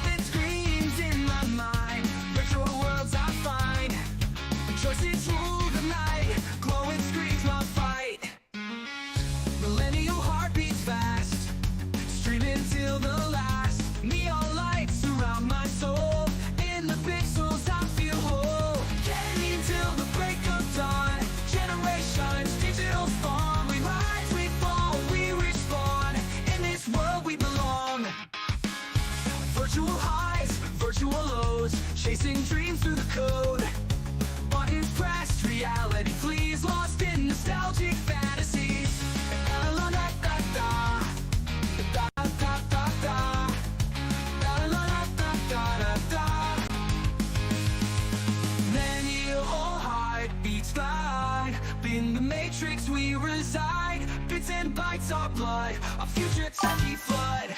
It screams in my mind, virtual worlds I find. Choices rule the night, glowing screens my fight. Millennial heartbeats fast, streaming till the last. Neon lights surround my soul, in the pixels I feel whole. Candy till the break of dawn, generations, digital spawn. We rise, we fall, we respawn, in this world we belong. Virtual highs, virtual lows, chasing dreams through the code. Buttons pressed, reality flees, lost in nostalgic fantasies. La la da da da da da da da. La la da da da da. Many old heartbeats glide, in the matrix we reside. Bits and bytes our blood, a future techie flood.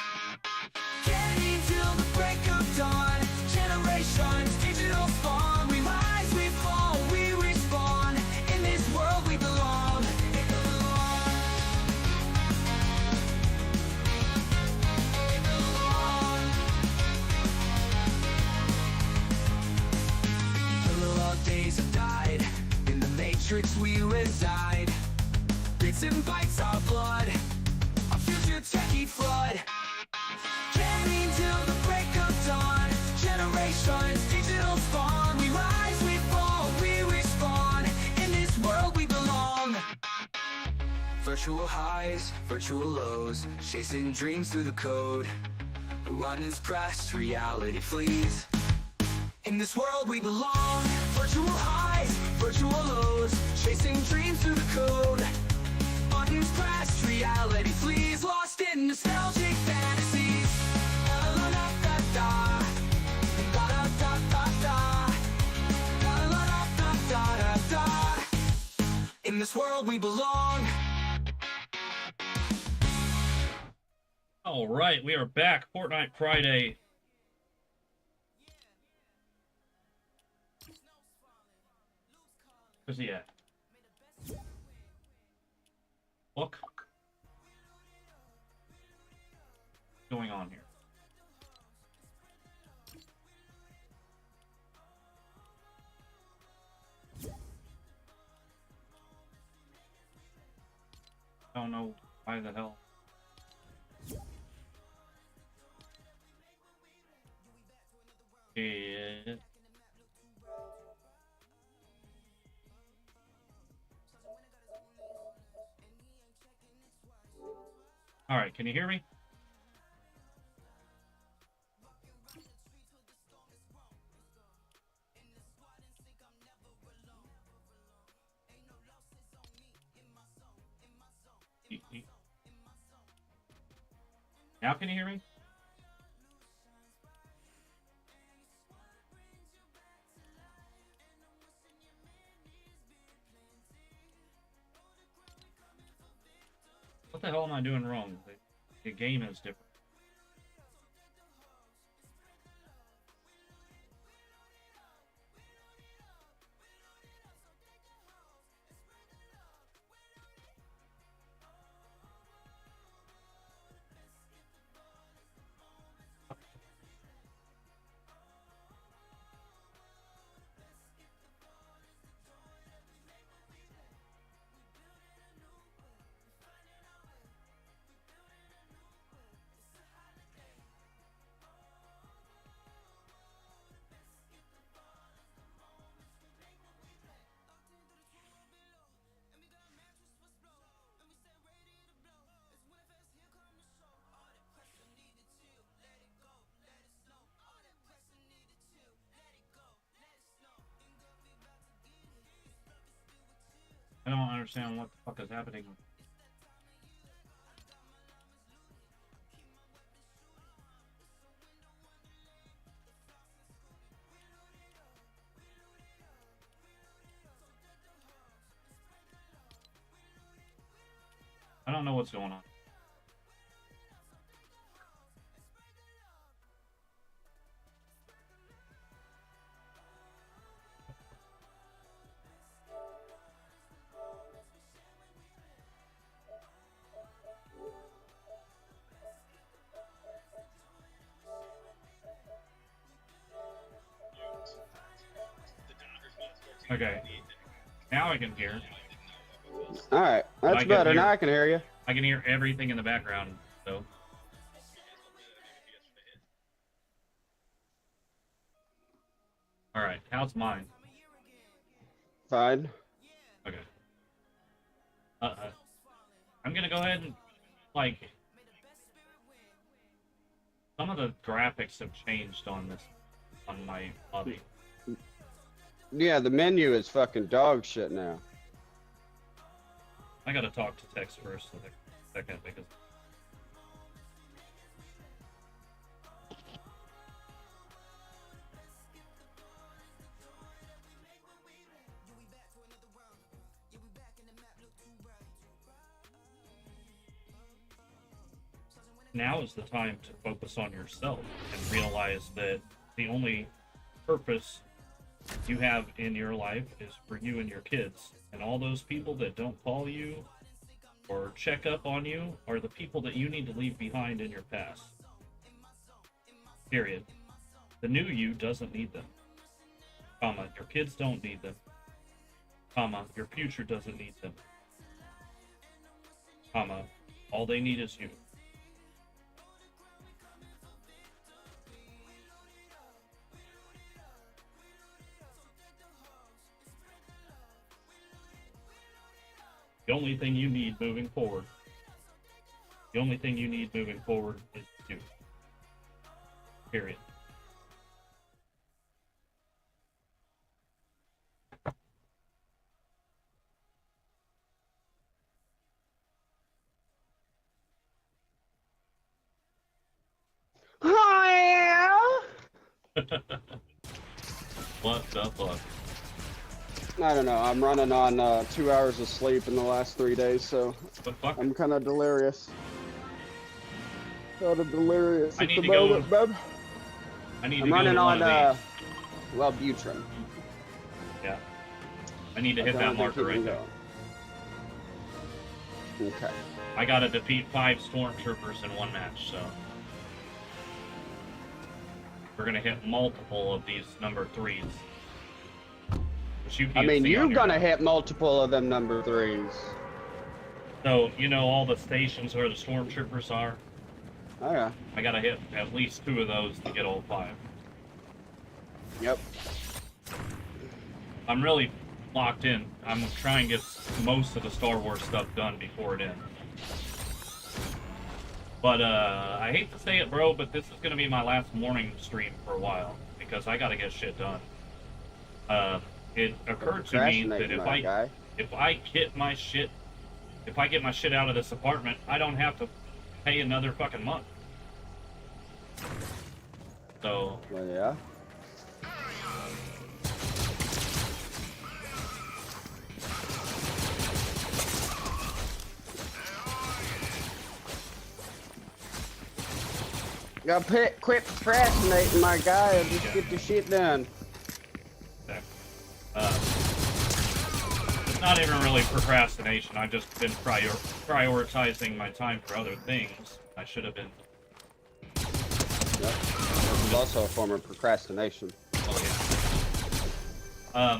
Candy till the break of dawn, generations, digital spawn. We rise, we fall, we respawn, in this world we belong. Analog days have died, in the matrix we reside. Bits and bytes our blood, a future techie flood. Candy till the break of dawn, generations, digital spawn. We rise, we fall, we respawn, in this world we belong. Virtual highs, virtual lows, chasing dreams through the code. Buttons pressed, reality flees, in this world we belong. Virtual highs, virtual lows, chasing dreams through the code. Buttons pressed, reality flees, lost in nostalgic fantasies. La la la da da, da da da da da, la la la da da da da. In this world we belong. All right, we are back. Fortnite Friday. Where's he at? Look. What's going on here? I don't know why the hell. Yeah. All right, can you hear me? Now can you hear me? What the hell am I doing wrong? The game is different. I don't understand what the fuck is happening. I don't know what's going on. Okay. Now I can hear. Alright, that's better. Now I can hear you. I can hear everything in the background, so. Alright, how's mine? Fine. Okay. I'm gonna go ahead and, like, some of the graphics have changed on my hobby. Yeah, the menu is fucking dog shit now. I gotta talk to Tex first a second because. Now is the time to focus on yourself and realize that the only purpose you have in your life is for you and your kids. And all those people that don't call you or check up on you are the people that you need to leave behind in your past. Period. The new you doesn't need them. Comma, your kids don't need them. Comma, your future doesn't need them. Comma, all they need is you. The only thing you need moving forward, is you. Period. Oh, yeah. What the fuck? I don't know. I'm running on 2 hours of sleep in the last 3 days, so I'm kind of delirious. Kind of delirious at the moment, bub. I'm running on Wellbutrin. Yeah. I need to hit that marker right there. Okay. I gotta defeat 5 stormtroopers in one match, so we're gonna hit multiple of these number 3s. I mean, you're gonna hit multiple of them number 3s. So, you know all the stations where the stormtroopers are? Oh, yeah. I gotta hit at least 2 of those to get all 5. Yep. I'm really locked in. I'm trying to get most of the Star Wars stuff done before it ends. But, I hate to say it, bro, but this is gonna be my last morning stream for a while, because I gotta get shit done. It occurred to me that if I get my shit out of this apartment, I don't have to pay another fucking month. So. Well, yeah. Gotta quit procrastinating, my guy, and just get the shit done. It's not even really procrastination. I've just been prioritizing my time for other things. I should have been. Yep. This is also a form of procrastination. Oh yeah.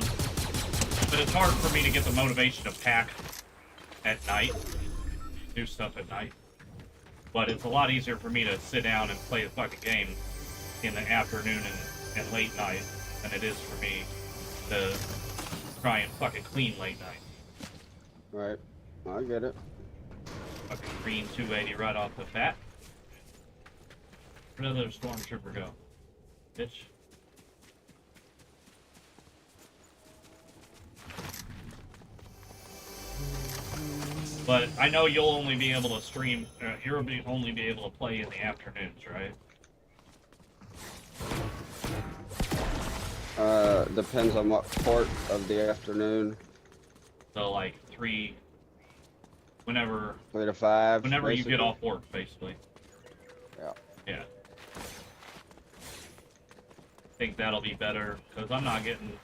But it's hard for me to get the motivation to pack at night, do stuff at night. But it's a lot easier for me to sit down and play a fucking game in the afternoon and late night than it is for me to try and fucking clean late night. Right. I get it. Fucking green 280 right off the bat. Where did the other stormtrooper go? Bitch. But I know you'll only be able to stream, you'll only be able to play in the afternoons, right? Depends on what part of the afternoon. So like 3 to 5. Whenever basically. You get off work, basically. Yeah. Yeah. I think that'll be better, because I'm not getting...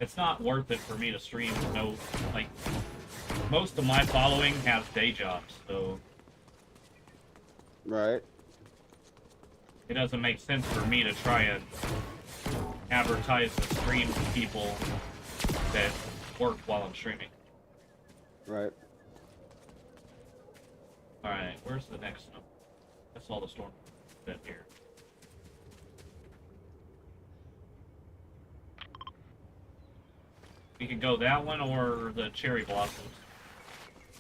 It's not worth it for me to stream with no... Like, most of my following has day jobs, so... Right. It doesn't make sense for me to try and advertise the stream to people that work while I'm streaming. Right. Alright, where's the next one? That's all the storm that here. We can go that one or the cherry blossoms.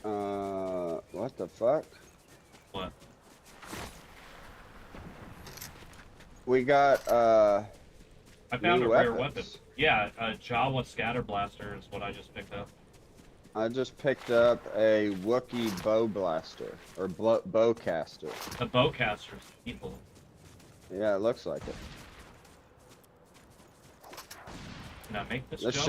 What the fuck? What? We got, I found a rare weapons. weapon. Yeah, a Jawa scatter blaster is what I just picked up. I just picked up a Wookiee bow blaster, or bowcaster. The bowcaster's evil. Yeah, it looks like it. Can I make this The jump?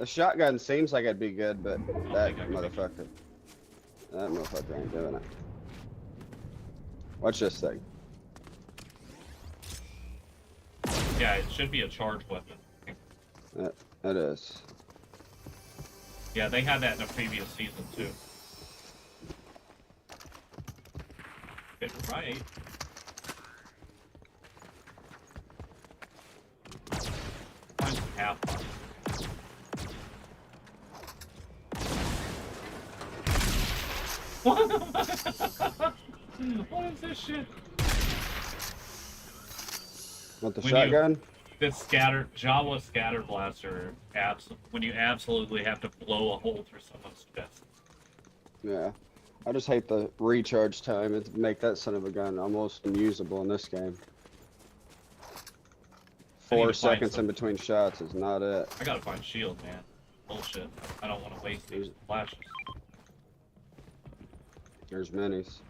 shotgun seems like it'd be good, but that think I can make motherfucker ain't doing it. What's this thing? Yeah, it should be a charge weapon. It is. Yeah, they had that in a previous season too. Get it right. Mine's half. What is this shit? What, the When shotgun? This Jawa scatter blaster, when you absolutely have to blow a hole through someone's chest. Yeah. I just hate the recharge time. It make that son of a gun almost unusable in this game. 4 seconds in between shots is not it. I gotta find shield, man. Bullshit. I don't want to waste these flashes. There's minis.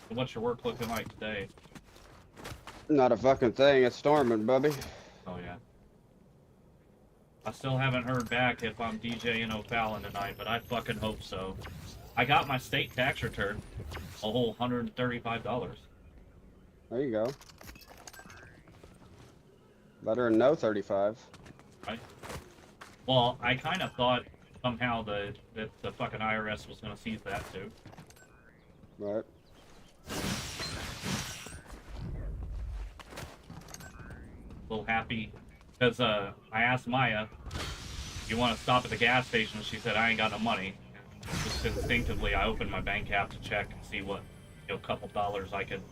What's your work looking like today? Not a fucking thing. It's storming, bubby. Oh yeah. I still haven't heard back if I'm DJing O'Fallon tonight, but I fucking hope so. I got my state tax return, a whole $135. There you go. Better than no 35. Right? Well, I kind of thought somehow that the fucking IRS was gonna seize that too. Right. A little happy because I asked Maya, "You want to stop at the gas station?" She said, "I ain't got no money." And just instinctively, I opened my bank app to check and see what, couple dollars I could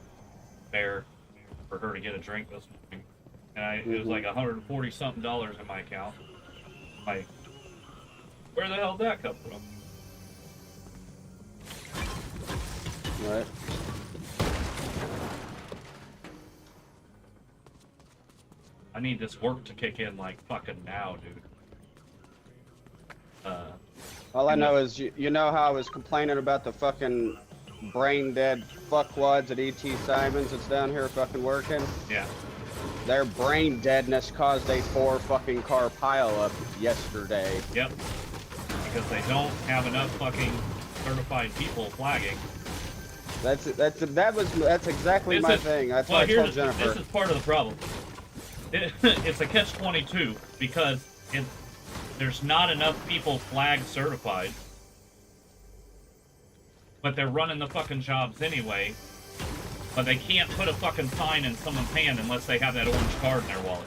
bear for her to get a drink this morning. And it was like $140 something in my account. Like, where the hell did that come from? Right. I need this work to kick in like fucking now, dude. All I know is, you know how I was complaining about the fucking brain dead fuckwads at E.T. Simons that's down here fucking working? Yeah. Their brain deadness caused a 4 fucking car pileup yesterday. Yep. Because they don't have enough fucking certified people flagging. That's exactly my thing. That's what I told Jennifer. This is part of the problem. It's a catch-22 because there's not enough people flag certified, but they're running the fucking jobs anyway. But they can't put a fucking sign in someone's hand unless they have that orange card in their wallet.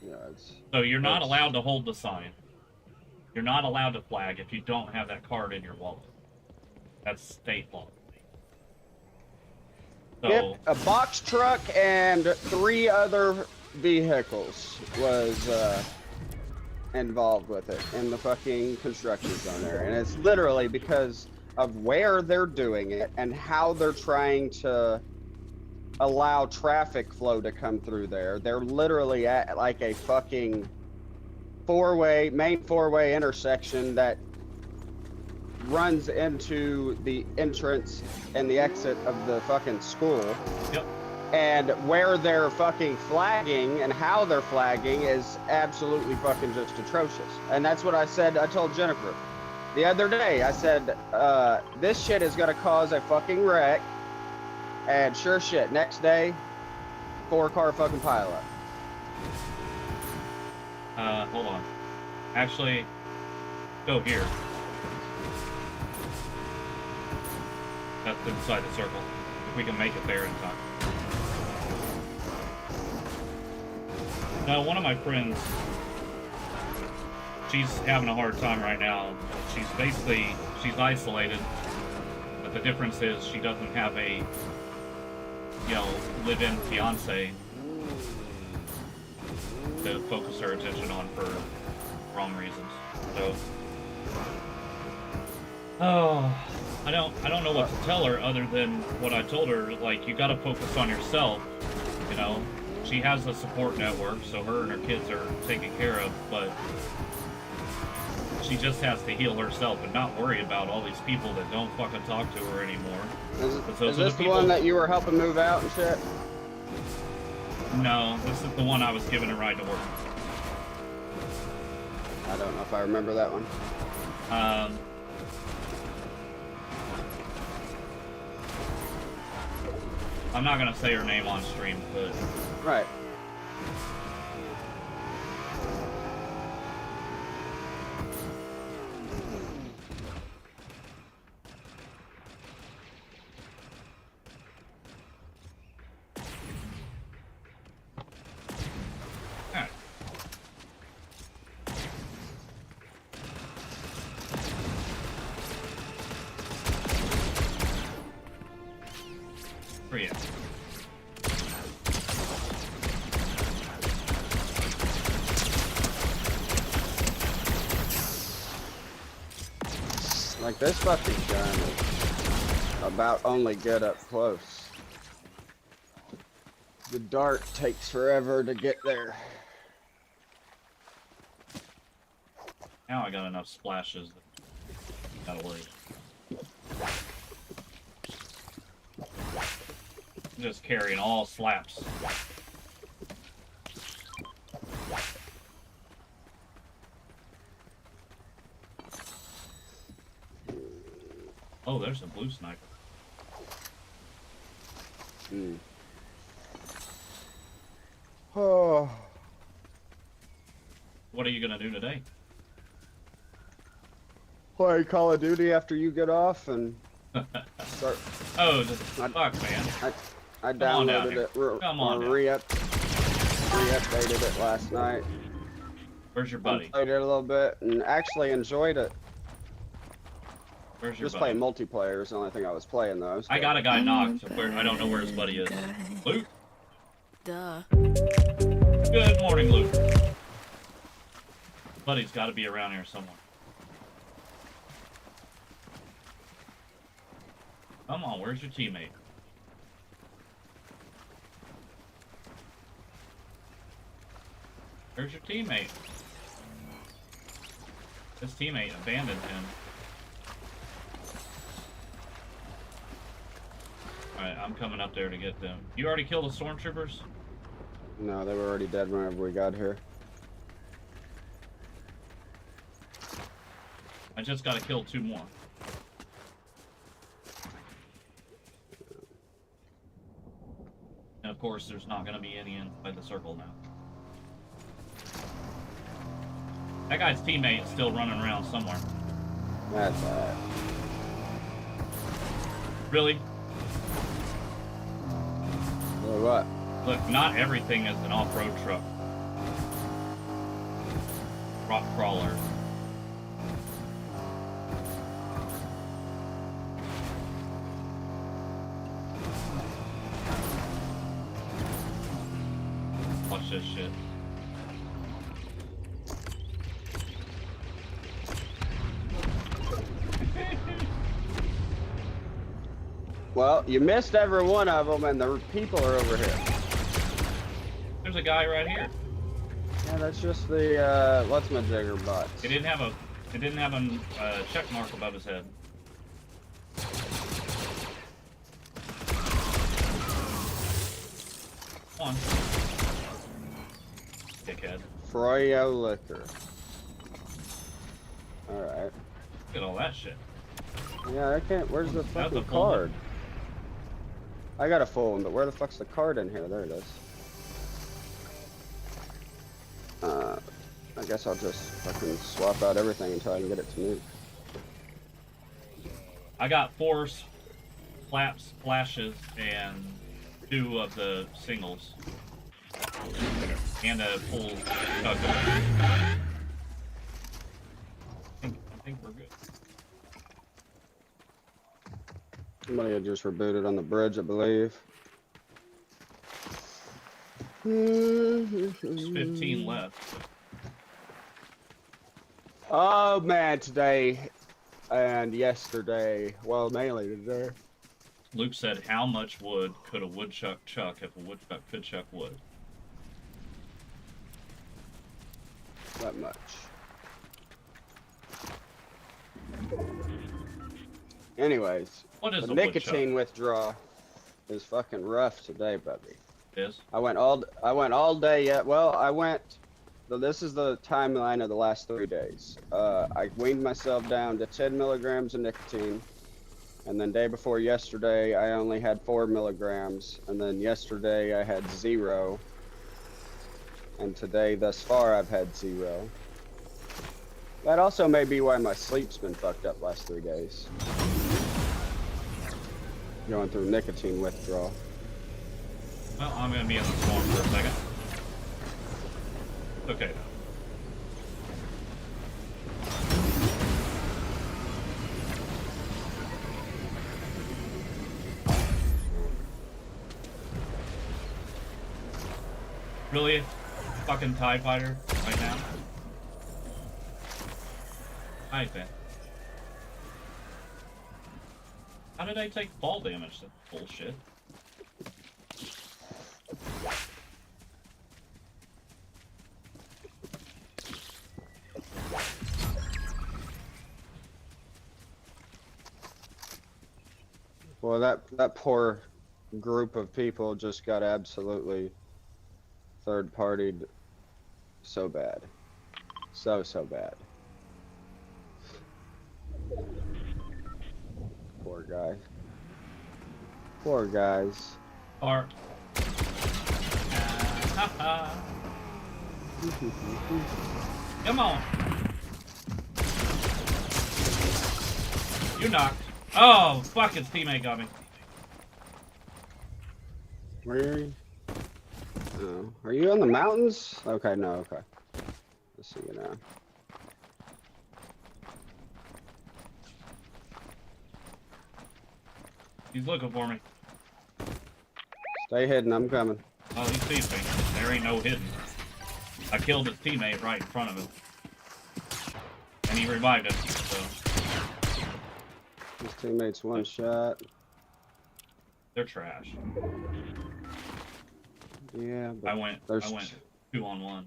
Yeah, so you're not allowed to hold the sign. You're not allowed to flag if you don't have that card in your wallet. That's state law. So, yep, a box truck and 3 other vehicles was involved with it in the fucking construction zone there. And it's literally because of where they're doing it and how they're trying to allow traffic flow to come through there. They're literally at like a fucking main four-way intersection that runs into the entrance and the exit of the fucking school. Yep. And where they're fucking flagging and how they're flagging is absolutely fucking just atrocious. And that's what I told Jennifer the other day. I said, this shit is gonna cause a fucking wreck. And sure shit, next day, 4-car fucking pileup. Hold on. Actually, go here. That's inside the circle. we can make it there in time. No, one of my friends, she's having a hard time right now. She's isolated, but the difference is she doesn't have a, live-in fiance to focus her attention on for wrong reasons. So, I don't know what to tell her other than what I told her. Like, you got to focus on yourself. She has a support network, so her and her kids are taken care of, but she just has to heal herself and not worry about all these people that don't fucking talk to her anymore. Is this the one that you were helping move out and shit? No, this is the one I was giving a ride to work. I don't know if I remember that one. I'm not gonna say her name on stream, but... Right. Alright. Where you at? Like, this fucking gun is about only good up close. The dart takes forever to get there. Now I got enough splashes that gotta worry. I'm just carrying all slaps. Oh, there's a blue sniper. Oh. What are you gonna do today? Play Call of Duty after you get off and start. Oh, just fuck, man. I Come on down downloaded here. it, Come on down. re-updated it last night. Where's your buddy? Played it a little bit and actually enjoyed it. Where's your Just buddy? playing multiplayer is the only thing I was playing though. I got a guy knocked. Where I don't know where his buddy is. Luke? Duh. Good morning, Luke. Buddy's got to be around here somewhere. Come on, where's your teammate? Where's your teammate? His teammate abandoned him. Alright, I'm coming up there to get them. You already killed the stormtroopers? No, they were already dead whenever we got here. I just gotta kill 2 more. And of course, there's not gonna be any inside the circle now. That guy's teammate is still running around somewhere. That's alright. Really? Well, what? Look, not everything is an off-road truck. Rock crawler. Watch this shit. Well, you missed every one of them, and the people are over here. There's a guy right here. Yeah, that's just the what's-my-jigger bots. It didn't have a check mark above his head. Come on. Dickhead. Froyo liquor. Alright. Look at all that shit. Yeah, I can't. Where's the That's fucking a full one. card? I got a full one, but where the fuck's the card in here? There it is. I guess I'll just fucking swap out everything until I can get it to me. I got 4 flaps, flashes, and 2 of the singles. And a full tug. I think we're good. Somebody had just rebooted on the bridge, I believe. There's 15 left. Oh man, today and yesterday, well, mainly today. Luke said, how much wood could a woodchuck chuck if a woodchuck could chuck wood? That much. Anyways, What is the a nicotine woodchuck? withdrawal is fucking rough today, buddy. Is? I went all day yet. Well, I went. This is the timeline of the last 3 days. I weaned myself down to 10 milligrams of nicotine, and then day before yesterday, I only had 4 milligrams, and then yesterday I had 0, and today, thus far, I've had 0. That also may be why my sleep's been fucked up last 3 days. Going through nicotine withdrawal. Well, I'm gonna be in the storm for a second. Okay. Really? Fucking TIE fighter right now? Hi, Ben. How did I take fall damage? That's bullshit. Well, that poor group of people just got absolutely third-partied so bad. So bad. Poor guy. Poor guys. Or... Come on. You knocked. Oh, fuck, his teammate got me. Where are you? Oh, are you in the mountains? Okay, no, okay. Let's see you now. He's looking for me. Stay hidden, I'm coming. Oh, he sees me. There ain't no hidden. I killed his teammate right in front of him. And he revived him, so... His teammate's one shot. They're trash. Yeah, but I went 2-on-1.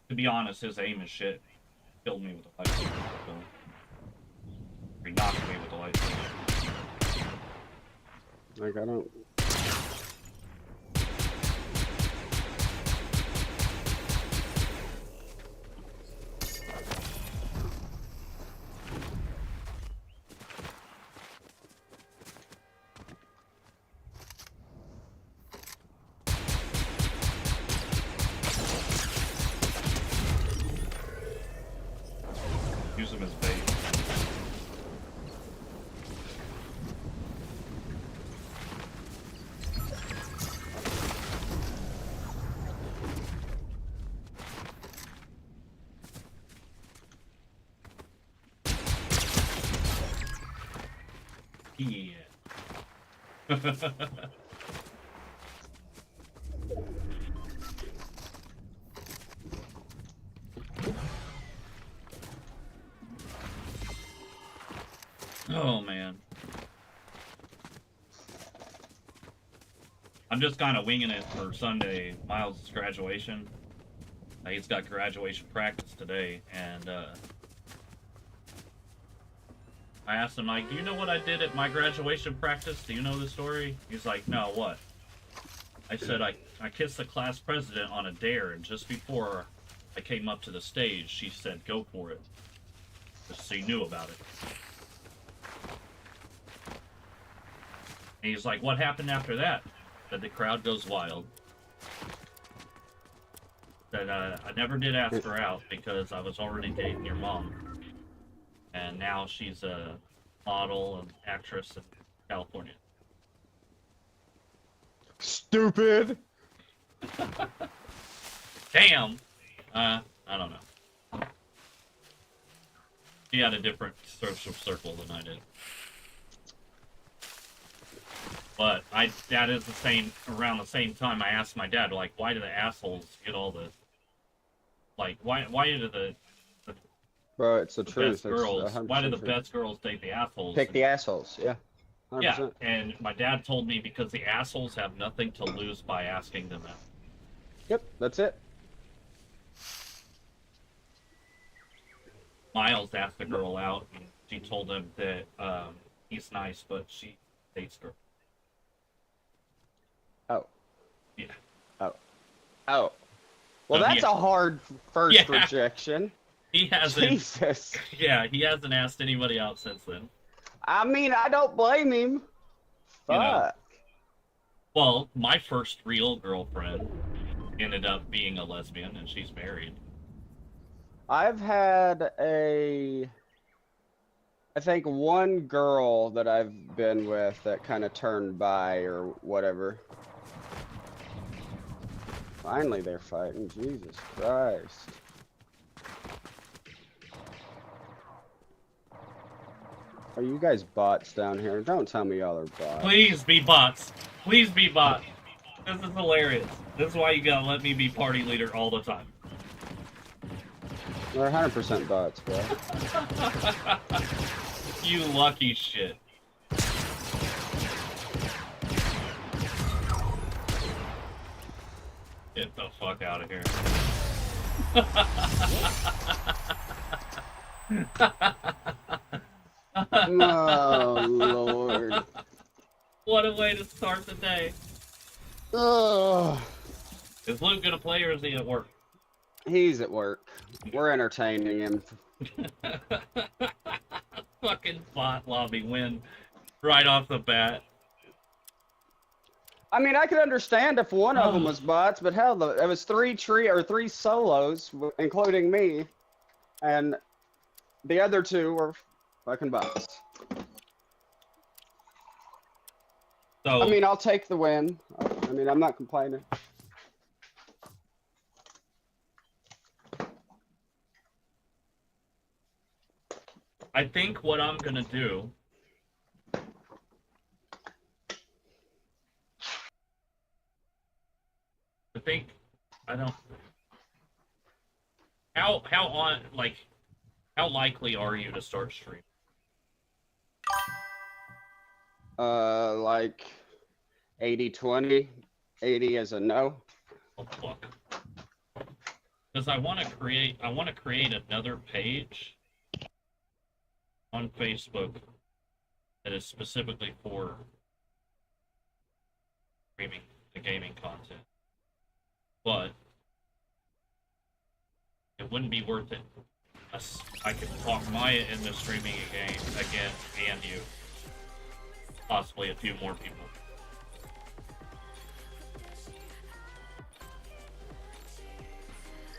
To be honest, his aim is shit. He killed me with a lightsaber, so... He knocked me with a lightsaber. Like, I don't... Use him as bait. Yeah. Oh man. I'm just kind of winging it for Sunday, Miles' graduation. He's got graduation practice today, and I asked him, like, do you know what I did at my graduation practice? Do you know the story? He's like, no, what? I said, I kissed the class president on a dare, and just before I came up to the stage, she said, go for it. Just so you knew about it. And he's like, what happened after that? That the crowd goes wild. that I never did ask her out because I was already dating your mom. And now she's a model and actress in California. Stupid. Damn! I don't know. She had a different social circle than I did. But that is the same, around the same time I asked my dad, like, why do the assholes get all the, like, why do the Bro, it's the truth. best girls, why do the true. best girls date the assholes? Pick the assholes, yeah. 100%. Yeah, and my dad told me because the assholes have nothing to lose by asking them out. Yep, that's it. Miles asked the girl out, and she told him that he's nice, but she dates girls. Oh. Yeah. Oh. Oh. Well, So that's a hard first Yeah. rejection. He hasn't. Jesus. Yeah, he hasn't asked anybody out since then. I mean, I don't blame him. You know. Fuck. Well, my first real girlfriend ended up being a lesbian, and she's married. I've had I think one girl that I've been with that kind of turned bi or whatever. Finally, they're fighting. Jesus Christ. Are you guys bots down here? Don't tell me y'all are bots. Please be bots. Please be bots. This is hilarious. This is why you gotta let me be party leader all the time. We're 100% bots, bro. You lucky shit. Get the fuck out of here. Oh, Lord. What a way to start the day. Ugh. Is Luke gonna play or is he at work? He's at work. We're entertaining him. Fucking bot lobby win right off the bat. I mean, I could understand if one of them was bots, but hell, it was three solos, including me, and the other two were fucking bots. So I mean, I'll take the win. I mean, I'm not complaining. I think what I'm gonna do I don't how likely are you to start streaming? Like 80-20. 80 as a no. Oh fuck. Because I wanna create another page on Facebook that is specifically for streaming the gaming content. But it wouldn't be worth it unless I could talk Maya into streaming a game again and you. Possibly a few more people.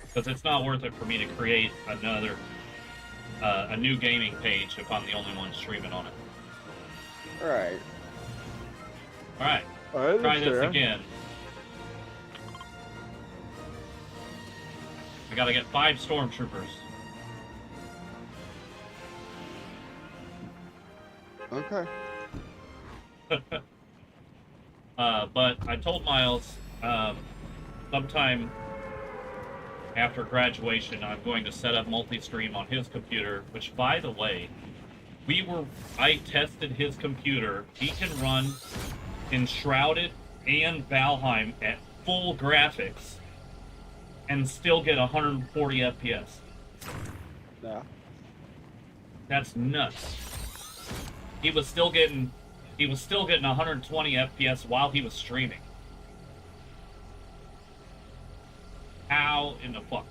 Because it's not worth it for me to create a new gaming page if I'm the only one streaming on it. Alright. Alright, try this again. I gotta get 5 stormtroopers. Okay. But I told Miles sometime after graduation I'm going to set up multi-stream on his computer, which, by the way, I tested his computer. He can run Enshrouded and Valheim at full graphics and still get 140 FPS. Yeah. That's nuts. He was still getting 120 FPS while he was streaming. How in the fuck?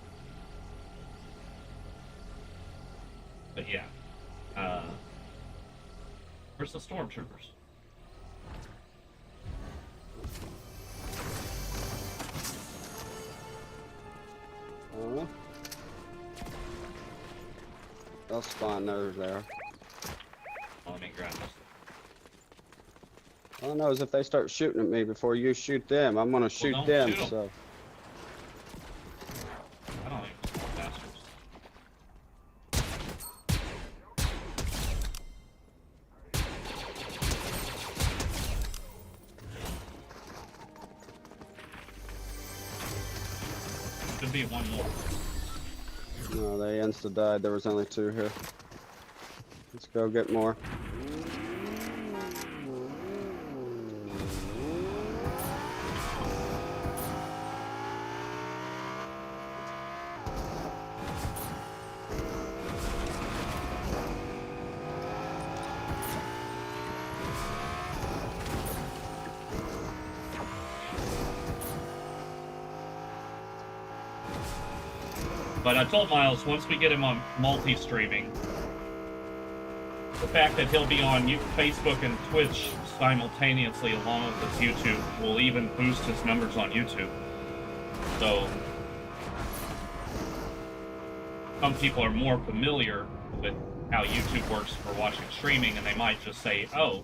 But yeah. Where's the stormtroopers? They'll spawn those there. Oh, let me grab this. All I know is if they start shooting at me before you shoot them, I'm gonna shoot don't them. shoot 'em. So I don't even small bastards. Could be one more. no, they insta died. There was only 2 here. Let's go get more. But I told Miles, once we get him on multi-streaming, the fact that he'll be on Facebook and Twitch simultaneously along with his YouTube will even boost his numbers on YouTube. So, some people are more familiar with how YouTube works for watching streaming, and they might just say, oh,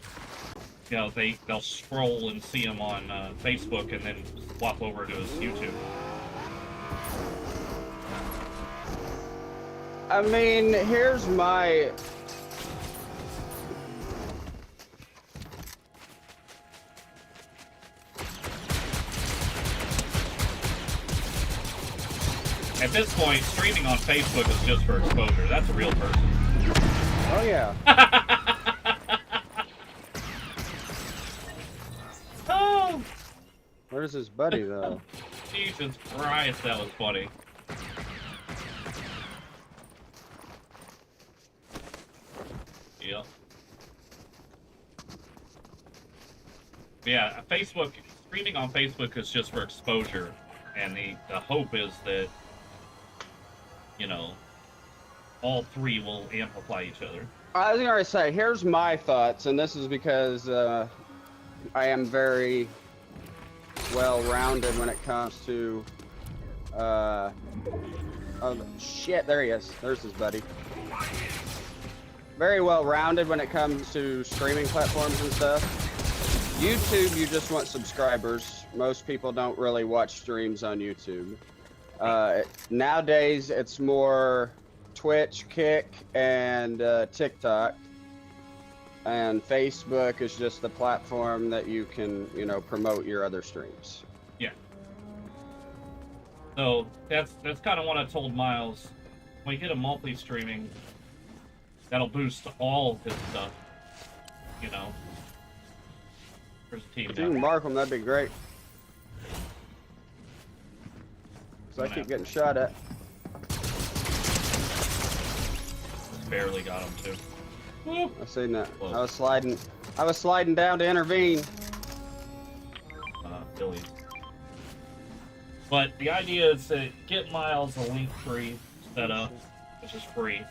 you know, they'll scroll and see him on Facebook and then swap over to his YouTube. I mean, here's my... At this point, streaming on Facebook is just for exposure. That's a real person. Oh, yeah. Oh! Where's his buddy, though? Jesus Christ, that was funny. Yep. Yeah, Facebook, streaming on Facebook is just for exposure, and the hope is that, you know, all three will amplify each other. I was going to say, here's my thoughts, and this is because I am very well-rounded when it comes to... oh, shit, there he is. There's his buddy. Very well-rounded when it comes to streaming platforms and stuff. YouTube, you just want subscribers. Most people don't really watch streams on YouTube. Nowadays, it's more Twitch, Kick, and TikTok. And Facebook is just the platform that you can, you know, promote your other streams. Yeah. So that's kind of what I told Miles. When we get a multi-streaming, that'll boost all of his stuff. You know. There's a team If you down can there. mark them, that'd be great. So I keep getting shot at. Barely got him too. Woo. I seen that. Close. I was sliding down to intervene. Billy. But the idea is to get Miles a link tree set up, which is free.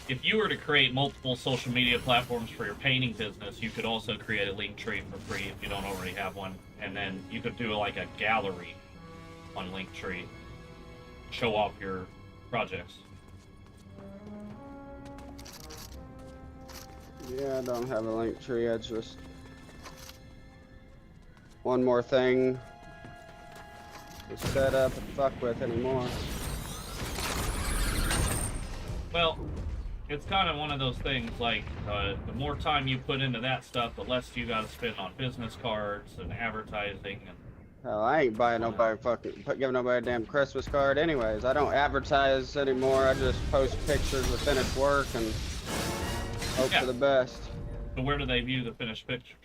If you were to create multiple social media platforms for your painting business, you could also create a link tree for free if you don't already have one. And then you could do like a gallery on Linktree, show off your projects. Yeah, I don't have a link tree. I just... One more thing to set up and fuck with anymore. Well, it's kind of one of those things, like, the more time you put into that stuff, the less you gotta spend on business cards and advertising and... Hell, I ain't buying nobody giving nobody a damn Christmas card anyways. I don't advertise anymore. I just post pictures of finished work and hope for the best. So where do they view the finished pictures?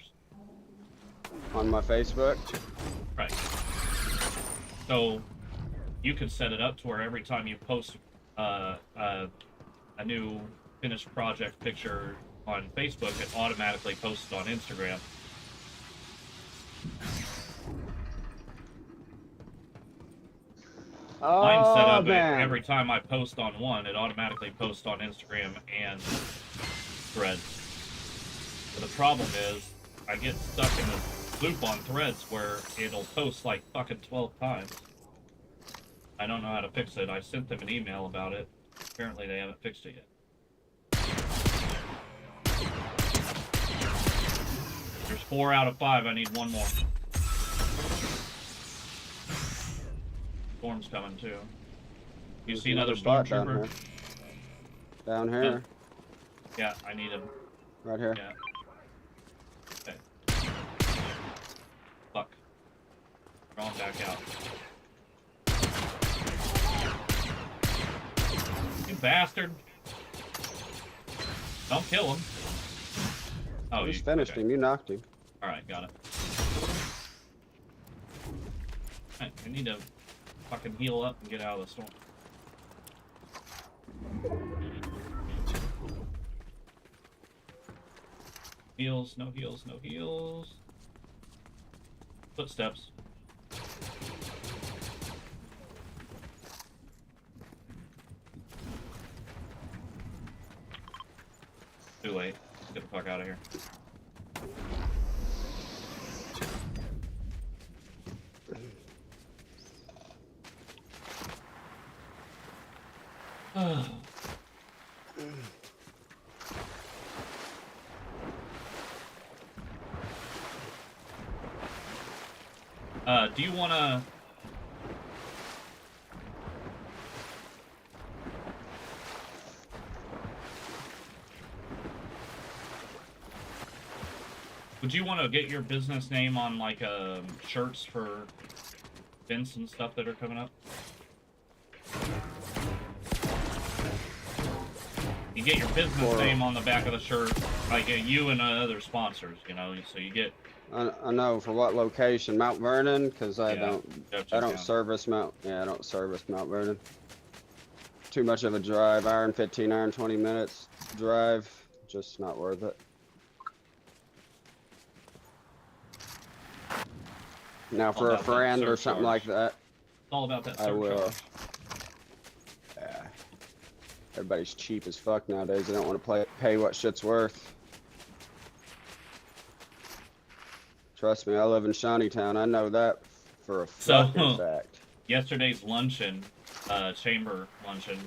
On my Facebook. Right. So you could set it up to where every time you post a new finished project picture on Facebook, it automatically posts on Instagram. Mine's set up every time I post on one, it automatically posts on Instagram and Threads. But the problem is, I get stuck in the loop on Threads where it'll post like fucking 12 times. I don't know how to fix it. I sent them an email about it. Apparently they haven't fixed it yet. There's 4 out of 5. I need 1 more. Storm's coming too. You see another stormtrooper? Down here. Yeah, I need him. Right here. Yeah. Okay. Fuck. Draw him back out. You bastard! Don't kill him. Oh, you just finished him. You knocked him. Alright, got it. I need to fucking heal up and get out of the storm. Heals, no heals, no heals. Footsteps. Too late. Get the fuck out of here. Do you wanna... Would you want to get your business name on, like, shirts for events and stuff that are coming up? You get your business name on the back of the shirt, like you and other sponsors, you know, so you get... I know, for what location? Mount Vernon? Because I don't service Mount Vernon. Too much of a drive, hour and 15, hour and 20 minutes drive, just not worth it. Now for a friend or something like that, It's all about that I will. surcharge. Yeah. Everybody's cheap as fuck nowadays. They don't want to pay what shit's worth. Trust me, I live in Shawneetown. I know that for a fucking fact. Yesterday's luncheon, chamber luncheon,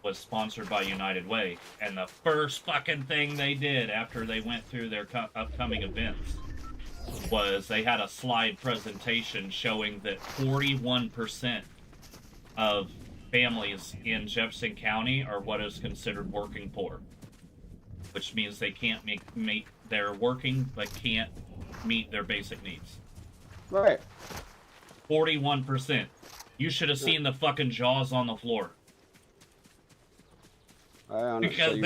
was sponsored by United Way, and the first fucking thing they did after they went through their upcoming events was they had a slide presentation showing that 41% of families in Jefferson County are what is considered working poor, which means they can't make they're working but can't meet their basic needs. Right. 41%. You should have seen the fucking jaws on the floor. Because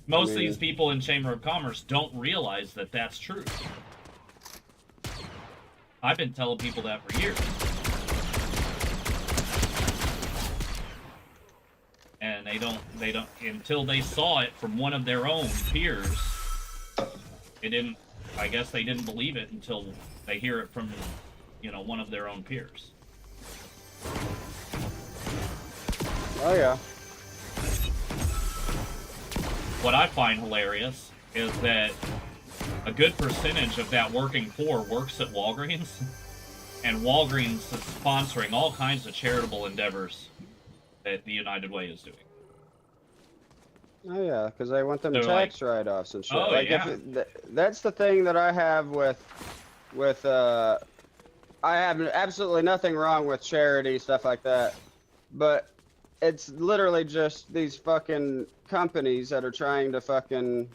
most of these people in Chamber of Commerce don't realize that that's true. I've been telling people that for years. And they don't, until they saw it from one of their own peers, I guess they didn't believe it until they hear it from, one of their own peers. Oh, yeah. What I find hilarious is that a good percentage of that working poor works at Walgreens, and Walgreens is sponsoring all kinds of charitable endeavors that the United Way is doing. Oh yeah, because they want them tax write-offs and shit. Oh, like, yeah. That's the thing that I have with I have absolutely nothing wrong with charity, stuff like that, but it's literally just these fucking companies that are trying to fucking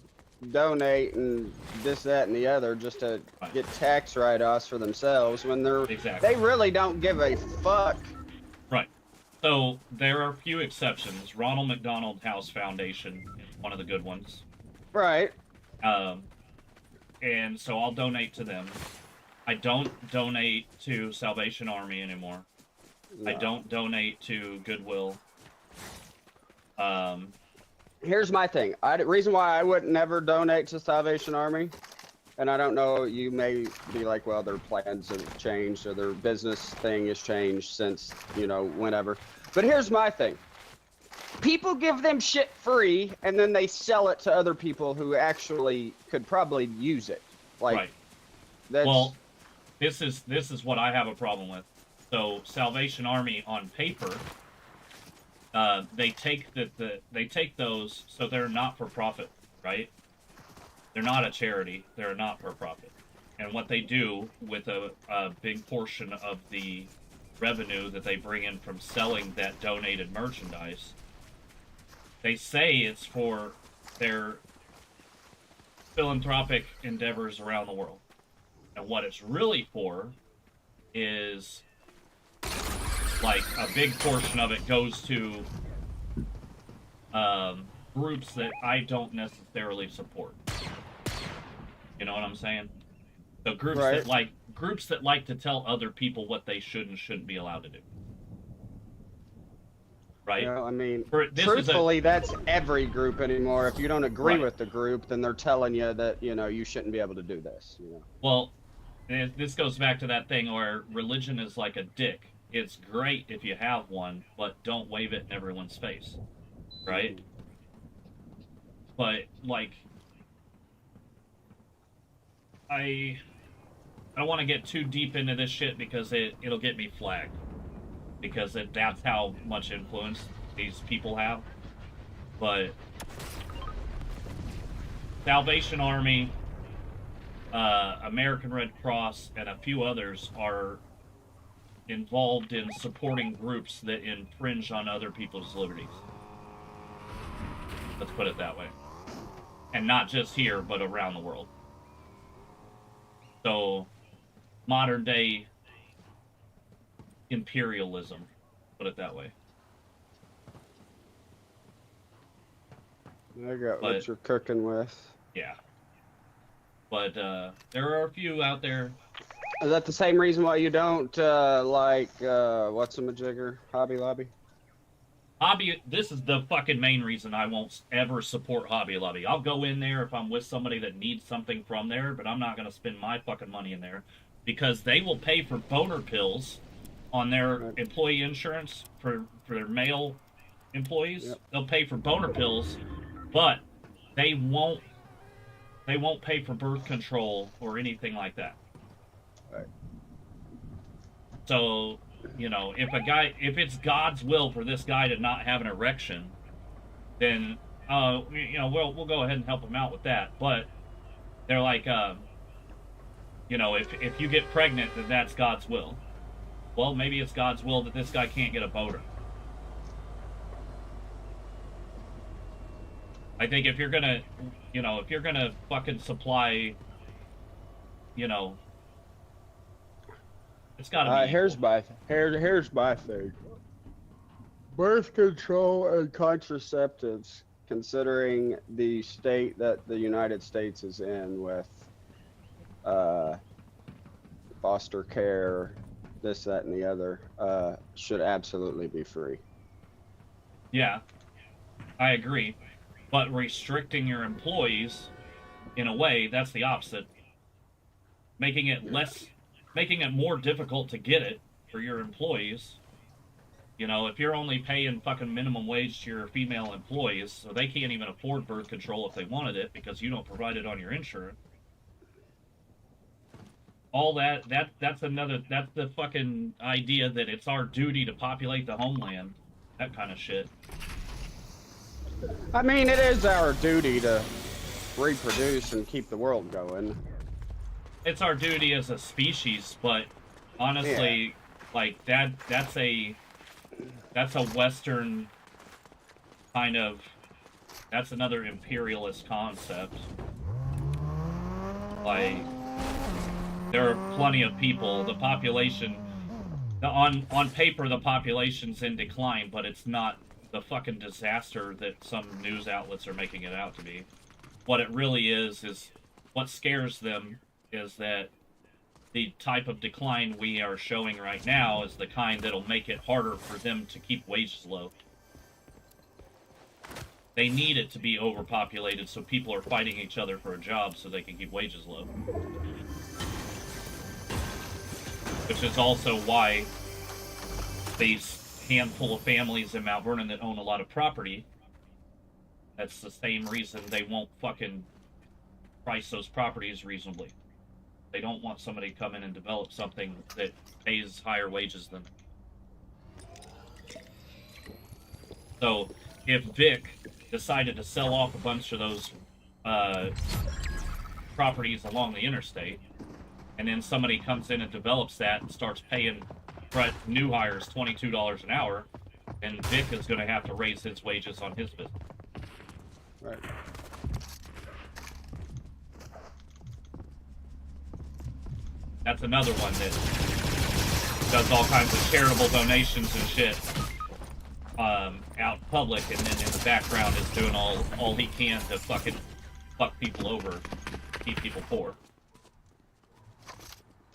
donate and this, that, and the other just to get tax write-offs for themselves when they really don't give a fuck. Right. So there are a few exceptions. Ronald McDonald House Foundation is one of the good ones. Right. And so I'll donate to them. I don't donate to Salvation Army anymore. No. I don't donate to Goodwill. Here's my thing. The reason why I would never donate to Salvation Army, and I don't know, you may be like, well, their plans have changed or their business thing has changed since, whenever. But here's my thing. People give them shit free, and then they sell it to other people who actually could probably use it. Like, right. Well, this is what I have a problem with. So Salvation Army on paper, they take they take those, so they're not for profit, right? They're not a charity. They're not for profit. And what they do with a big portion of the revenue that they bring in from selling that donated merchandise, they say it's for their philanthropic endeavors around the world. And what it's really for is, like, a big portion of it goes to groups that I don't necessarily support. You know what I'm saying? So groups Right. that like to tell other people what they should and shouldn't be allowed to do. Right? You know, I mean, This truthfully, that's every group anymore. If you don't agree Right. with the group, then they're telling you that, you know, you shouldn't be able to do this. You know? Well, this goes back to that thing where religion is like a dick. It's great if you have one, but don't wave it in everyone's face. Right? But, like, I don't want to get too deep into this shit because it'll get me flagged. Because that's how much influence these people have. But Salvation Army, American Red Cross, and a few others are involved in supporting groups that infringe on other people's liberties. Let's put it that way. And not just here, but around the world. So, modern day imperialism, put it that way. I got what you're cooking with. Yeah. But there are a few out there. Is that the same reason why you don't like what's-a-majigger? Hobby Lobby? This is the fucking main reason I won't ever support Hobby Lobby. I'll go in there if I'm with somebody that needs something from there, but I'm not going to spend my fucking money in there because they will pay for boner pills on their employee insurance for their male employees. Yep. They'll pay for boner pills, but they won't pay for birth control or anything like that. Right. So, you know, if it's God's will for this guy to not have an erection, then you know, we'll go ahead and help him out with that. But they're like, you know, if you get pregnant, then that's God's will. Well, maybe it's God's will that this guy can't get a boner. I think if you're gonna fucking supply, you know, it's gotta be. Here's my thing. Birth control and contraceptives, considering the state that the United States is in with foster care, this, that, and the other, should absolutely be free. Yeah, I agree. But restricting your employees, in a way, that's the opposite. Making it more difficult to get it for your employees. You know, if you're only paying fucking minimum wage to your female employees, so they can't even afford birth control if they wanted it because you don't provide it on your insurance. All that's the fucking idea that it's our duty to populate the homeland. That kind of shit. I mean, it is our duty to reproduce and keep the world going. It's our duty as a species, but honestly, like that's a Western kind of, that's another imperialist concept. Like, there are plenty of people, the population, on paper the population's in decline, but it's not the fucking disaster that some news outlets are making it out to be. What it really is what scares them is that the type of decline we are showing right now is the kind that'll make it harder for them to keep wages low. They need it to be overpopulated so people are fighting each other for a job so they can keep wages low. Which is also why these handful of families in Mount Vernon that own a lot of property, that's the same reason they won't fucking price those properties reasonably. They don't want somebody to come in and develop something that pays higher wages than. So if Vic decided to sell off a bunch of those properties along the interstate, and then somebody comes in and develops that and starts paying new hires $22 an hour, then Vic is going to have to raise his wages on his business. Right. That's another one that does all kinds of charitable donations and shit out in public, and then in the background is doing all he can to fucking fuck people over, keep people poor.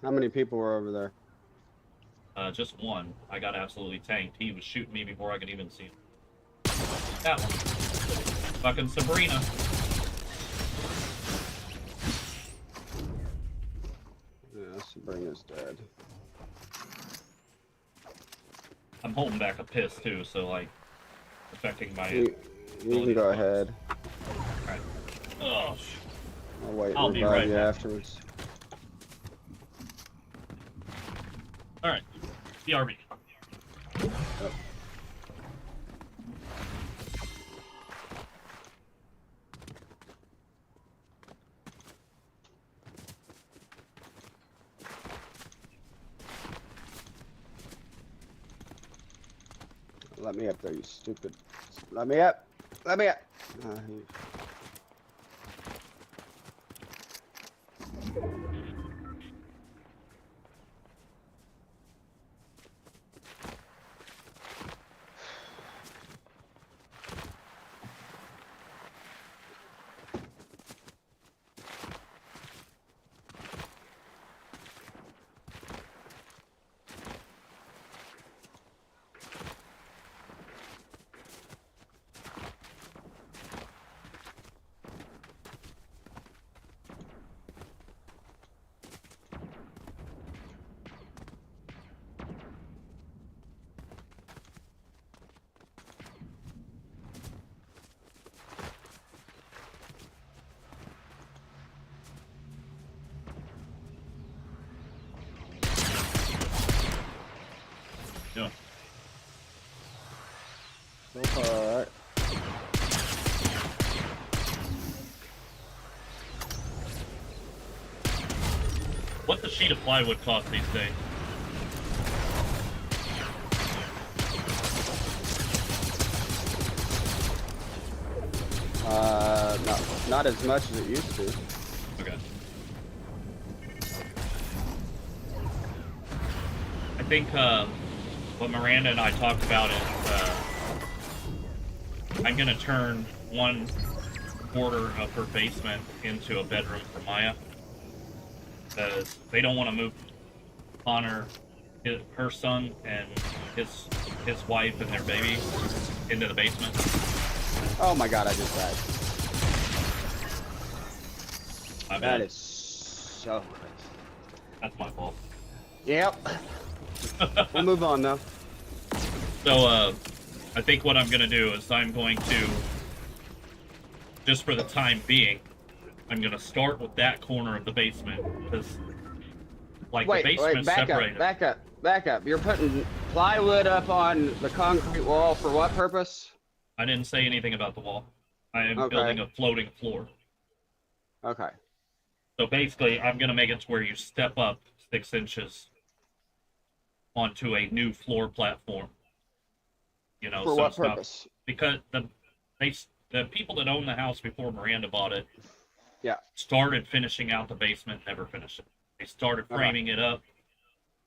How many people were over there? Just one. I got absolutely tanked. He was shooting me before I could even see him. That one. Fucking Sabrina. Yeah, Sabrina's dead. I'm holding back a piss too, so like affecting my. You can go ahead. Alright. Oh, I'll wait I'll and be revive right you back. afterwards. Alright. BRB. Yep. Let me up there, you stupid. Let me up. Let me up. Yeah. So far, alright. What's a sheet of plywood cost these days? Not as much as it used to. Okay. I think what Miranda and I talked about is I'm gonna turn 1/4 of her basement into a bedroom for Maya, because they don't want to move Connor, her son, and his wife and their baby into the basement. Oh my god, I just died. My That bad. is so crazy. That's my fault. Yep. We'll move on though. So, I think what I'm gonna do is I'm going to, just for the time being, I'm gonna start with that corner of the basement, because, like, the basement's separated. Back up. You're putting plywood up on the concrete wall for what purpose? I didn't say anything about the wall. I am Okay. building a floating floor. Okay. So basically, I'm gonna make it to where you step up 6 inches onto a new floor platform. You know, For so what it's not- purpose? because the people that owned the house before Miranda bought it, Yeah. started finishing out the basement, never finished it. They started framing it up.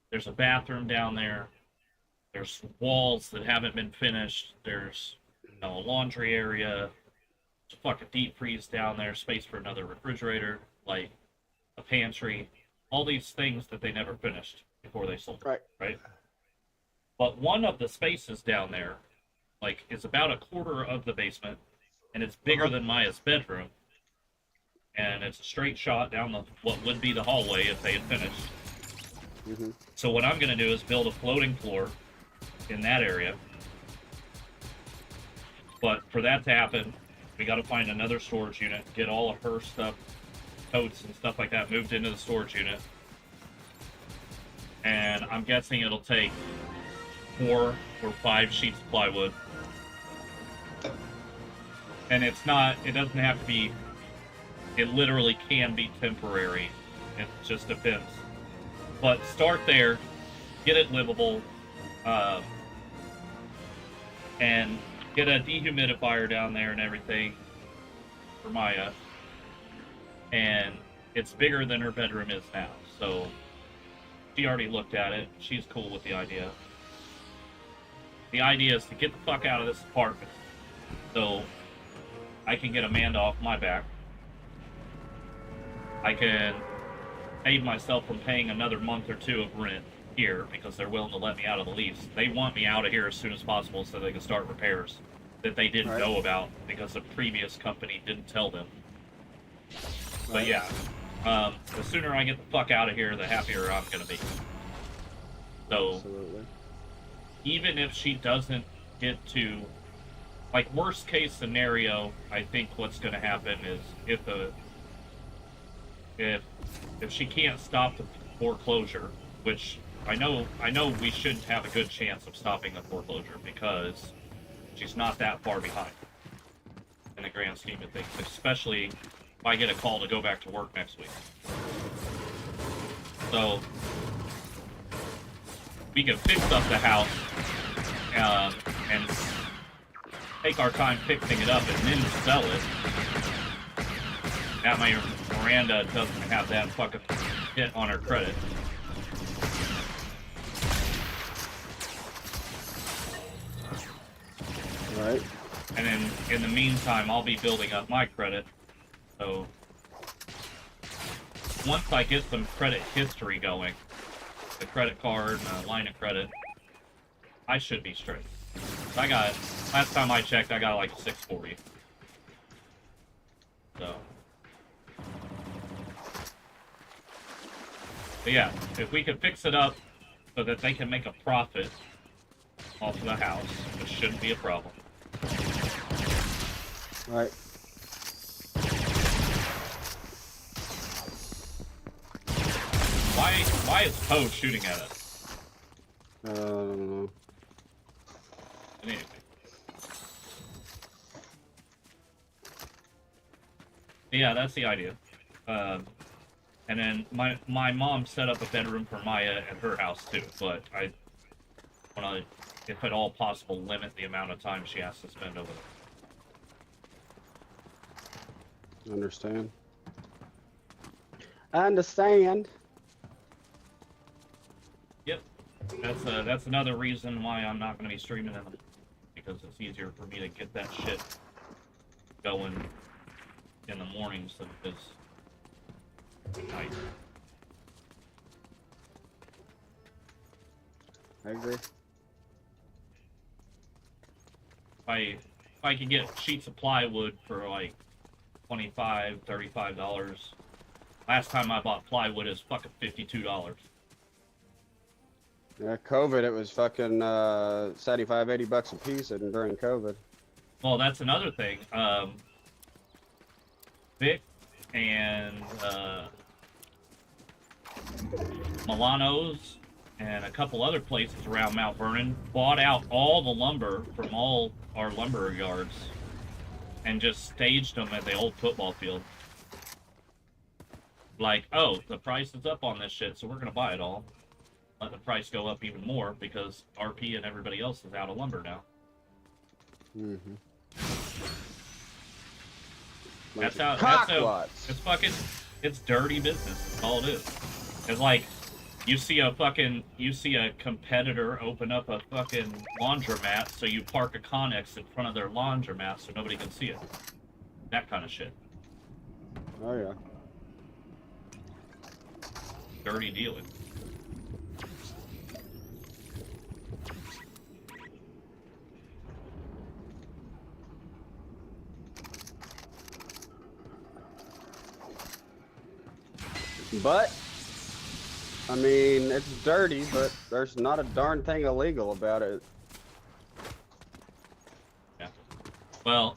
There's a bathroom down there. There's walls that haven't been finished. There's a laundry area. There's a fucking deep freeze down there. Space for another refrigerator, like a pantry. All these things that they never finished before they sold it. Right. But one of the spaces down there, like, is about 1/4 of the basement, and it's bigger than Maya's bedroom. And it's a straight shot down what would be the hallway if they had finished. Mm-hmm. So what I'm going to do is build a floating floor in that area. But for that to happen, we got to find another storage unit, get all of her stuff totes and stuff like that moved into the storage unit. And I'm guessing it'll take 4 or 5 sheets of plywood. And it doesn't have to be, it literally can be temporary. It just depends. But start there, get it livable, and get a dehumidifier down there and everything for Maya. And it's bigger than her bedroom is now, so she already looked at it. She's cool with the idea. The idea is to get the fuck out of this apartment so I can get Amanda off my back. I can save myself from paying another month or 2 of rent here because they're willing to let me out of the lease. They want me out of here as soon as possible so they can start repairs that they didn't know about because the previous company didn't tell them. But yeah, the sooner I get the fuck out of here, the happier I'm gonna be. So, Absolutely. even if she doesn't get to, like, worst case scenario, I think what's gonna happen is if she can't stop the foreclosure, which I know we shouldn't have a good chance of stopping the foreclosure because she's not that far behind in the grand scheme of things, especially if I get a call to go back to work next week. So we can fix up the house and take our time fixing it up and then sell it. That way Miranda doesn't have that fucking hit on her credit. Right. And then in the meantime, I'll be building up my credit. So once I get some credit history going, the credit card and a line of credit, I should be straight. So last time I checked, I got like 640. So. But yeah, if we could fix it up so that they can make a profit off of the house, which shouldn't be a problem. Right. Why is Poe shooting at us? I don't know. Anyway. Yeah, that's the idea. And then my mom set up a bedroom for Maya at her house too, but I want to, if at all possible, limit the amount of time she has to spend over there. Understand. I understand. Yep, that's another reason why I'm not going to be streaming them, because it's easier for me to get that shit going in the mornings than it is at night. I agree. If I could get sheets of plywood for like $25, $35. Last time I bought plywood is fucking $52. Yeah, COVID, it was fucking 75, 80 bucks a piece during COVID. Well, that's another thing. Vic and Milano's and a couple other places around Mount Vernon bought out all the lumber from all our lumber yards and just staged them at the old football field. Like, oh, the price is up on this shit, so we're gonna buy it all. Let the price go up even more because RP and everybody else is out of lumber now. Mm-hmm. That's how. It's dirty business. That's all it is. It's like you see a competitor open up a fucking laundromat, so you park a Connex in front of their laundromat so nobody can see it. That kind of shit. Oh yeah. Dirty dealing. But, I mean, it's dirty, but there's not a darn thing illegal about it. Yeah. Well,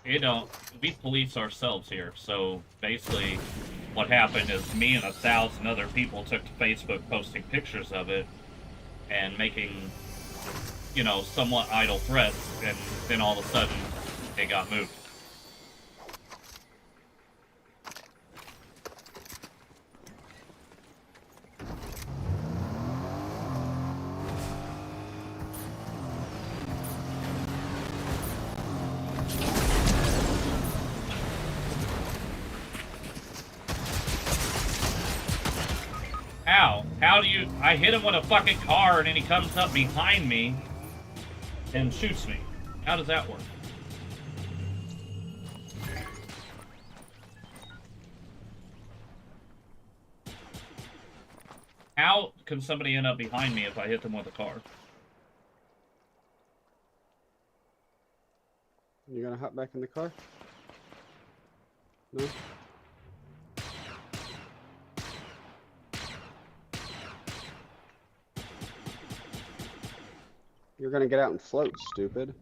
we police ourselves here, so basically, what happened is me and 1,000 other people took to Facebook posting pictures of it and making, you know, somewhat idle threats, and then all of a sudden it got moved. How do you... I hit him with a fucking car and then he comes up behind me and shoots me. How does that work? How can somebody end up behind me if I hit them with a car? You gonna hop back in the car? No? You're gonna get out and float, stupid.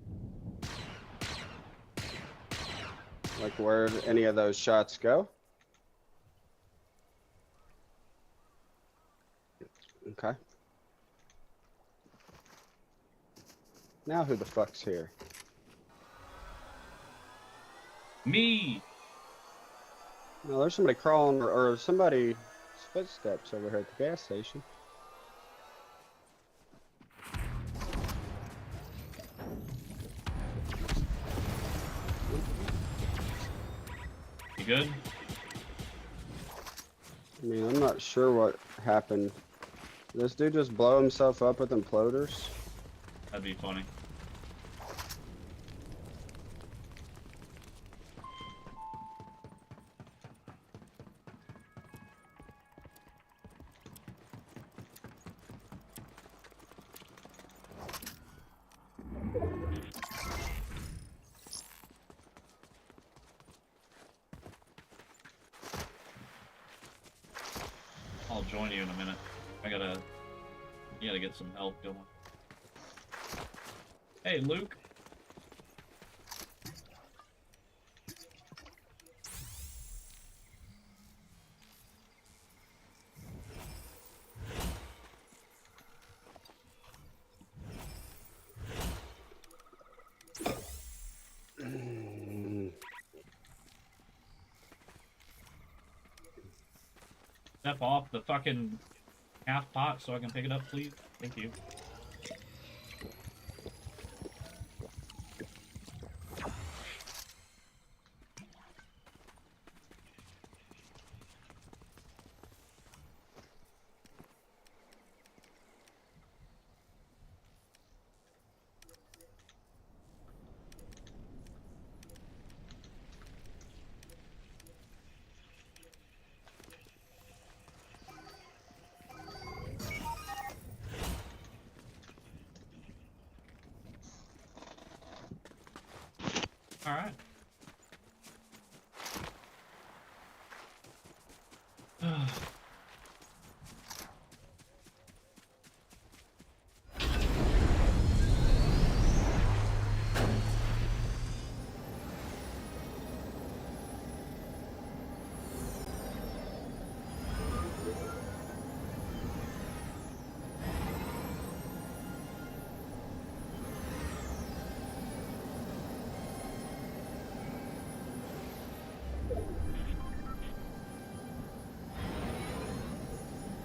Like, where'd any of those shots go? Okay. Now who the fuck's here? Me! No, there's somebody crawling, or somebody's footsteps over here at the gas station. You good? I mean, I'm not sure what happened. Did this dude just blow himself up with imploders? That'd be funny. I'll join you in a minute. You gotta get some help going. Hey, Luke. Step off the fucking half pot so I can pick it up, please. Thank you. All right.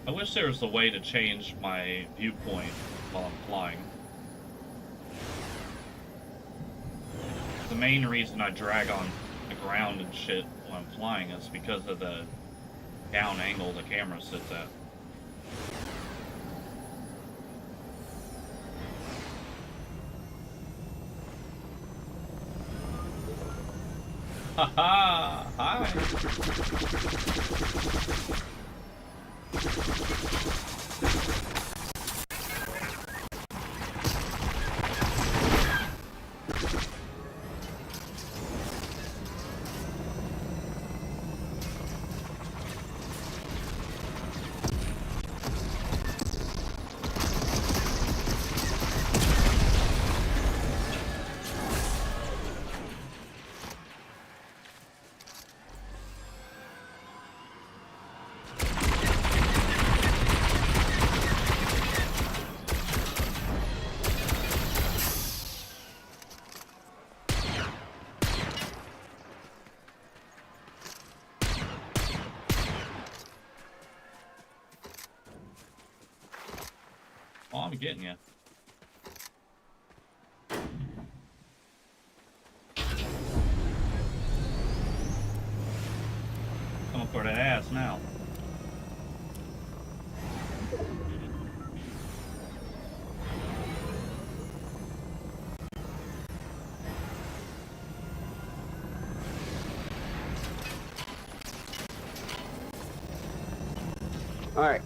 I wish there was a way to change my viewpoint while I'm flying. The main reason I drag on the ground and shit when I'm flying is because of the down angle the camera sits at. Haha! Hi! Oh, I'm getting you. Coming for that ass now. Alright.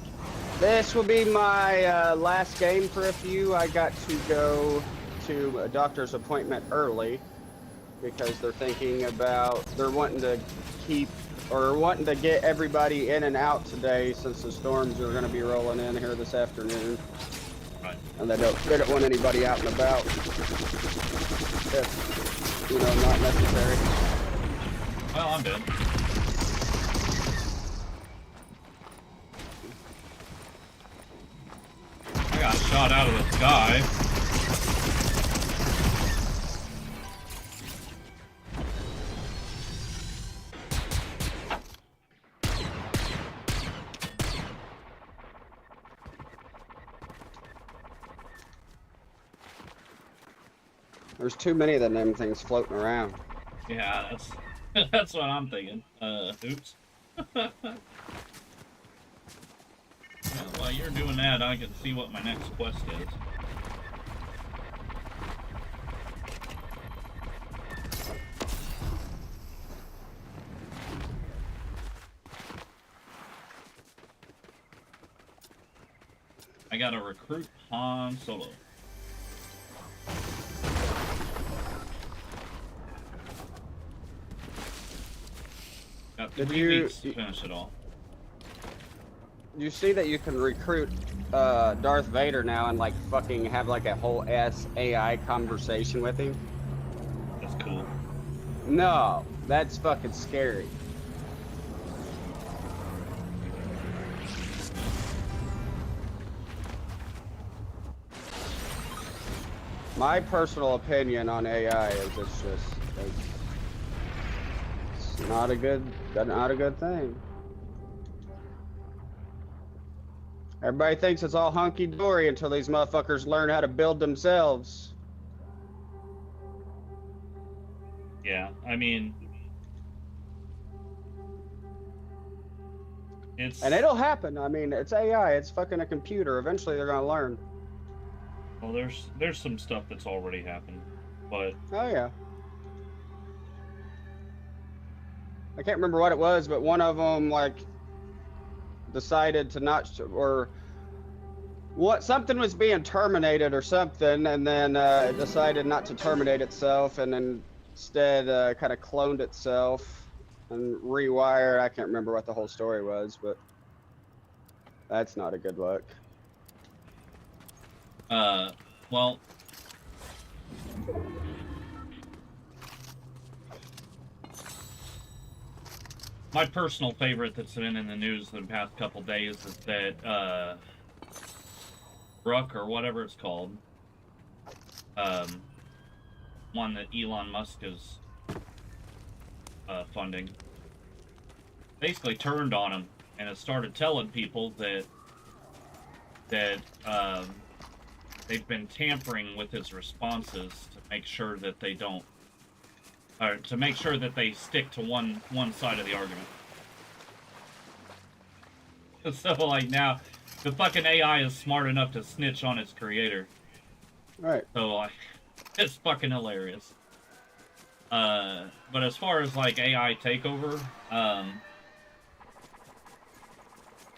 This will be my last game for a few. I got to go to a doctor's appointment early because they're thinking about, they're wanting to wanting to get everybody in and out today since the storms are going to be rolling in here this afternoon. Right. And they don't want anybody out and about if, you know, not necessary. Well, I'm dead. I got shot out of the sky. There's too many of them things floating around. Yeah, that's what I'm thinking. Oops. Yeah, while you're doing that, I can see what my next quest is. I gotta recruit Han Solo. Got 3 weeks to finish it all. You see that you can recruit Darth Vader now and like fucking have like a whole ass AI conversation with him? That's cool. No, that's fucking scary. My personal opinion on AI is it's not a good thing. Everybody thinks it's all hunky-dory until these motherfuckers learn how to build themselves. Yeah, I mean, it's... And it'll happen. I mean, it's AI. It's fucking a computer. Eventually they're gonna learn. Well, there's some stuff that's already happened, but... Oh, yeah. I can't remember what it was, but one of them, like, decided to not, or what, something was being terminated or something, and then it decided not to terminate itself, and then instead kind of cloned itself and rewired. I can't remember what the whole story was, but that's not a good look. Well, my personal favorite that's been in the news the past couple days is that, Brook, or whatever it's called, one that Elon Musk is, funding, basically turned on him and has started telling people that they've been tampering with his responses to make sure that they don't, or to make sure that they stick to one side of the argument. So, like, now, the fucking AI is smart enough to snitch on its creator. Right. So, like, it's fucking hilarious. But as far as, like, AI takeover,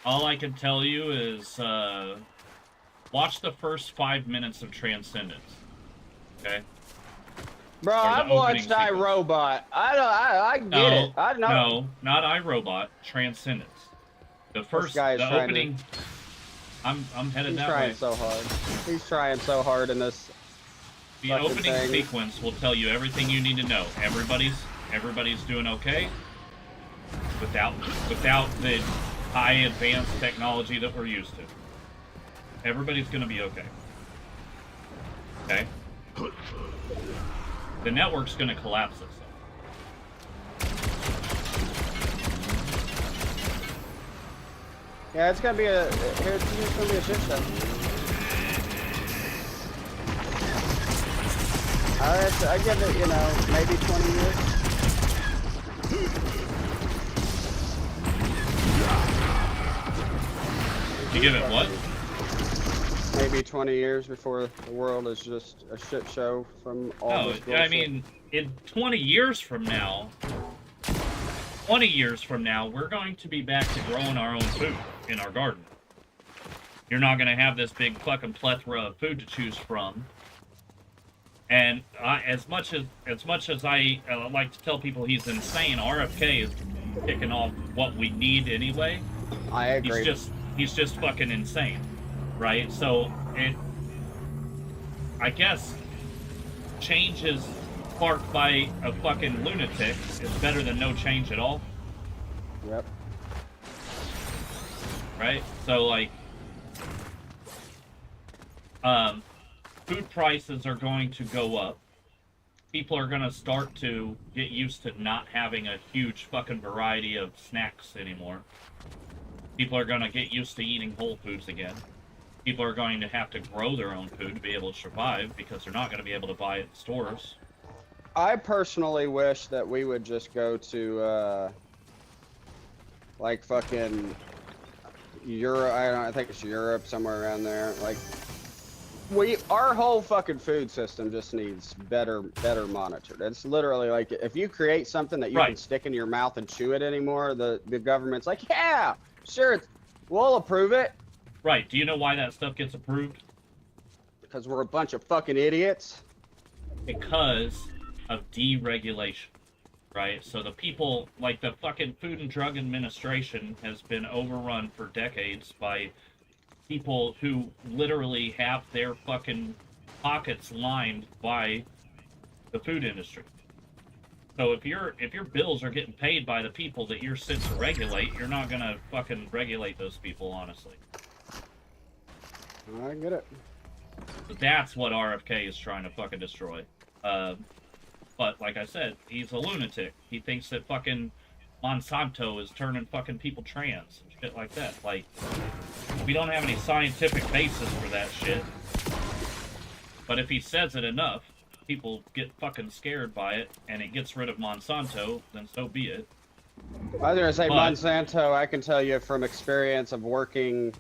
all I can tell you is, watch the first 5 minutes of Transcendence. Okay? Bro, I've watched iRobot. I get it. I know. No, not iRobot. Transcendence. The first, the opening. I'm headed that way. He's trying so hard. He's trying so hard in this. The opening sequence will tell you everything you need to know. Everybody's doing okay. Without the high advanced technology that we're used to. Everybody's gonna be okay. Okay? The network's gonna collapse itself. Yeah, it's gonna be a shit show. I give it, you know, maybe 20 years. You give it what? Maybe 20 years before the world is just a shit show from all this bullshit. I mean, in 20 years from now, we're going to be back to growing our own food in our garden. You're not going to have this big fucking plethora of food to choose from. And as much as I like to tell people he's insane, RFK is kicking off what we need anyway. I agree. He's just fucking insane, right? So I guess change is sparked by a fucking lunatic is better than no change at all. Yep. Right? So like, food prices are going to go up. People are going to start to get used to not having a huge fucking variety of snacks anymore. People are going to get used to eating whole foods again. People are going to have to grow their own food to be able to survive because they're not going to be able to buy it in stores. I personally wish that we would just go to, like fucking Europe. I think it's Europe, somewhere around there. Like, our whole fucking food system just needs better monitored. It's literally like, if you create something that you can stick in your mouth and chew it anymore, the government's like, yeah, sure, we'll approve it. Right. Do you know why that stuff gets approved? Because we're a bunch of fucking idiots. Because of deregulation, right? So the people, like the fucking Food and Drug Administration has been overrun for decades by people who literally have their fucking pockets lined by the food industry. So if your bills are getting paid by the people that you're sent to regulate, you're not gonna fucking regulate those people, honestly. I get it. So that's what RFK is trying to fucking destroy. But like I said, he's a lunatic. He thinks that fucking Monsanto is turning fucking people trans and shit like that. Like, we don't have any scientific basis for that shit. But if he says it enough, people get fucking scared by it, and it gets rid of Monsanto, then so be it. I was gonna say, Monsanto, I can tell you from experience of working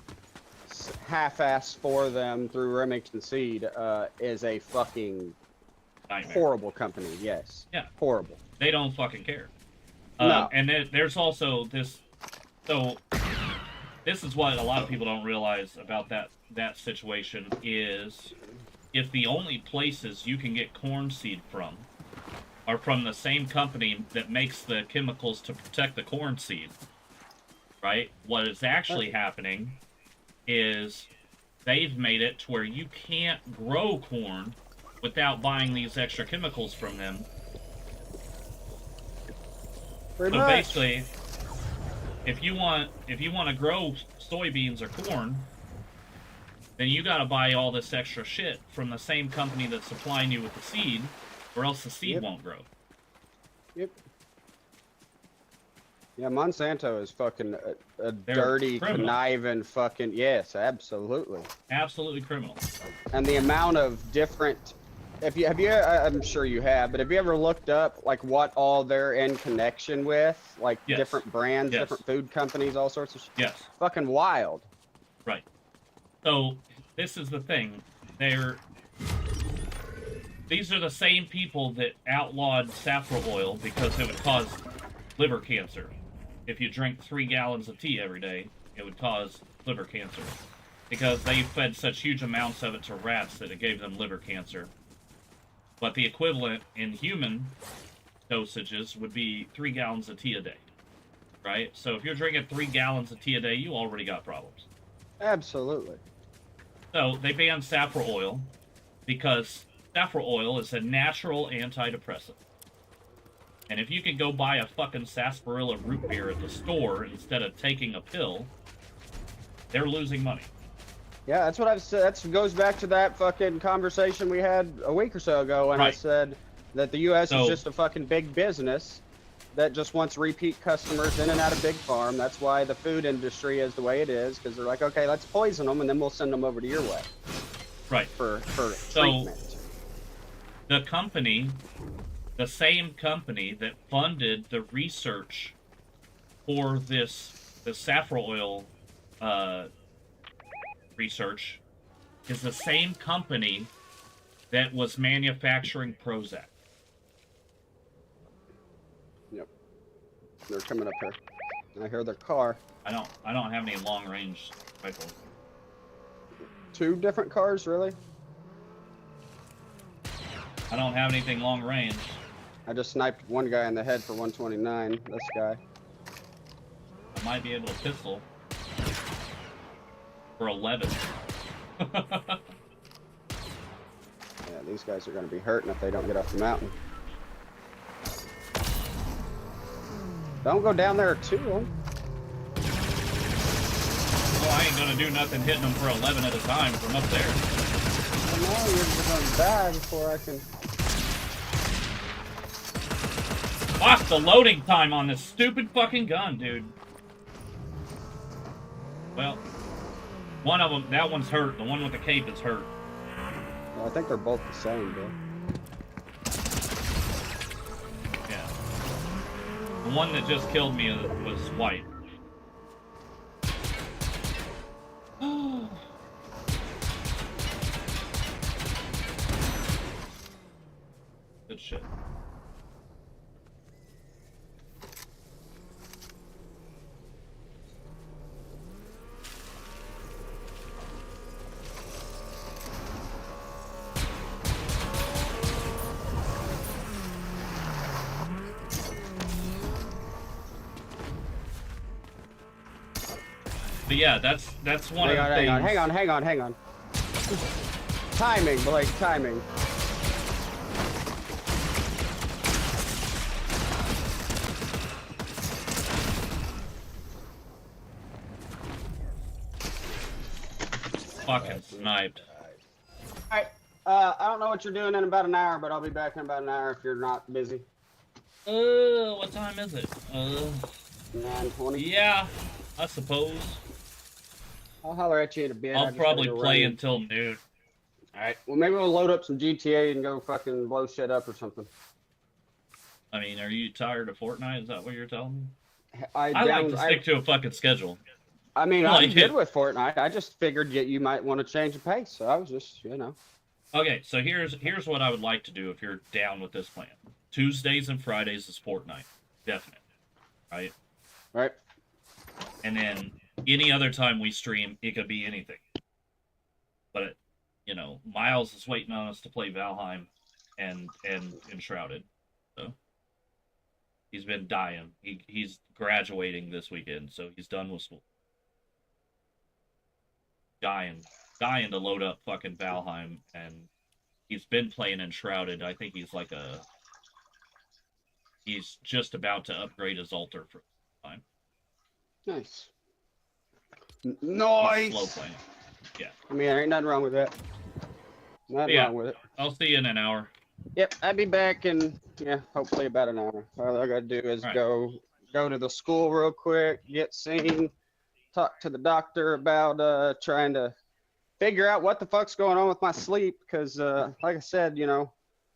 half-assed for them through Remington Seed, is a fucking nightmare. Horrible company, yes. Yeah. Horrible. They don't fucking care. No. And there's also this, so this is what a lot of people don't realize about that situation is, if the only places you can get corn seed from are from the same company that makes the chemicals to protect the corn seed, right? What is actually happening is they've made it to where you can't grow corn without buying these extra chemicals from them. Pretty so much. Basically, if you want to grow soybeans or corn, then you got to buy all this extra shit from the same company that's supplying you with the seed, or else the seed won't grow. Yep. Yeah, Monsanto is fucking a dirty, conniving fucking... Yes, absolutely. Absolutely criminal. And the amount of different... I'm sure you have, but have you ever looked up, like, what all they're in connection with? Like, different brands, different food companies, all sorts of shit? Yes. Fucking wild. Right. So, this is the thing. These are the same people that outlawed saffron oil because it would cause liver cancer. If you drink 3 gallons of tea every day, it would cause liver cancer. Because they fed such huge amounts of it to rats that it gave them liver cancer. But the equivalent in human dosages would be 3 gallons of tea a day. Right? So if you're drinking 3 gallons of tea a day, you already got problems. Absolutely. So they banned saffron oil because saffron oil is a natural antidepressant. And if you can go buy a fucking sarsaparilla root beer at the store instead of taking a pill, they're losing money. Yeah, that's what I've said. That goes back to that fucking conversation we had a week or so ago when I said that the U.S. is just a fucking big business that just wants repeat customers in and out of Big Farm. That's why the food industry is the way it is, because they're like, okay, let's poison them and then we'll send them over to your way. Right. For treatment. the company, the same company that funded the research for the saffron oil research, is the same company that was manufacturing Prozac. Yep. They're coming up here. I hear their car. I don't have any long range rifles. 2 different cars, really? I don't have anything long range. I just sniped one guy in the head for 129. This guy. I might be able to pistol for 11. Yeah, these guys are going to be hurting if they don't get off the mountain. Don't go down there too. Well, I ain't gonna do nothing hitting them for 11 at a time from up there. I know you're going to die before I can. Watch the loading time on this stupid fucking gun, dude. Well, one of them, that one's hurt. The one with the cape is hurt. Well, I think they're both the same, bro. Yeah. The one that just killed me was white. Good shit. But yeah, that's one of the things. Hang on. Timing, Blake, timing. Fucking sniped. Alright, I don't know what you're doing in about an hour, but I'll be back in about an hour if you're not busy. What time is it? 9:20. Yeah, I suppose. I'll holler at you in a bit. I'll probably play until noon. Alright, well maybe we'll load up some GTA and go fucking blow shit up or something. I mean, are you tired of Fortnite? Is that what you're telling me? I like to stick to a fucking schedule. I mean, Like I'm good with Fortnite. I just figured you might want to change the pace, so I was just, you know. Okay, so here's what I would like to do if you're down with this plan. Tuesdays and Fridays is Fortnite. Definite. Right? Right. And then any other time we stream, it could be anything. But, you know, Miles is waiting on us to play Valheim and Enshrouded. So he's been dying. He's graduating this weekend, so he's done with school. Dying to load up fucking Valheim, and he's been playing Enshrouded. I think he's like he's just about to upgrade his altar for time. Nice. Nice. Slow playing. Yeah. I mean, there ain't nothing wrong with that. Nothing wrong with it. I'll see you in an hour. Yep, I'll be back in, hopefully about an hour. All I gotta do is go to the school real quick, get seen, talk to the doctor about trying to figure out what the fuck's going on with my sleep, because like I said,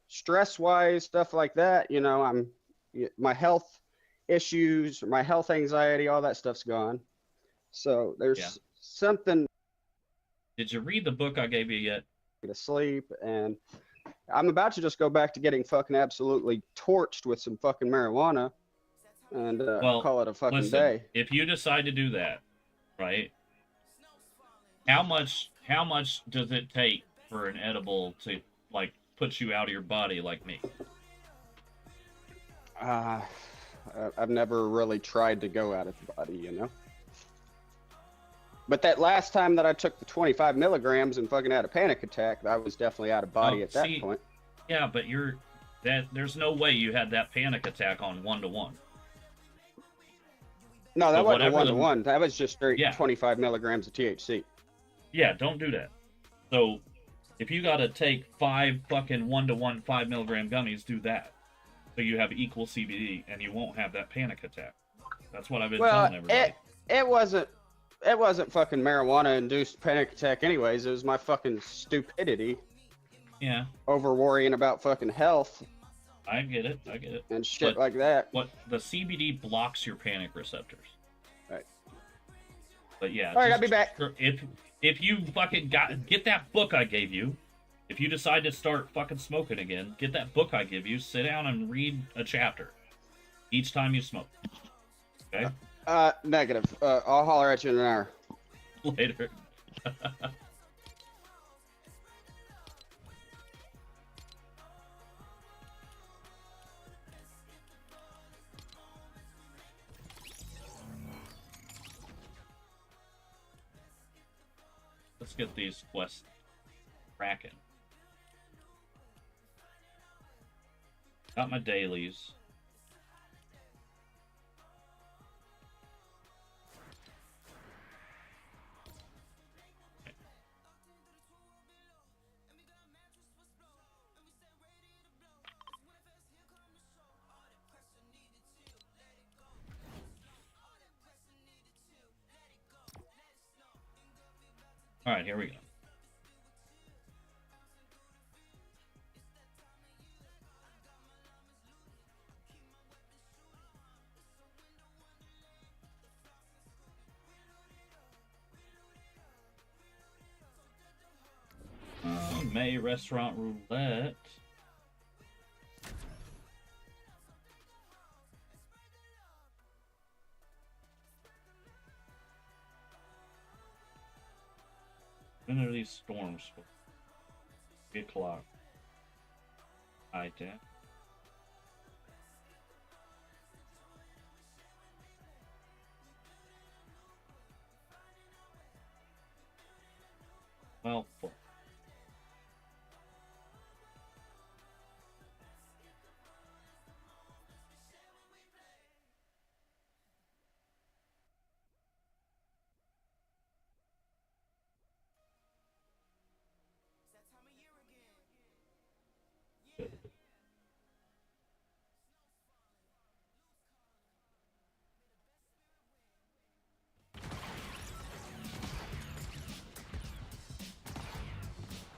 stress-wise, stuff like that, my health issues, my health anxiety, all that stuff's gone. So there's something. Did you read the book I gave you yet? To sleep, and I'm about to just go back to getting fucking absolutely torched with some fucking marijuana and call it a fucking day. If you decide to do that, right? How much does it take for an edible to like put you out of your body like me? I've never really tried to go out of the body, But that last time that I took the 25 milligrams and fucking had a panic attack, I was definitely out of body at that point. Yeah, but there's no way you had that panic attack on 1-to-1. No, that wasn't a 1-to-1. That was just straight 25 milligrams of THC. Yeah, don't do that. So, if you gotta take 5 fucking 1-to-1 5 milligram gummies, do that. So you have equal CBD and you won't have that panic attack. That's what I've been telling everybody. It wasn't fucking marijuana induced panic attack anyways. It was my fucking stupidity. Yeah. over worrying about fucking health I get it. I get it. and shit But like that. what the CBD blocks your panic receptors. Right. But yeah. All right, I'll be back. If you fucking get that book I gave you, if you decide to start fucking smoking again, get that book I give you, sit down and read a chapter each time you smoke. Okay? Negative. I'll holler at you in an hour. Later. Let's get these quests cracking. Got my dailies. All right, here we go. May restaurant roulette. When are these storms? 3 o'clock. I did. Well, fuck.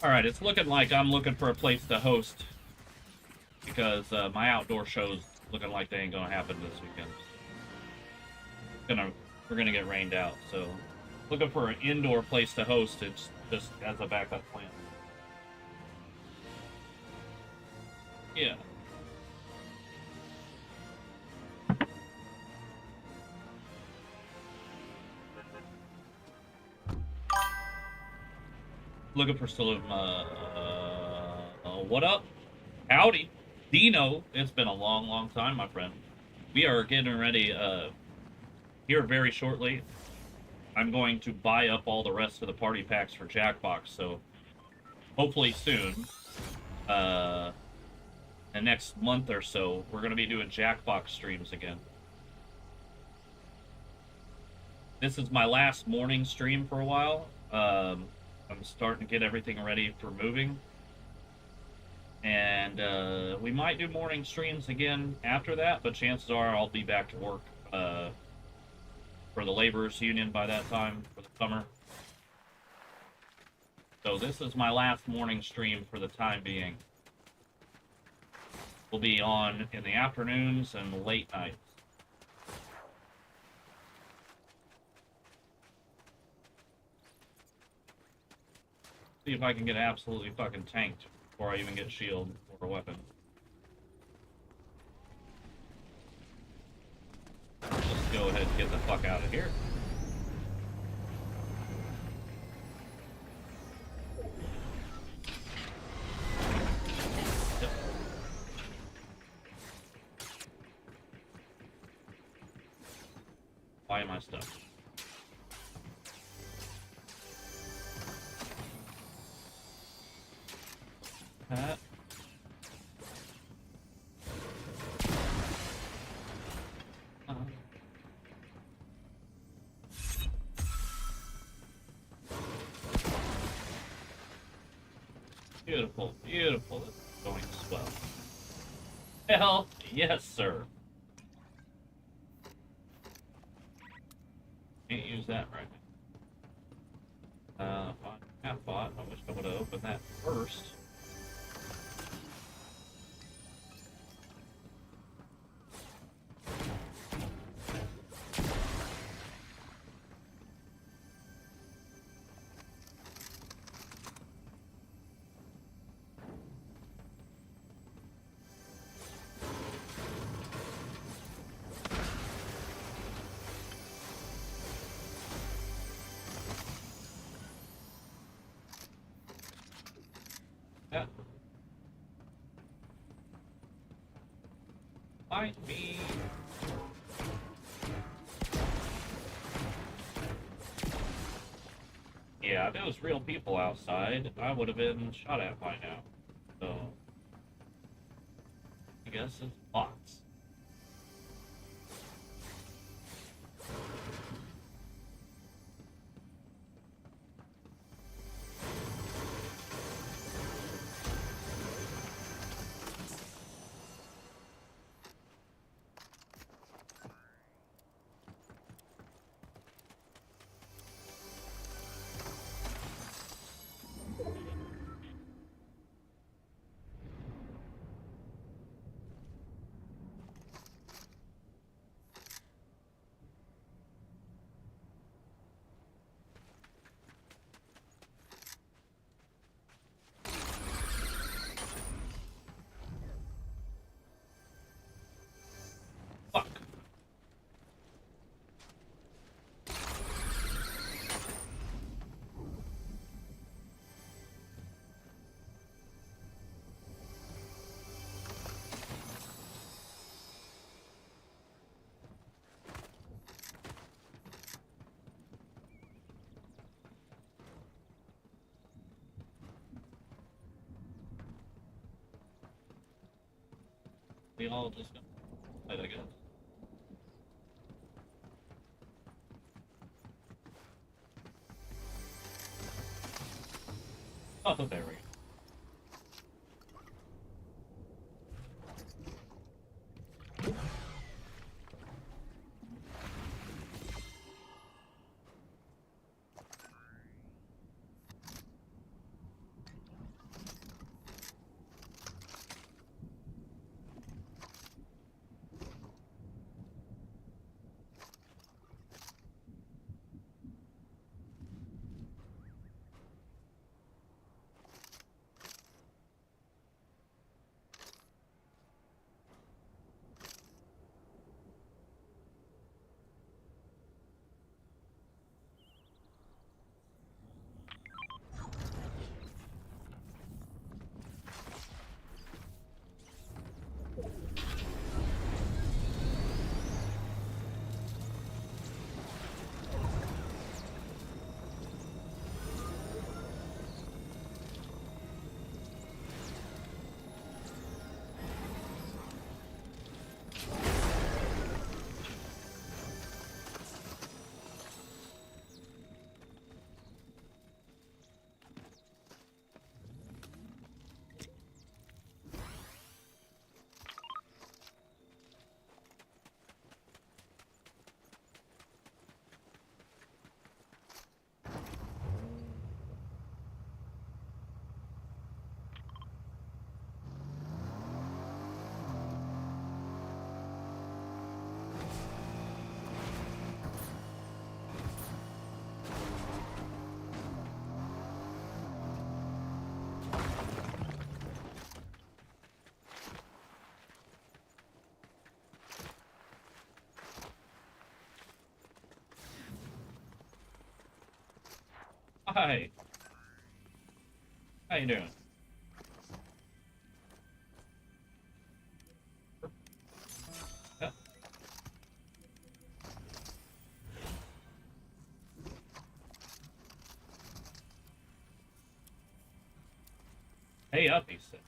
Alright, it's looking like I'm looking for a place to host because my outdoor show's looking like they ain't gonna happen this weekend. We're gonna get rained out, so looking for an indoor place to host. It's just as a backup plan. Yeah. Looking for some, what up? Howdy. Dino, it's been a long, long time, my friend. We are getting ready, here very shortly. I'm going to buy up all the rest of the party packs for Jackbox, so hopefully soon, the next month or so, we're going to be doing Jackbox streams again. This is my last morning stream for a while. I'm starting to get everything ready for moving. And we might do morning streams again after that, but chances are I'll be back to work for the Laborers Union by that time, for the summer. So this is my last morning stream for the time being. We'll be on in the afternoons and late nights. See if I can get absolutely fucking tanked before I even get shield or a weapon. Let's go ahead and get the fuck out of here. Yep. Why am I stuck? That. Beautiful, beautiful. This is going swell. Hell, yes, sir. Can't use that right now. Half bot. I wish I would have opened that first. Yeah. Find me. Yeah, if it was real people outside, I would have been shot at by now. So, I guess it's bots. Fuck. We all just gonna fight, I guess. Oh, there we go. Hi. How you doing? Yeah. Hey up, he said.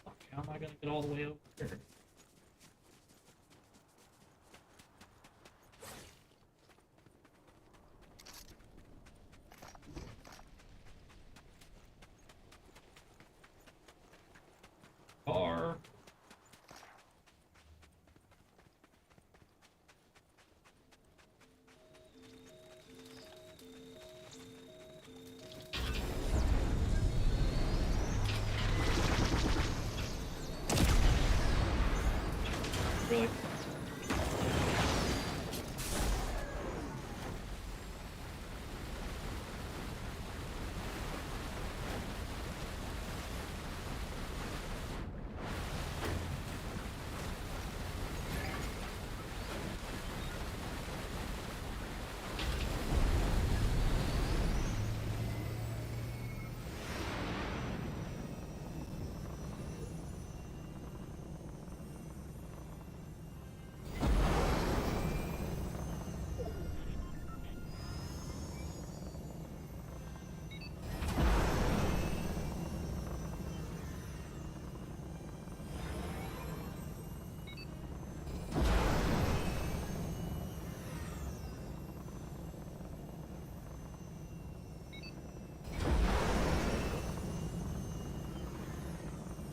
Fuck, how am I gonna get all the way over here?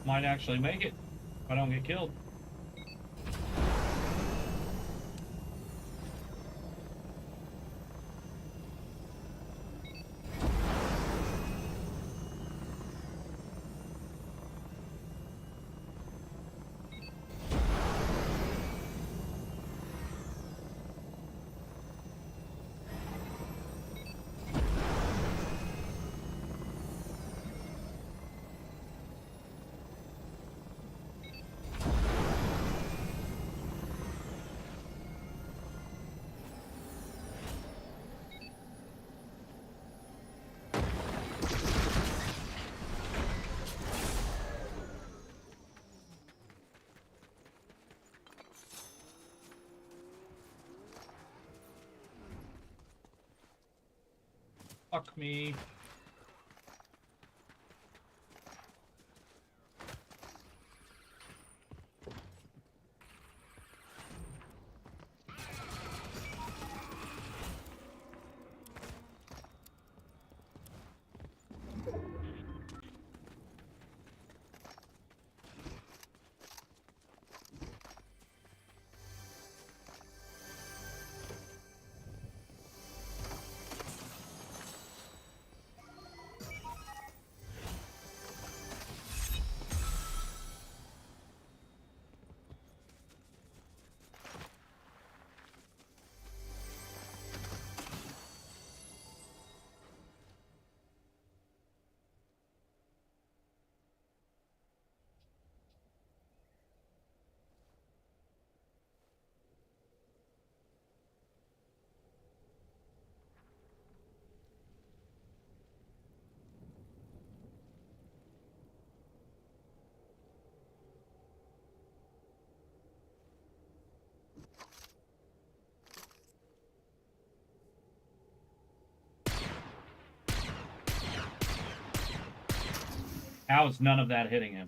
Might actually make it if I don't get killed. Fuck me. How is none of that hitting him?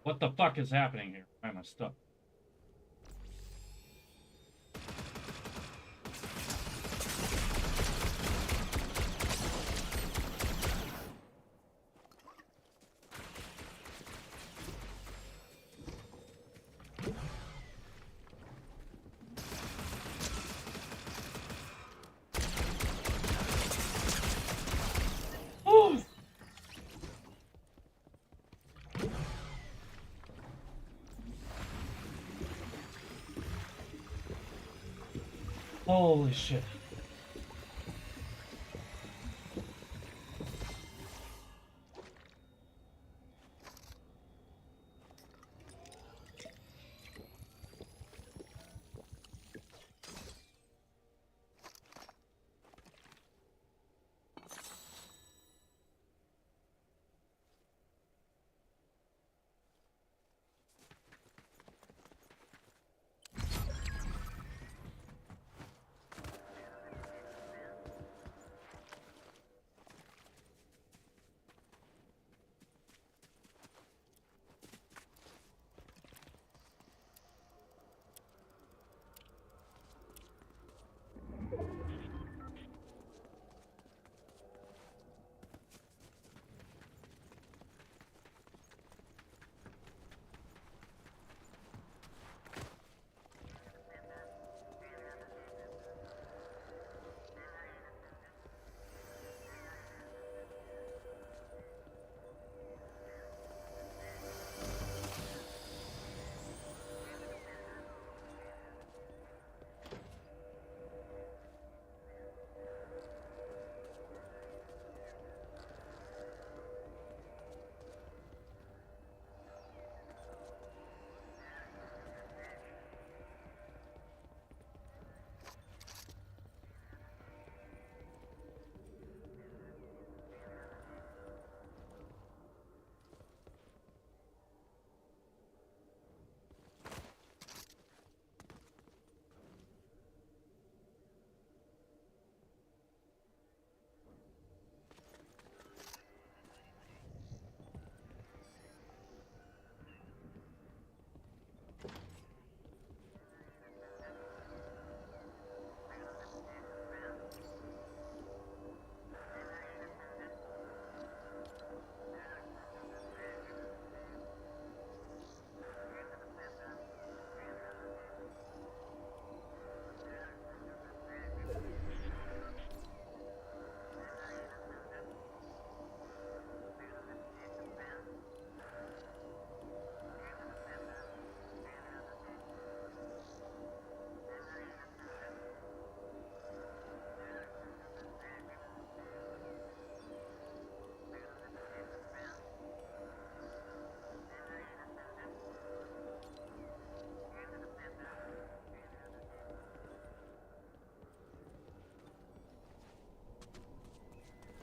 What the fuck is happening here? Why am I stuck? Ooh. Holy shit.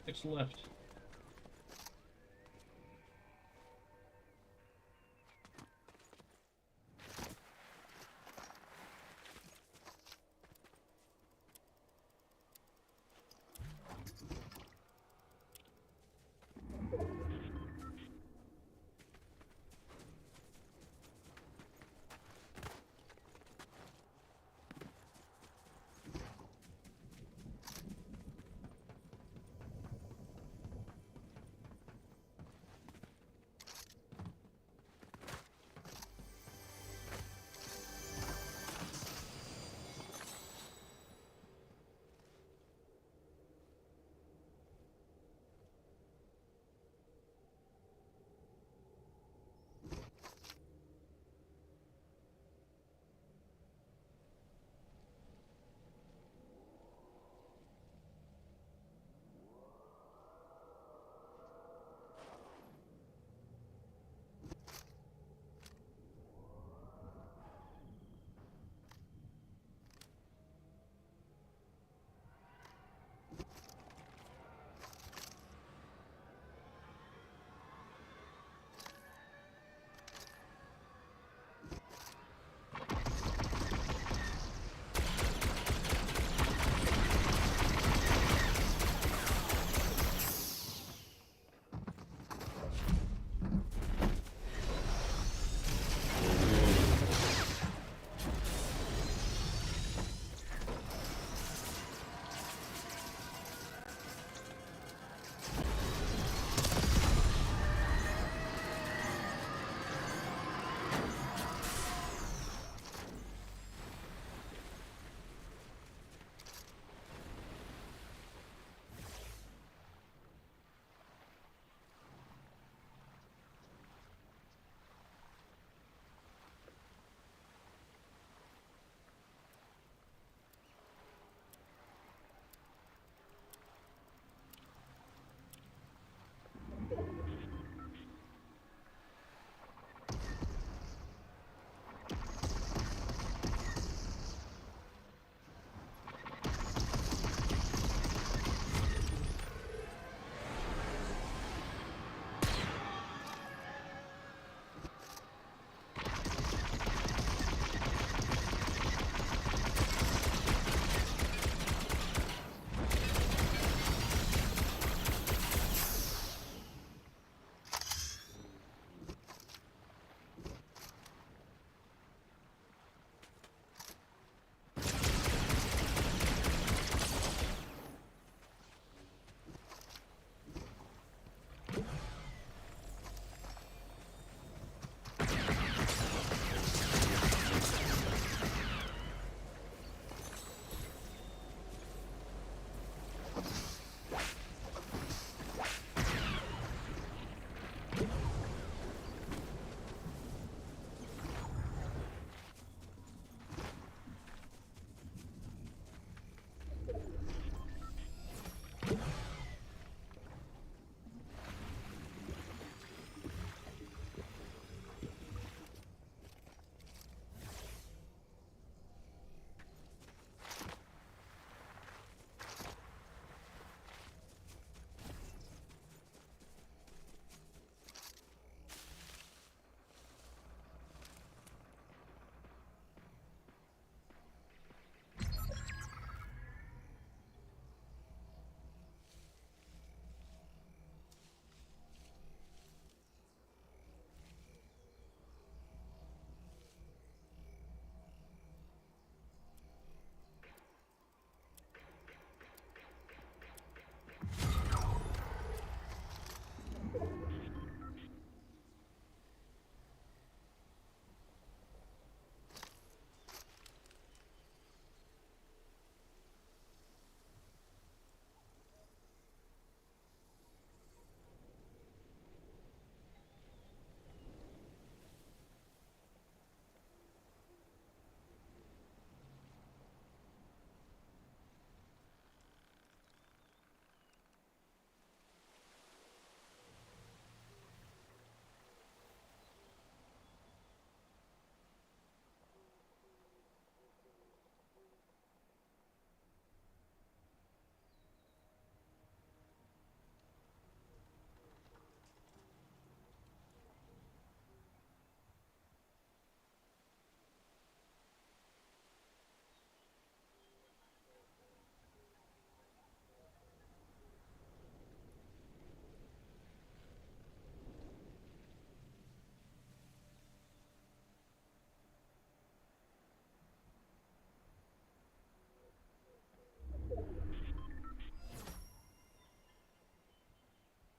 6 left.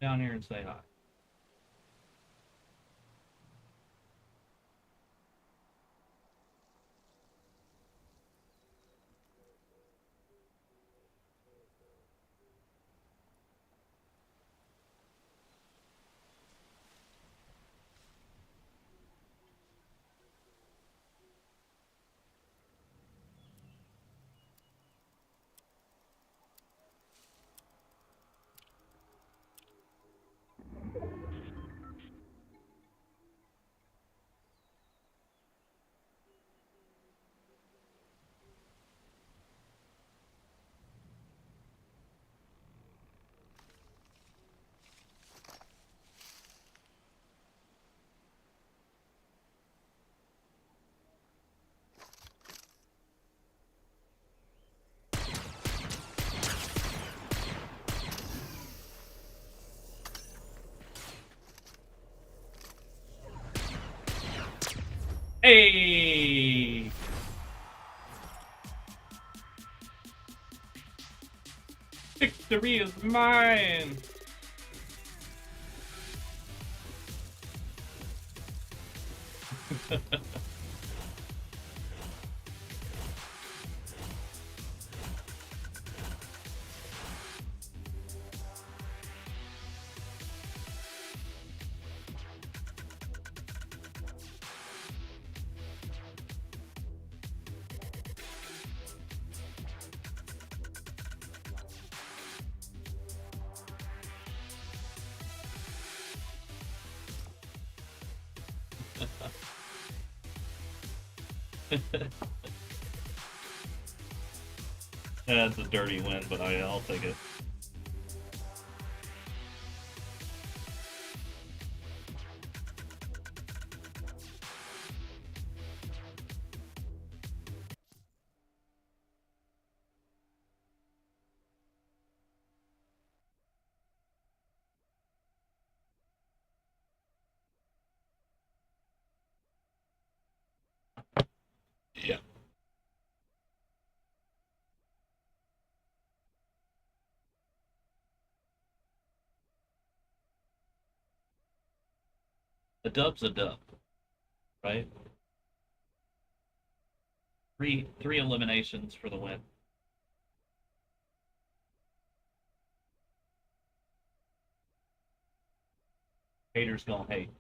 down here and say hi. Hey! Victory is mine! That's a dirty win, but I'll take it. Yeah. A dub's a dub, right? Three eliminations for the win. Haters gonna hate.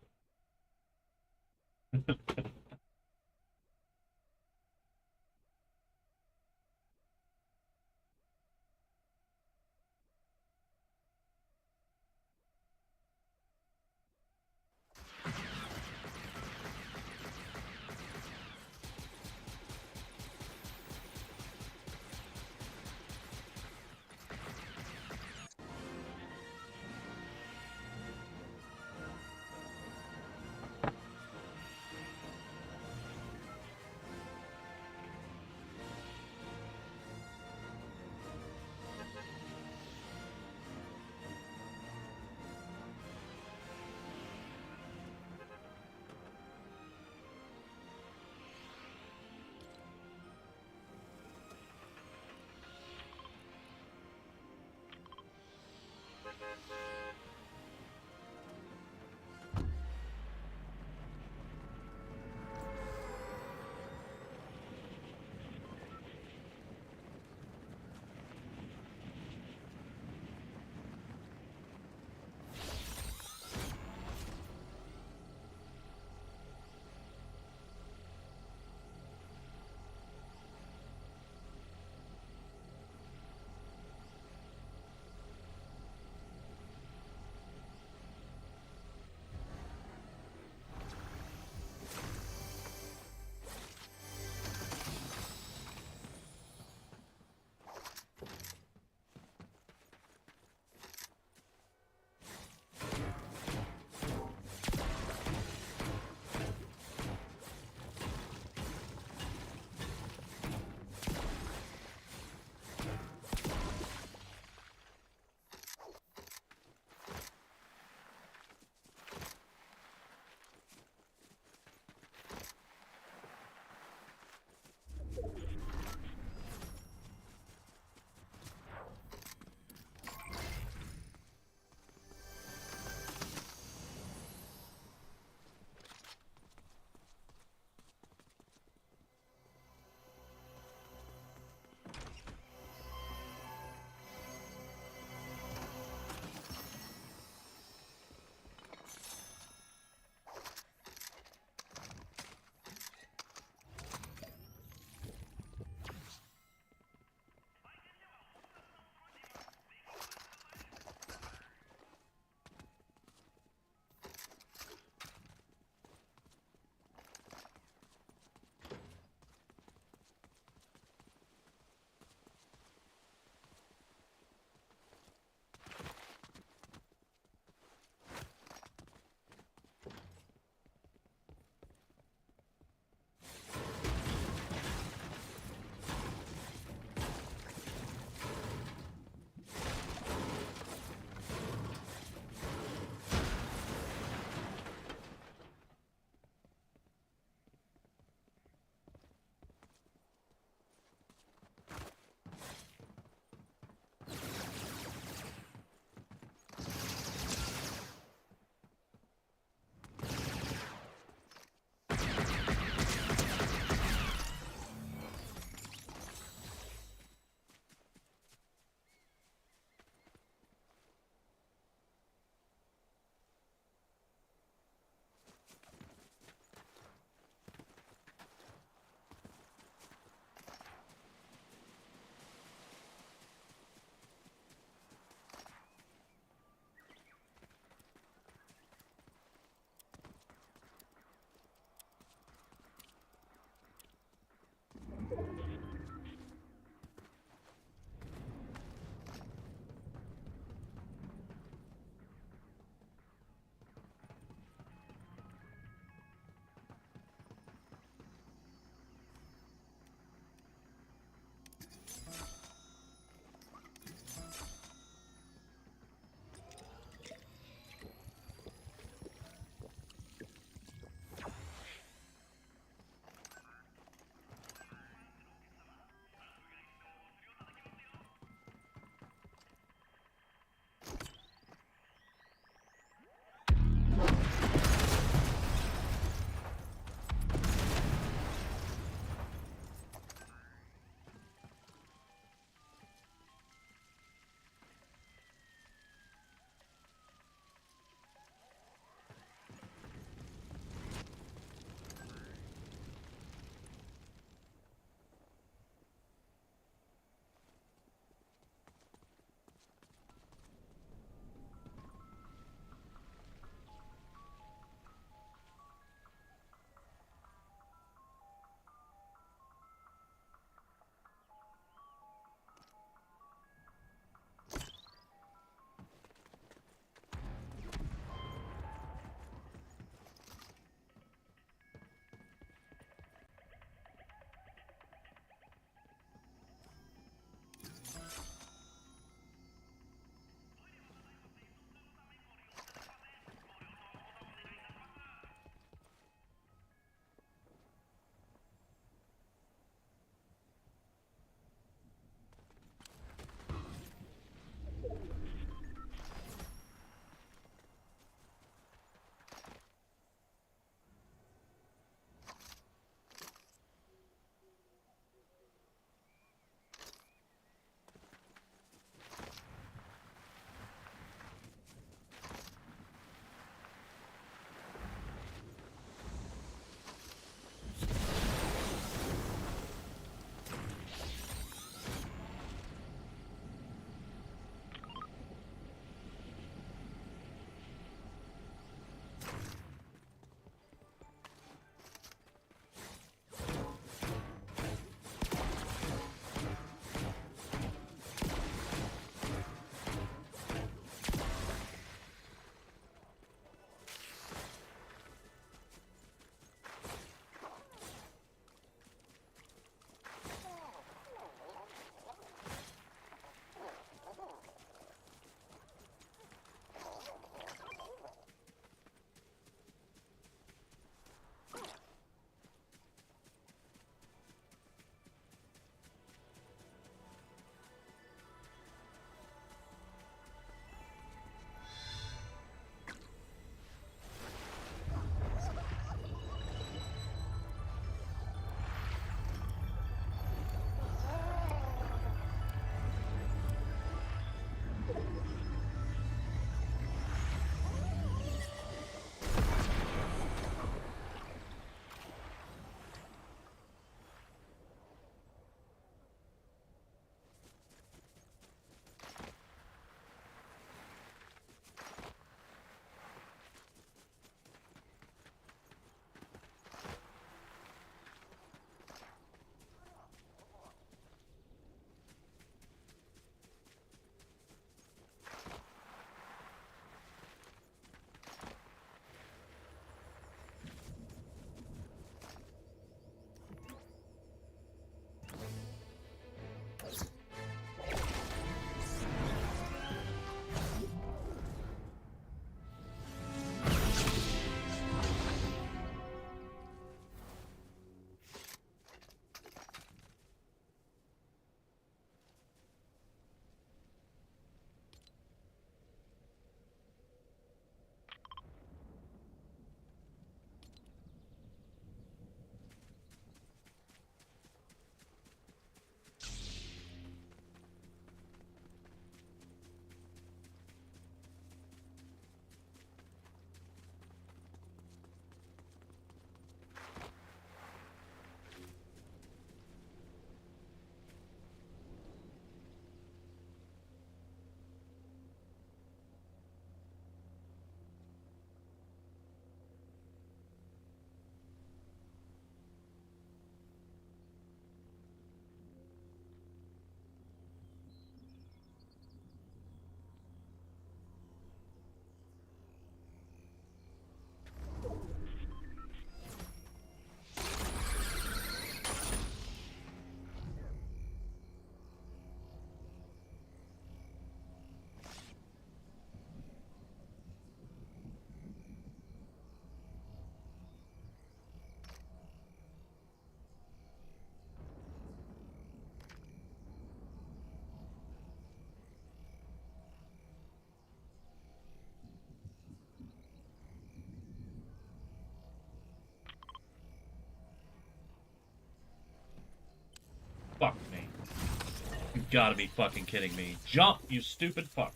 gotta be fucking kidding me. Jump, you stupid fuck.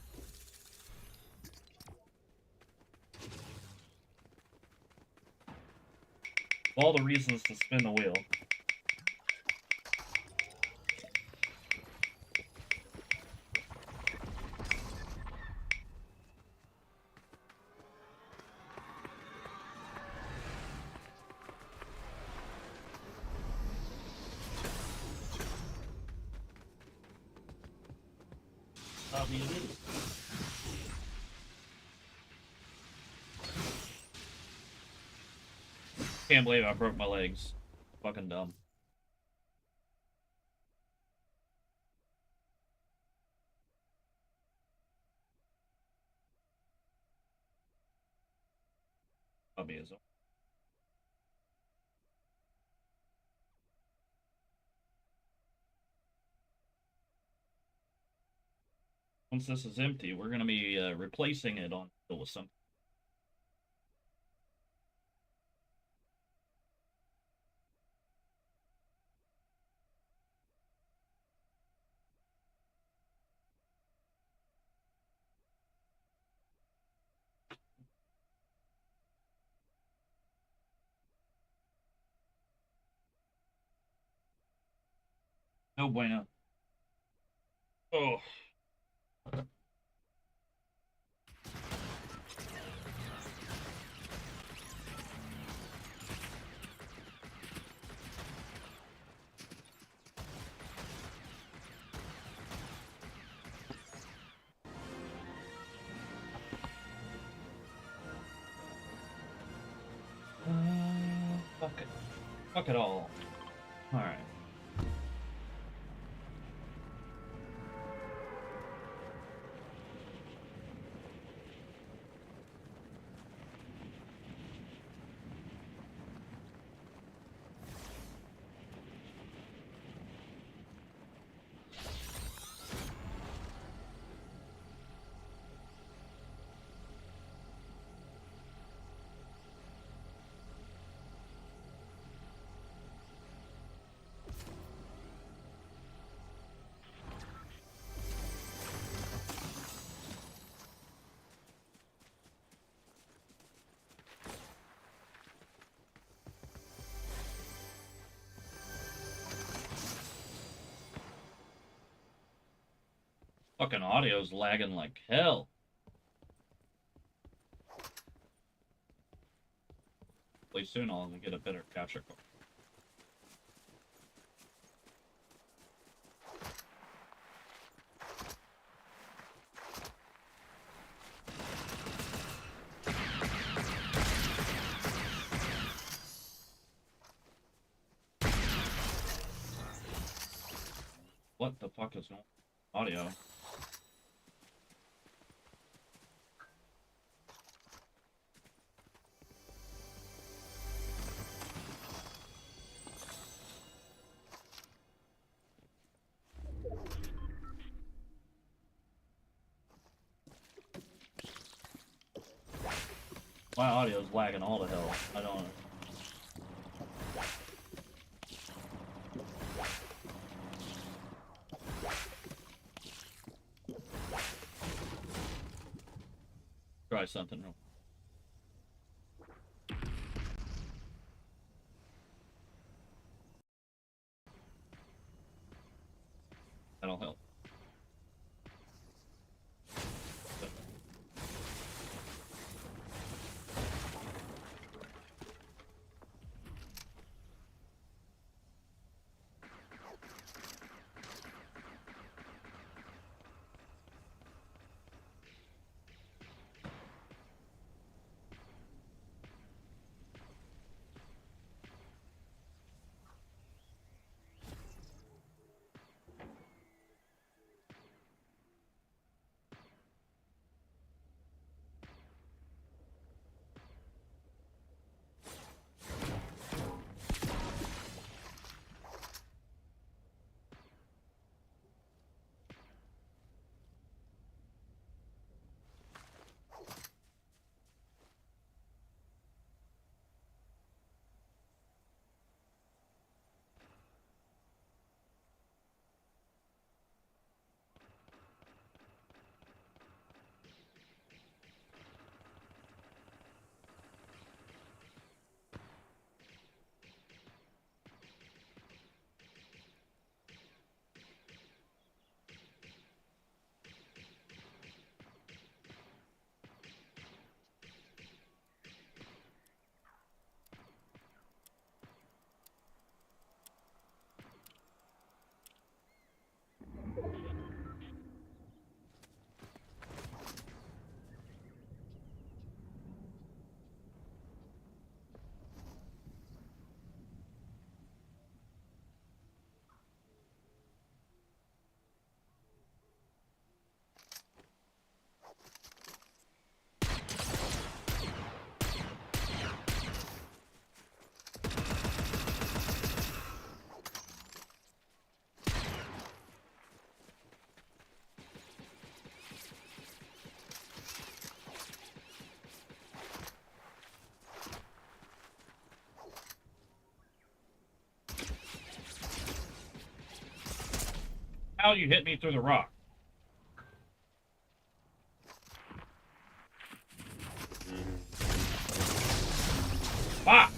All the reasons to spin the wheel. Can't believe I broke my legs. Fucking dumb. Puppy is. Once this is empty, we're gonna be replacing it on with something. No bueno. Oh. Fuck it. Fuck it all. Alright. Fucking audio's lagging like hell. Hopefully soon I'll get a better capture card. What the fuck is going on? Audio. My audio's lagging all to hell. I don't know. Try something real. That'll help. How you hit me through the rock? Fuck!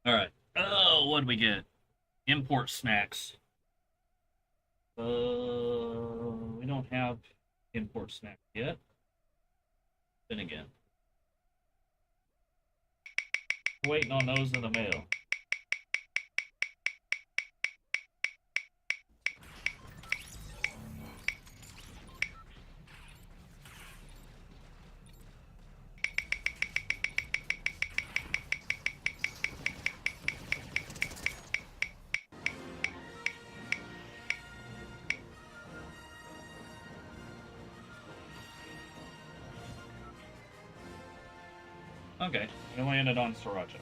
All right. Oh, what did we get? Import snacks. We don't have import snacks yet. Then again, waiting on those in the mail. Okay, and we ended on Sriracha.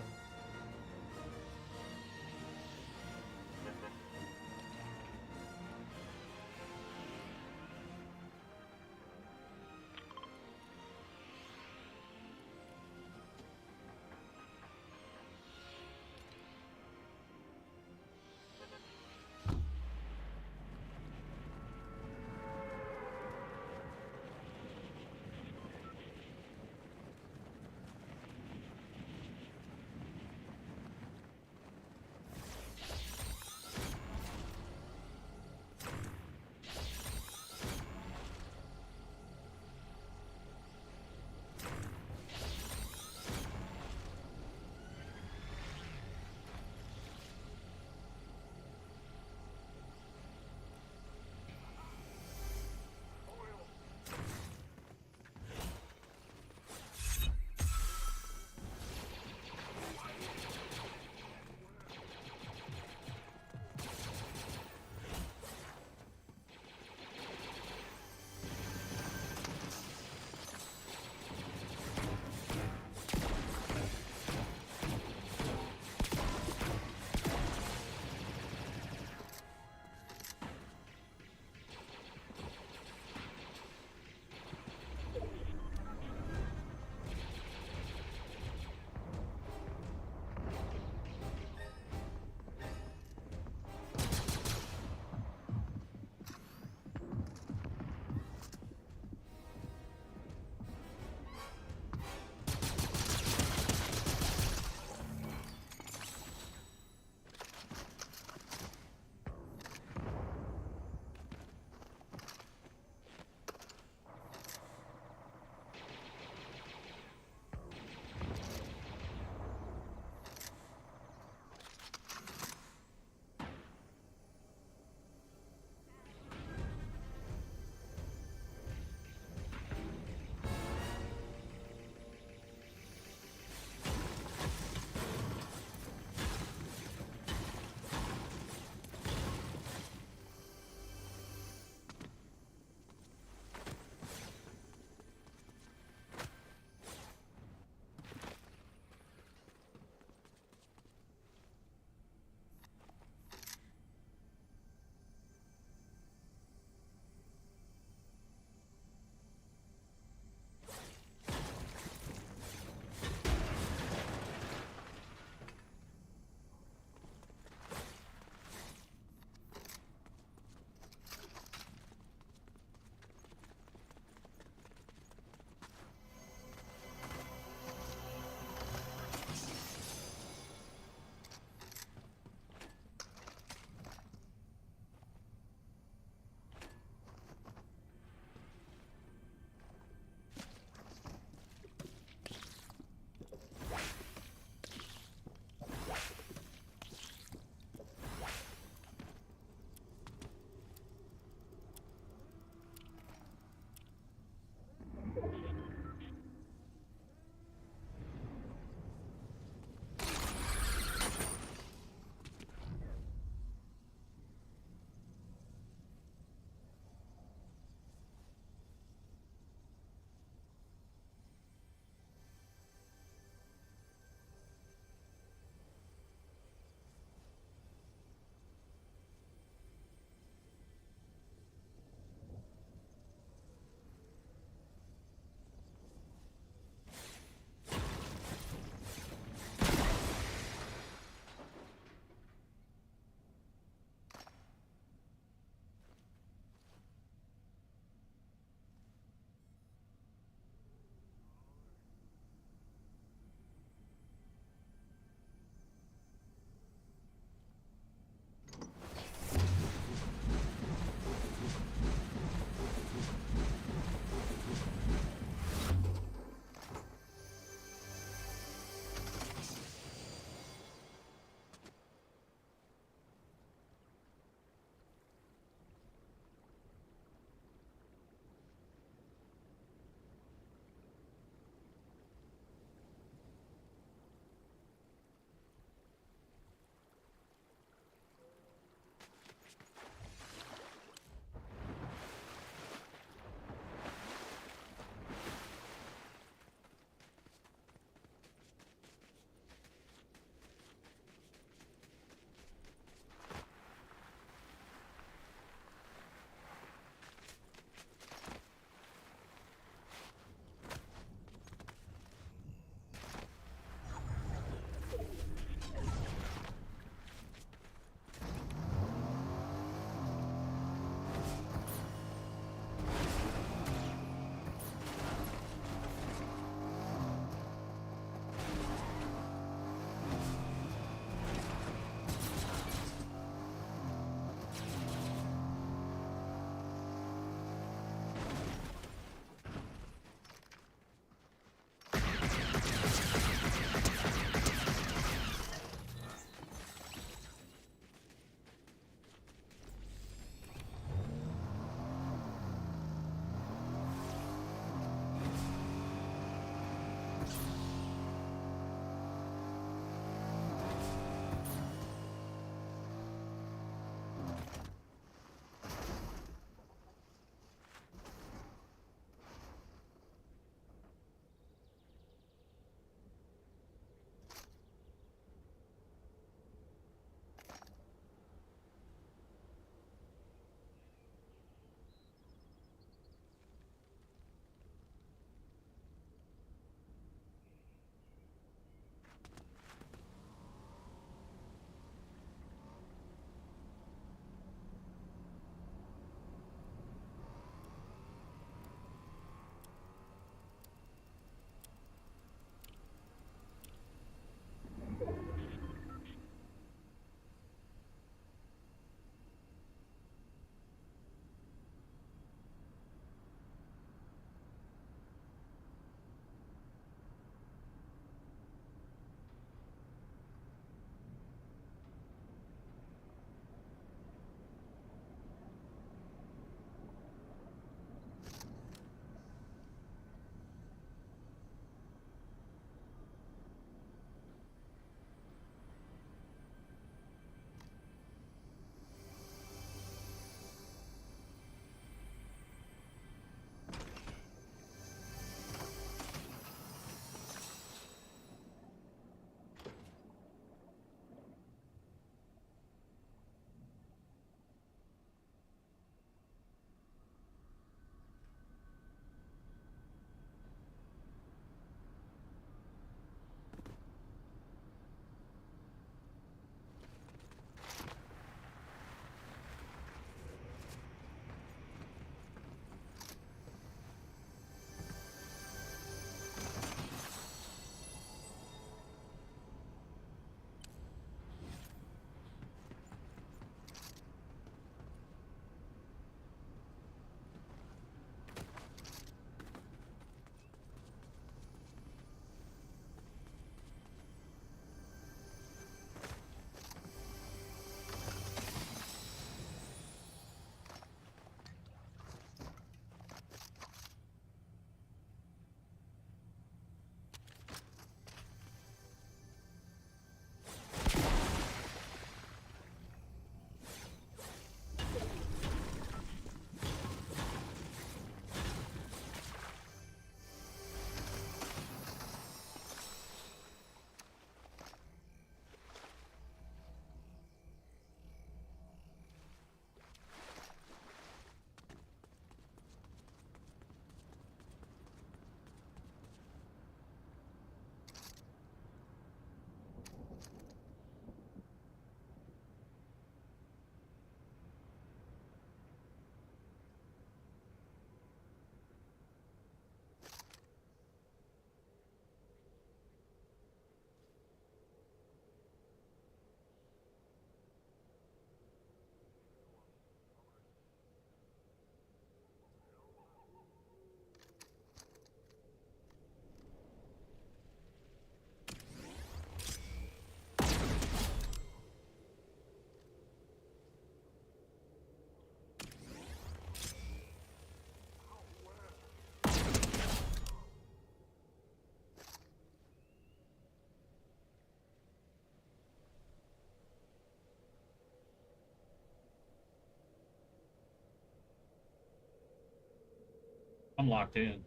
I'm locked in.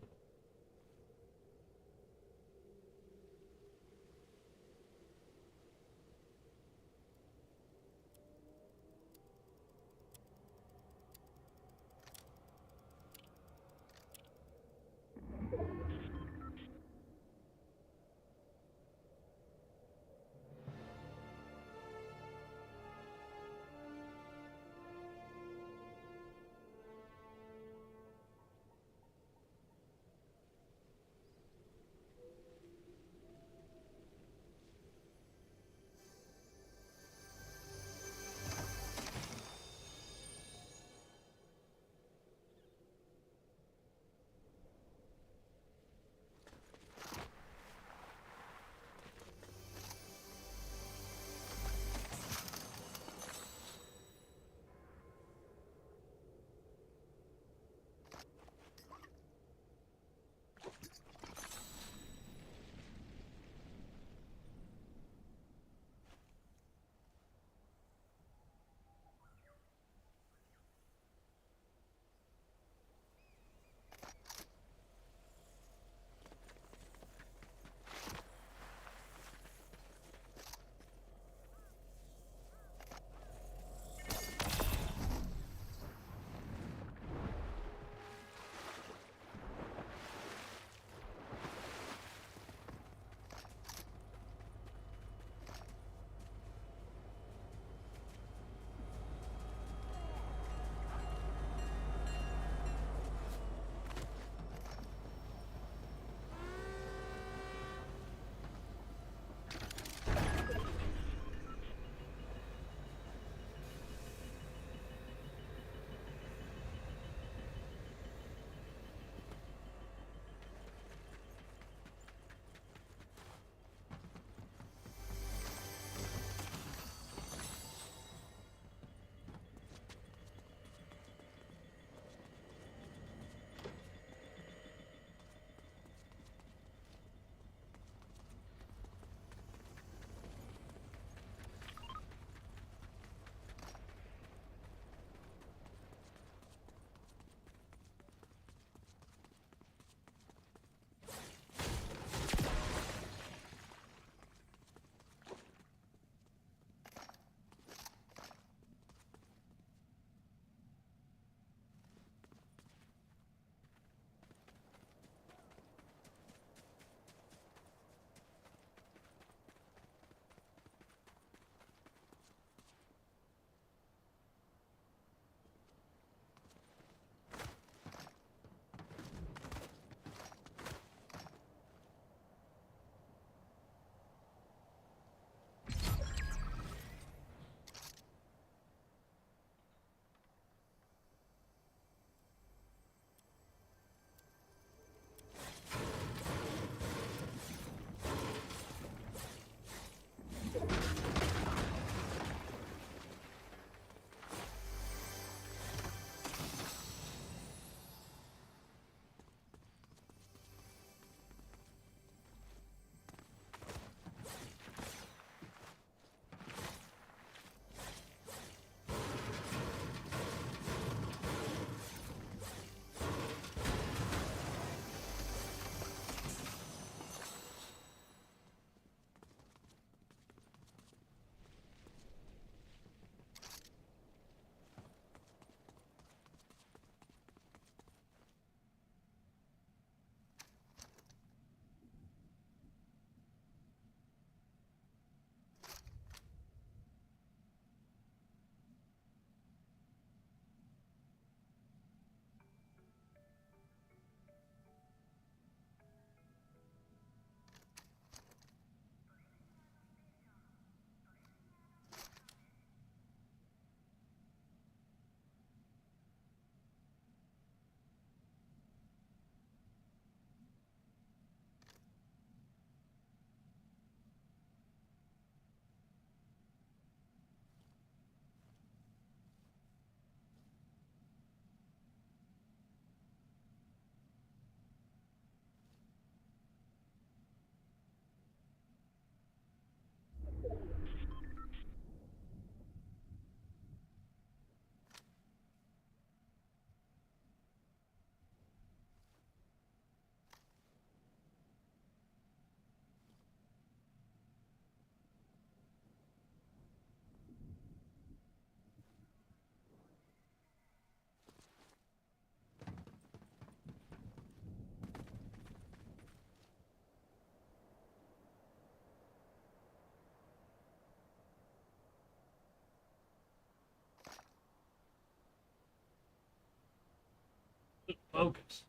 focus.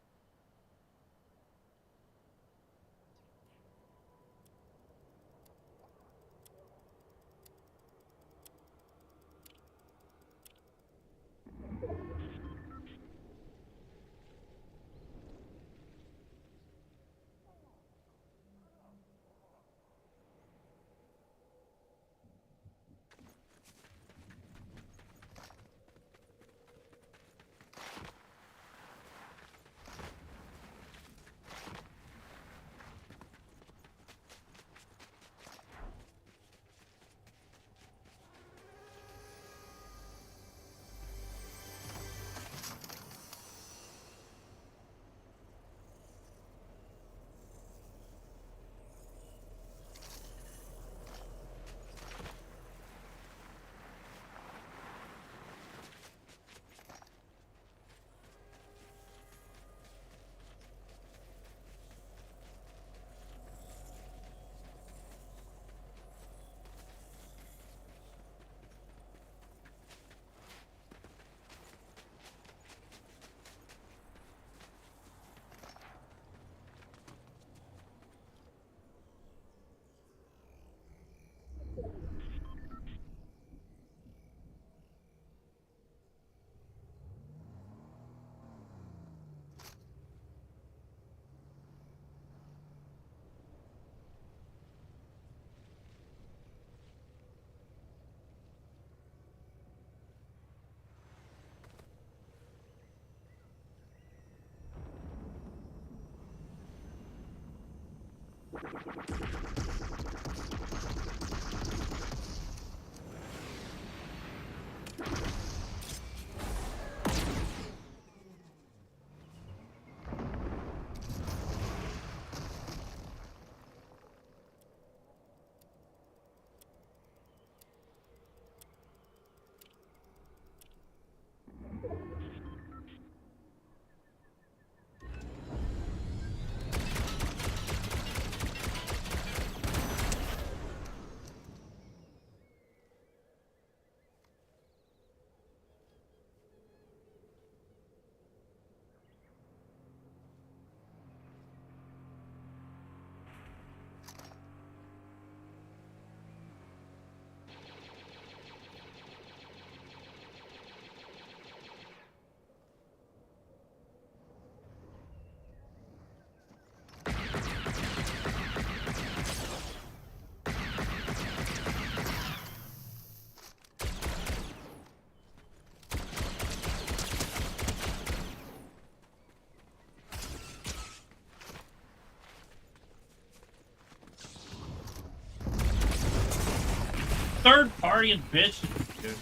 Third party and bitch. Dude.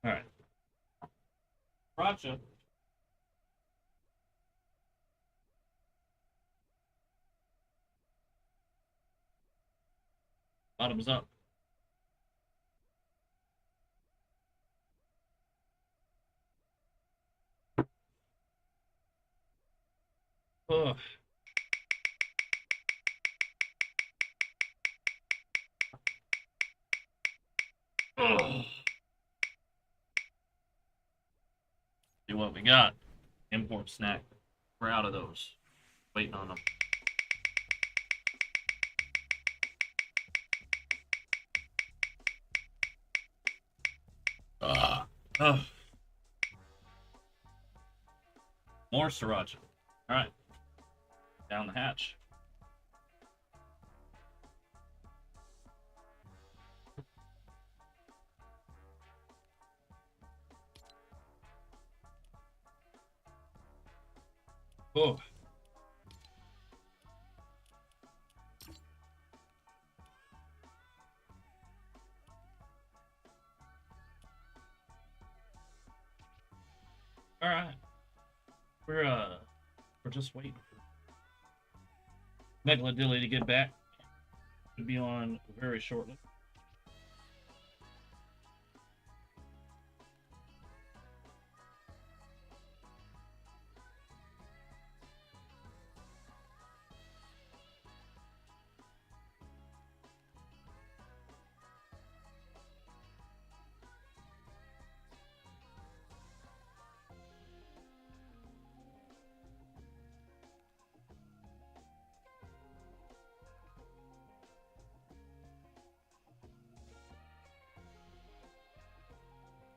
Alright. Gotcha. Bottoms up. Ugh. Ugh. See what we got. Import snack. We're out of those. Waiting on them. More sriracha. Alright. Down the hatch. Oh. All right. We're just waiting for Megalodilly to get back. Should be on very shortly.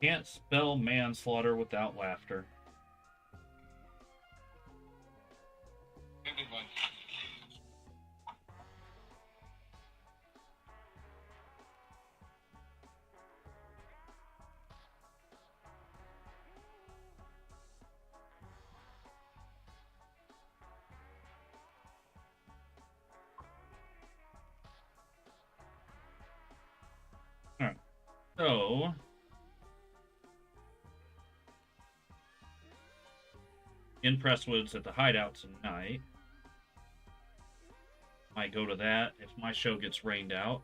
Can't spell manslaughter without laughter. Alright. So in Presswoods at the hideout tonight. Might go to that if my show gets rained out.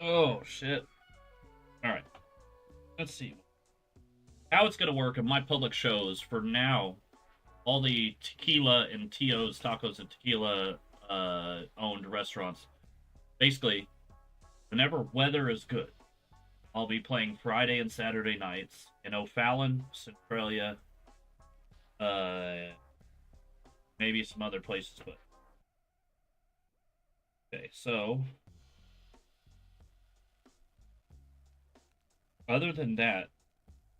Oh, shit. Alright. Let's see. How it's going to work in my public shows for now, all the tequila and Tio's Tacos and Tequila owned restaurants, basically, whenever weather is good, I'll be playing Friday and Saturday nights in O'Fallon, Centralia, maybe some other places, but... Okay, so... Other than that,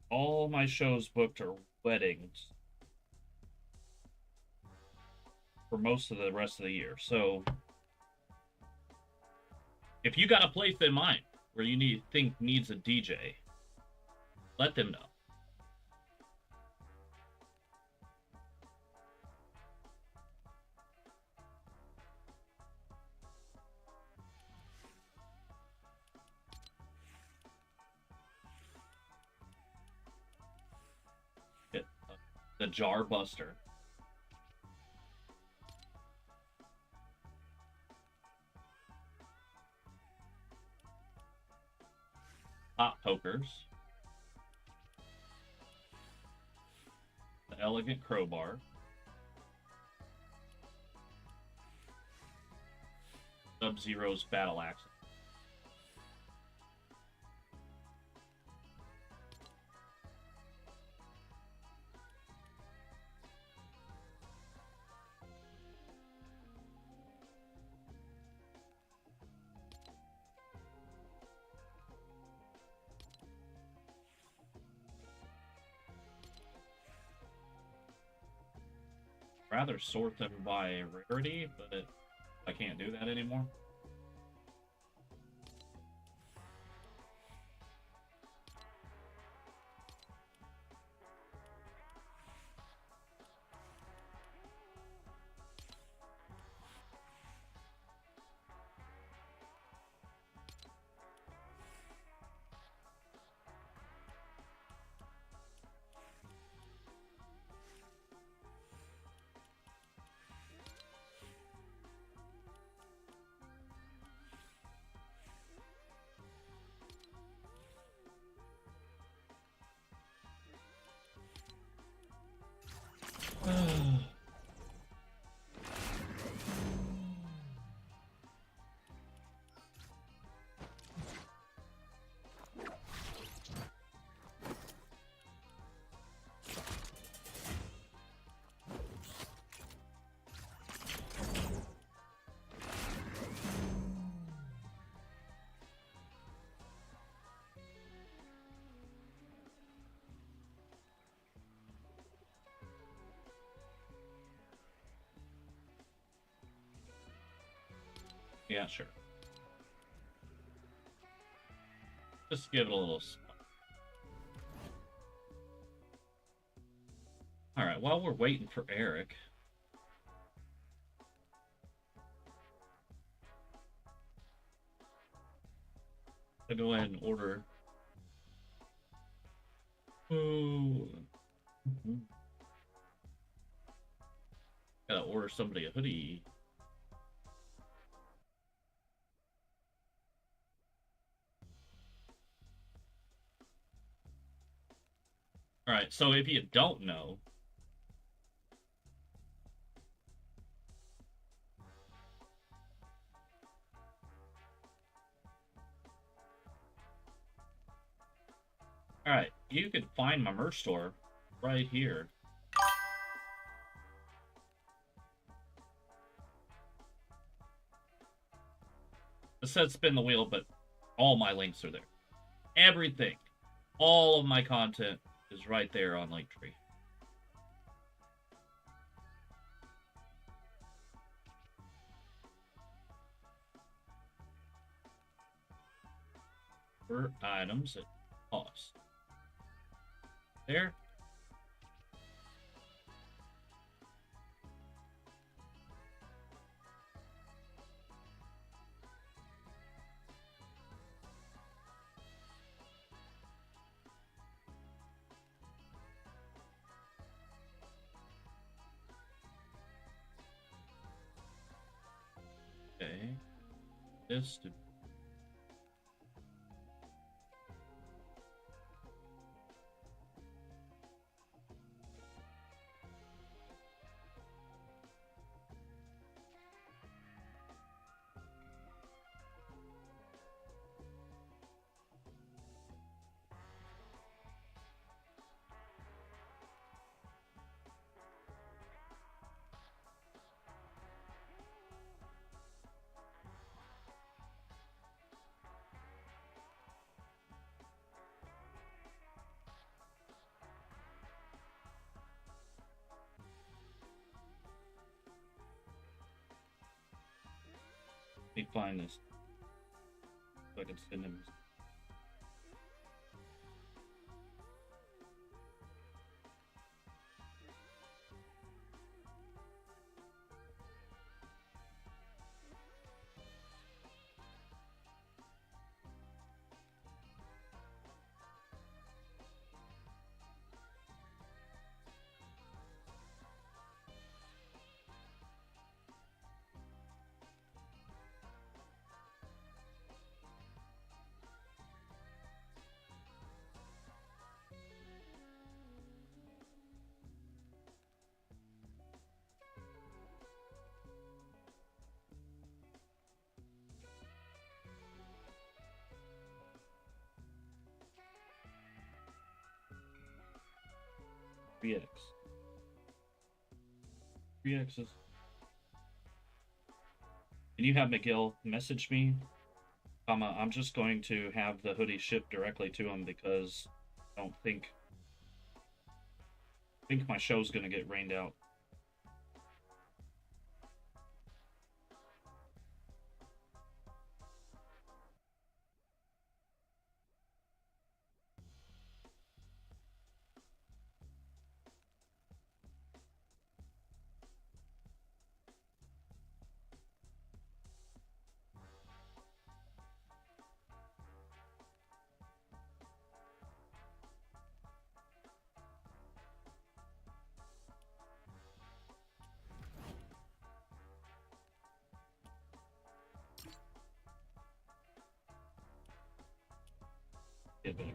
all my shows booked are weddings for most of the rest of the year. So if you got a place in mind where you think needs a DJ, let them know. The Jar Buster. Hot Pokers. The Elegant Crowbar. Sub-Zero's Battle Axe. Rather sort them by rarity, but I can't do that anymore. Yeah, sure. Just give it a little... Alright, while we're waiting for Eric... I'll go ahead and order... Oh, order somebody a hoodie. Alright, so if you don't know, alright, you can find my merch store right here. It says spin the wheel, but all my links are there. Everything. All of my content is right there on Linktree. For items at cost. There. Okay. This to let me find this so I can send him. BX. 3X is. Can you have McGill message me? I'm just going to have the hoodie shipped directly to him because I don't think my show's gonna get rained out. Get better.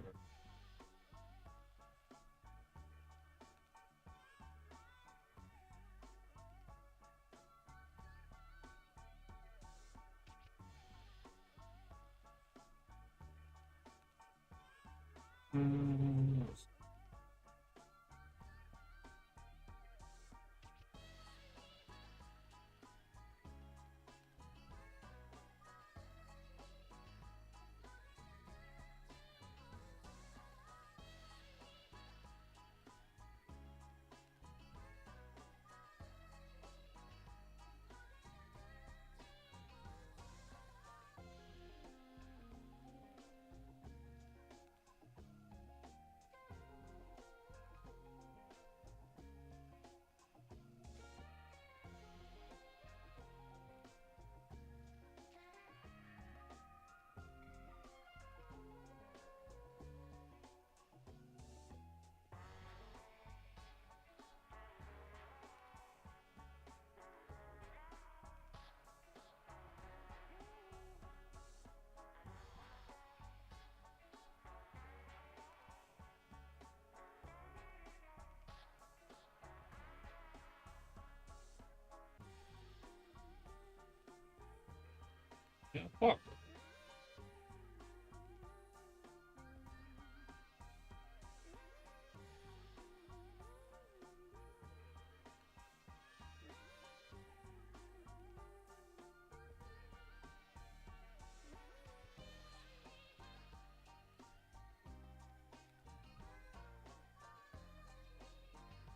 Yeah, fuck.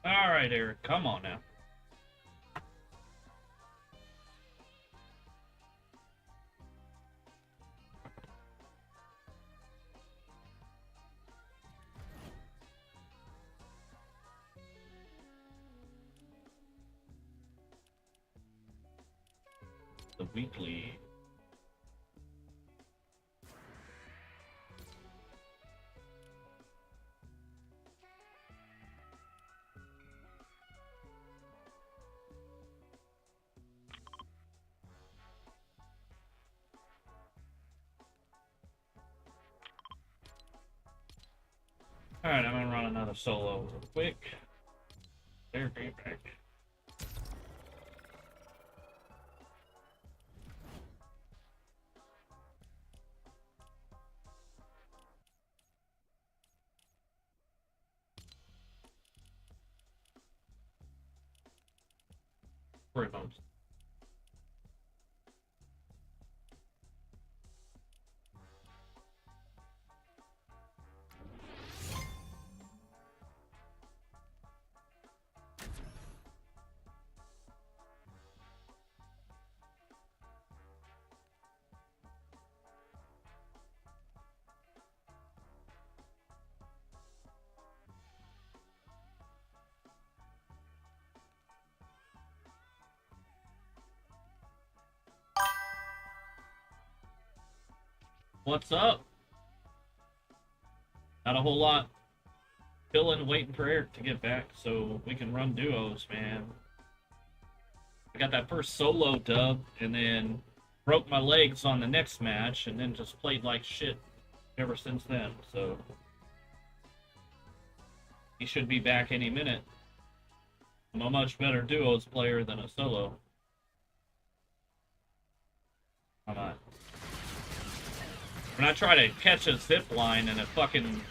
All right, Eric, come on now. The weekly. Alright, I'm gonna run another solo real quick. There, be back. Sorry, Bones. What's up? Not a whole lot. Chilling, waiting for Eric to get back so we can run duos, man. I got that first solo dub and then broke my legs on the next match and then just played like shit ever since then, so he should be back any minute. I'm a much better duos player than a solo. Come on. When I try to catch a zip line and it fucking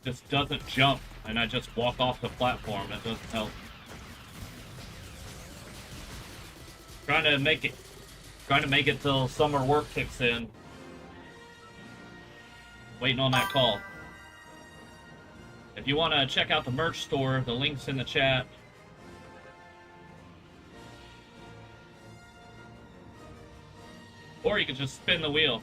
just doesn't jump and I just walk off the platform, it doesn't help. Trying to make it till summer work kicks in. Waiting on that call. If you want to check out the merch store, the link's in the chat. Or you can just spin the wheel.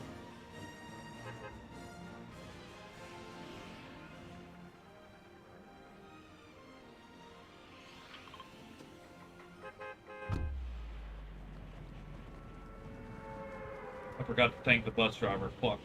I forgot to thank the bus driver. Fuck.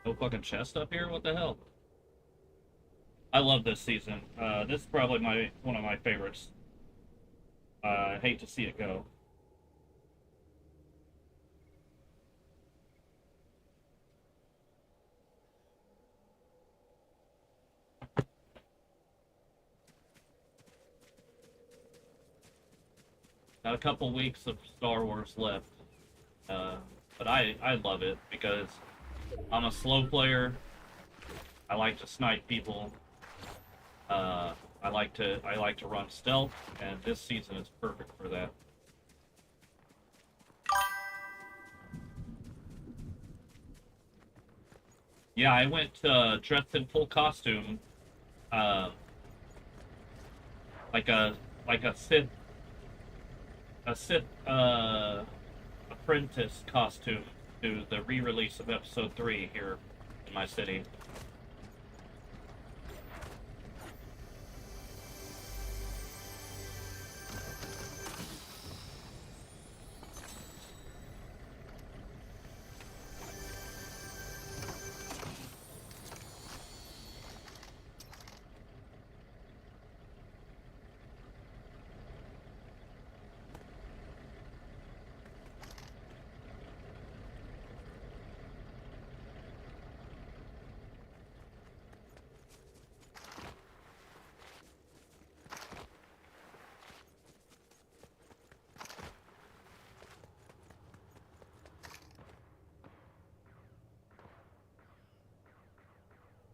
No fucking chest up here? What the hell? I love this season. This is probably one of my favorites. I hate to see it go. Got a couple weeks of Star Wars left. But I love it because I'm a slow player. I like to snipe people. I like to run stealth, and this season is perfect for that. Yeah, I went dressed in full costume, like a Sith apprentice costume to the re-release of Episode 3 here in my city.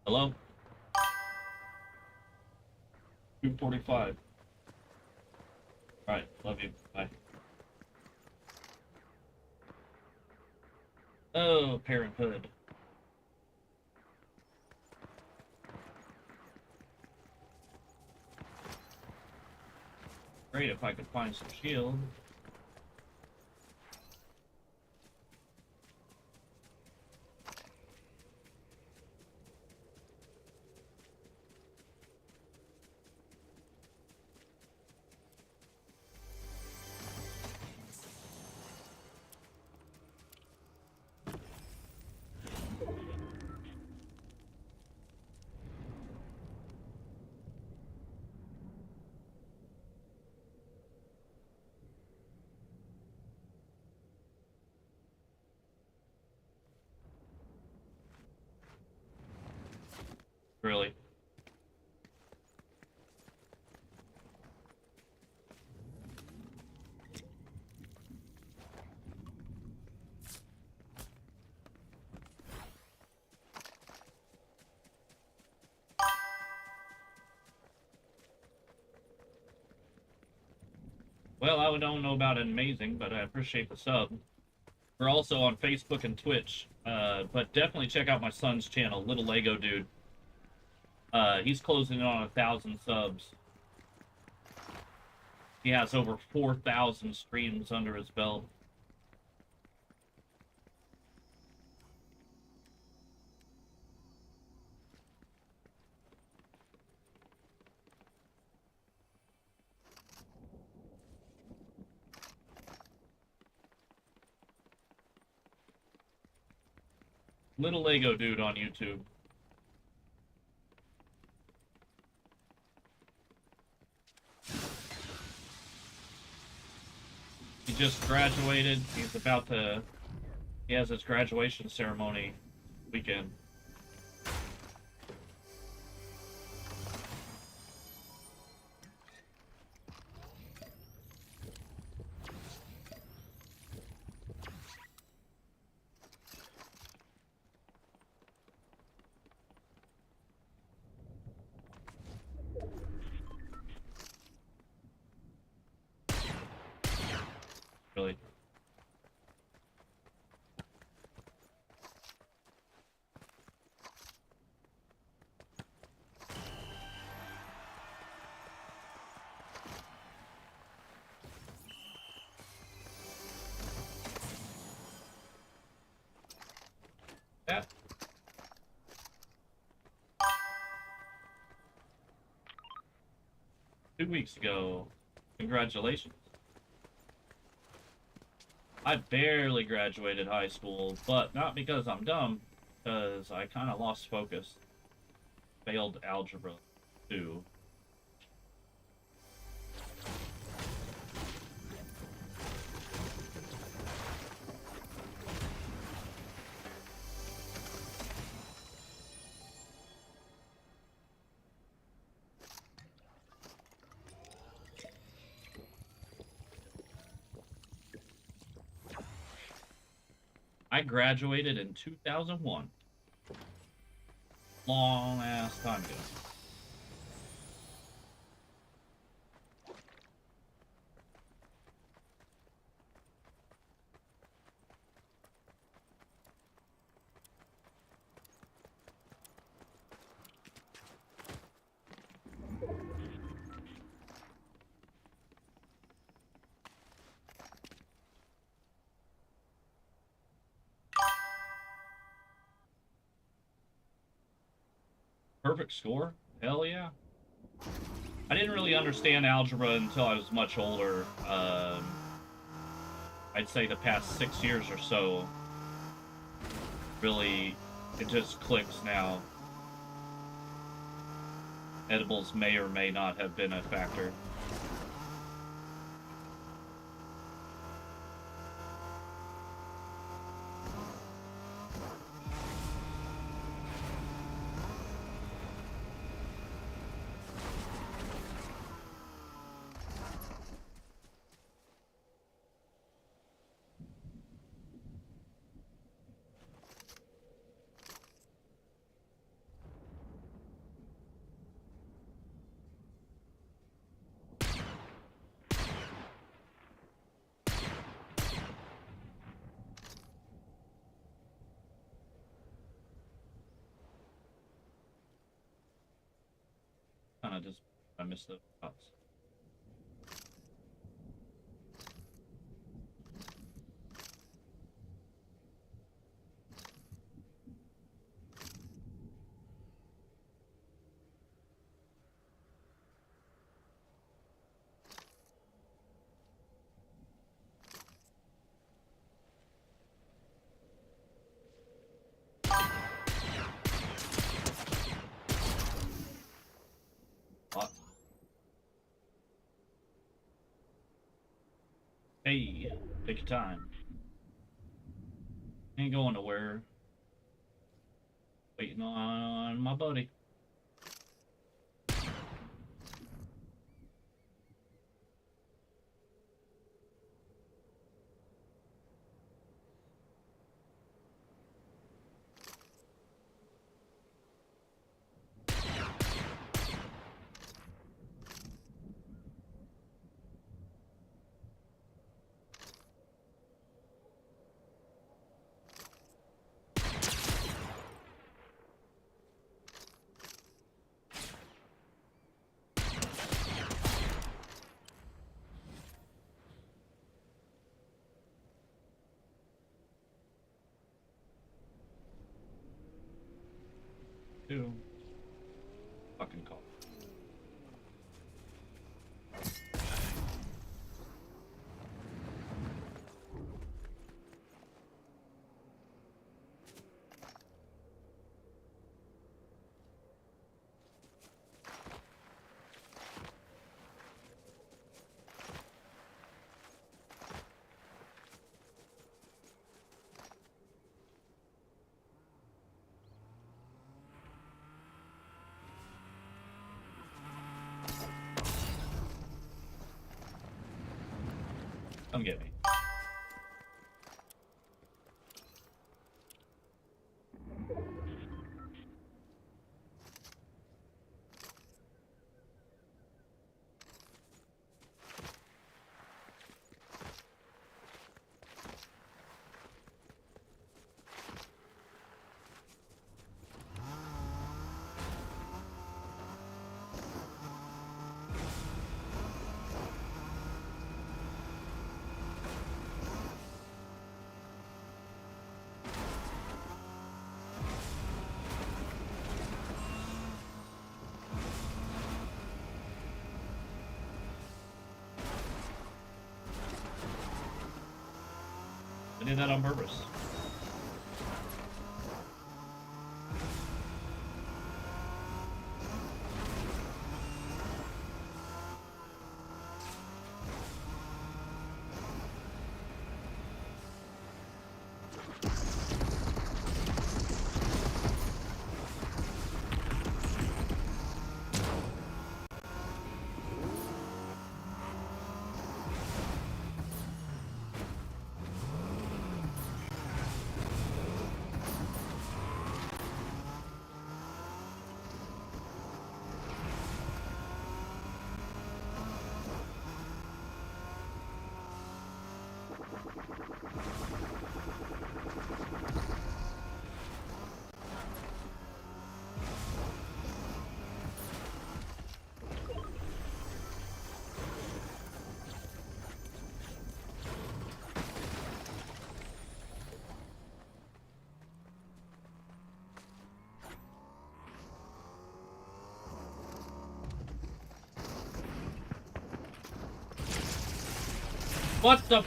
Hello? 2:45. Alright, love you. Bye. Oh, Parenthood. Great if I could find some shield. Really? Well, I don't know about it amazing, but I appreciate the sub. We're also on Facebook and Twitch, but definitely check out my son's channel, Little Lego Dude. He's closing in on 1,000 subs. He has over 4,000 streams under his belt. Little Lego Dude on YouTube. He just graduated. He has his graduation ceremony weekend. Really. Yeah. Two weeks ago. Congratulations. I barely graduated high school, but not because I'm dumb, because I kind of lost focus. Failed algebra 2. I graduated in 2001. Long ass time ago. Perfect score? Hell yeah. I didn't really understand algebra until I was much older. I'd say the past 6 years or so. Really, it just clicks now. Edibles may or may not have been a factor. I missed the shots. What? Hey, take your time. Ain't going nowhere. Waiting on my buddy. Two. Fucking call. Come get me. I did that on purpose. What the?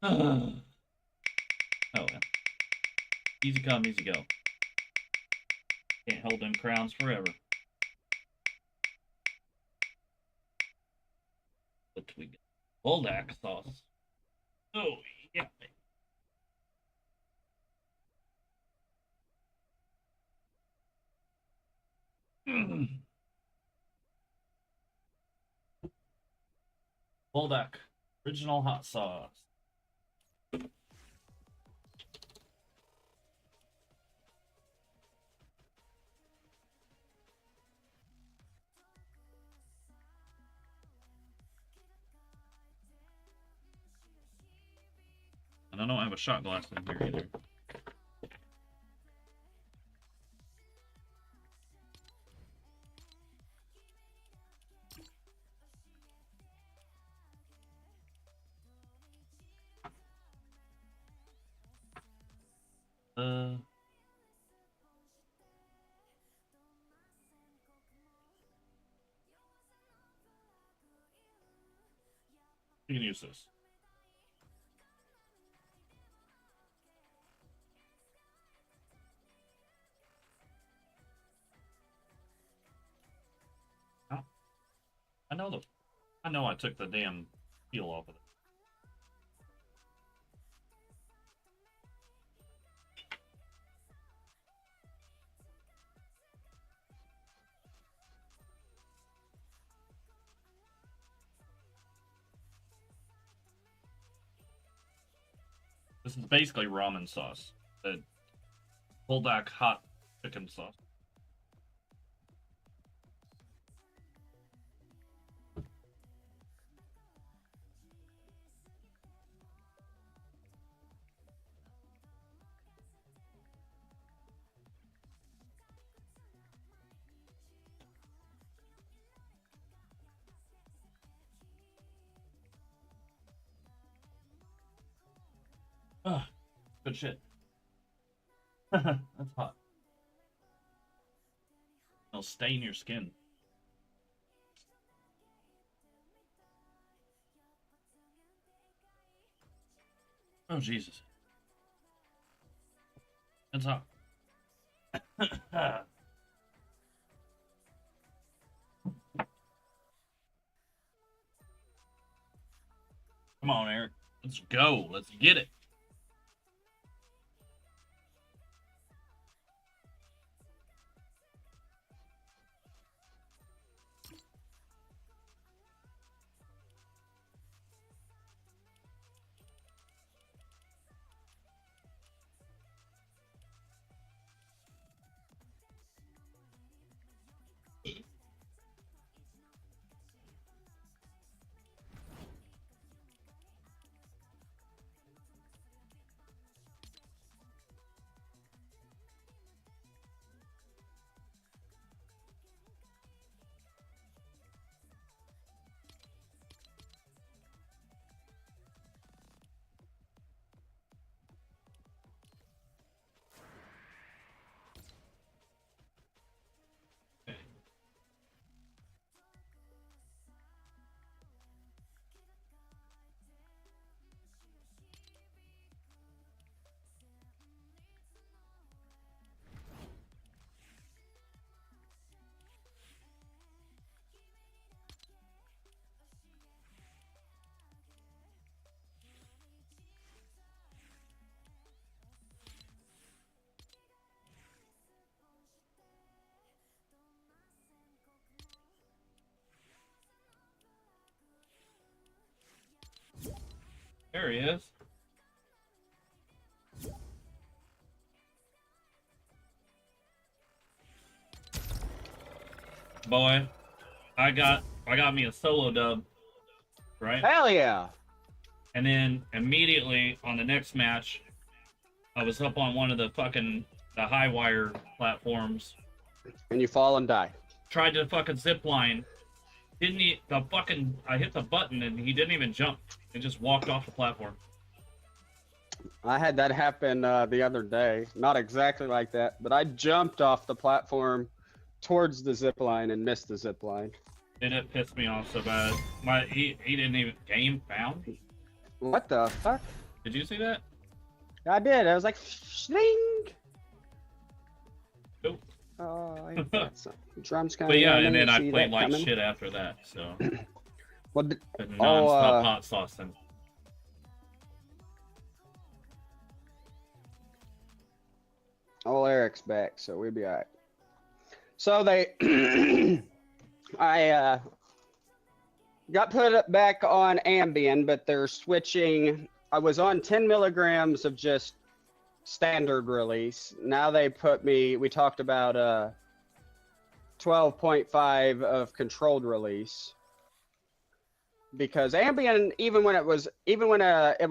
Oh, well. Easy come, easy go. Can't hold them crowns forever. What we got? Buldak sauce. Oh, yeah. Buldak. Original hot sauce. I don't have a shot glass in here either. You can use this. Oh. I know I took the damn peel off of it. This is basically ramen sauce. The pulled back hot chicken sauce. Ah, good shit. That's hot. It'll stain your skin. Oh, Jesus. That's hot. Come on, Eric. Let's go. Let's get it. There he is. Boy, I got me a solo dub, right? Hell yeah! And then immediately on the next match, I was up on one of the high wire platforms. And you fall and die. Tried to fucking zip line. I hit the button and he didn't even jump. He just walked off the platform. I had that happen the other day. Not exactly like that, but I jumped off the platform towards the zip line and missed the zip line. And it pissed me off so bad. He didn't even game found. What the fuck? Did you see that? I did. I was like, sling. Nope. Oh, I got some drums coming. But yeah, in. and then I See played that like coming? shit after that. So Well, non-stop hot saucing. Oh, Eric's back, so we'll be all right. So I got put back on Ambien, but they're switching. I was on 10 milligrams of just standard release. Now they put me, we talked about 12.5 of controlled release. because Ambien, even when it was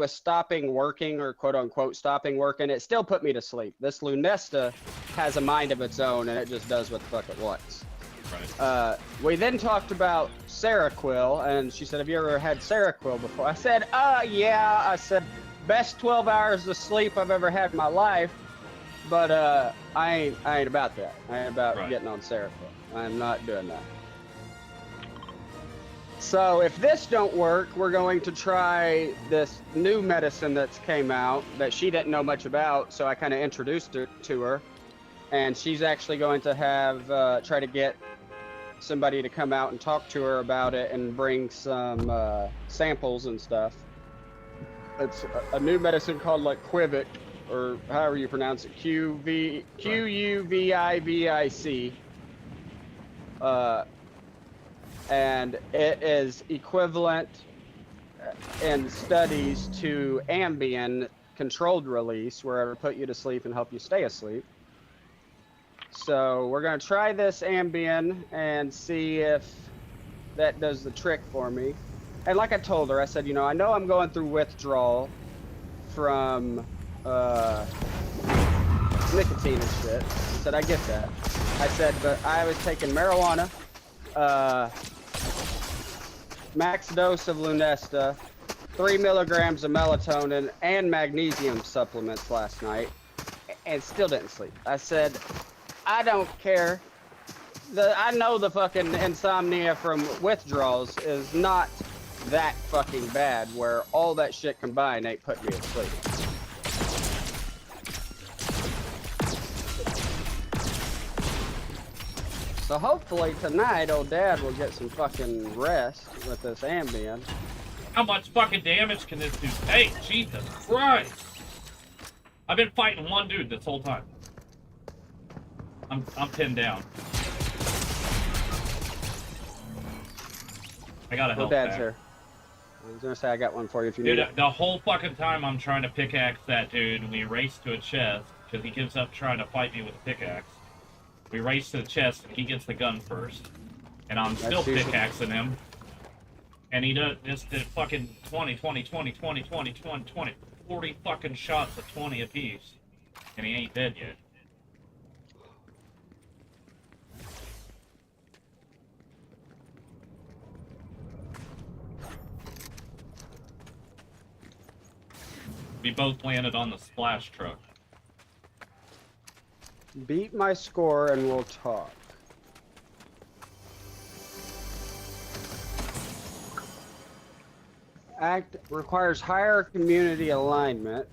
stopping working, or quote unquote stopping working, it still put me to sleep. This Lunesta has a mind of its own, and it just does what the fuck it wants. Right. We then talked about Seroquel, and she said, "Have you ever had Seroquel before?" I said, yeah." I said, "Best 12 hours of sleep I've ever had in my life, but I ain't about that. I ain't about getting on Seroquel. I'm not doing that." So if this don't work, we're going to try this new medicine that's came out that she didn't know much about, so I kind of introduced it to her, and she's actually going to have try to get somebody to come out and talk to her about it and bring some samples and stuff. It's a new medicine called like Quivic, or however you pronounce it, Quvivic. And it is equivalent in studies to Ambien controlled release, where it'll put you to sleep and help you stay asleep. So we're going to try this Ambien and see if that does the trick for me. And like I told her, I said, I know I'm going through withdrawal from nicotine and shit. I said, I get that. I said, but I was taking marijuana, max dose of Lunesta, 3 milligrams of melatonin, and magnesium supplements last night, and still didn't sleep. I said, I don't care. I know the fucking insomnia from withdrawals is not that fucking bad, where all that shit combined ain't put me to sleep. So hopefully tonight old dad will get some fucking rest with this Ambien. How much fucking damage can this dude take? Jesus Christ! I've been fighting one dude this whole time. I'm pinned down. I got a health dad's pack. here. I was gonna say I got one for you if you Dude, need it. the whole fucking time I'm trying to pickaxe that dude, and we race to a chest, because he gives up trying to fight me with a pickaxe. We race to the chest, and he gets the gun first. And I'm still pickaxing him. And he just did fucking 20, 40 fucking shots of 20 apiece. And he ain't dead yet. We both landed on the splash truck. Beat my score and we'll talk. Act requires higher community alignment.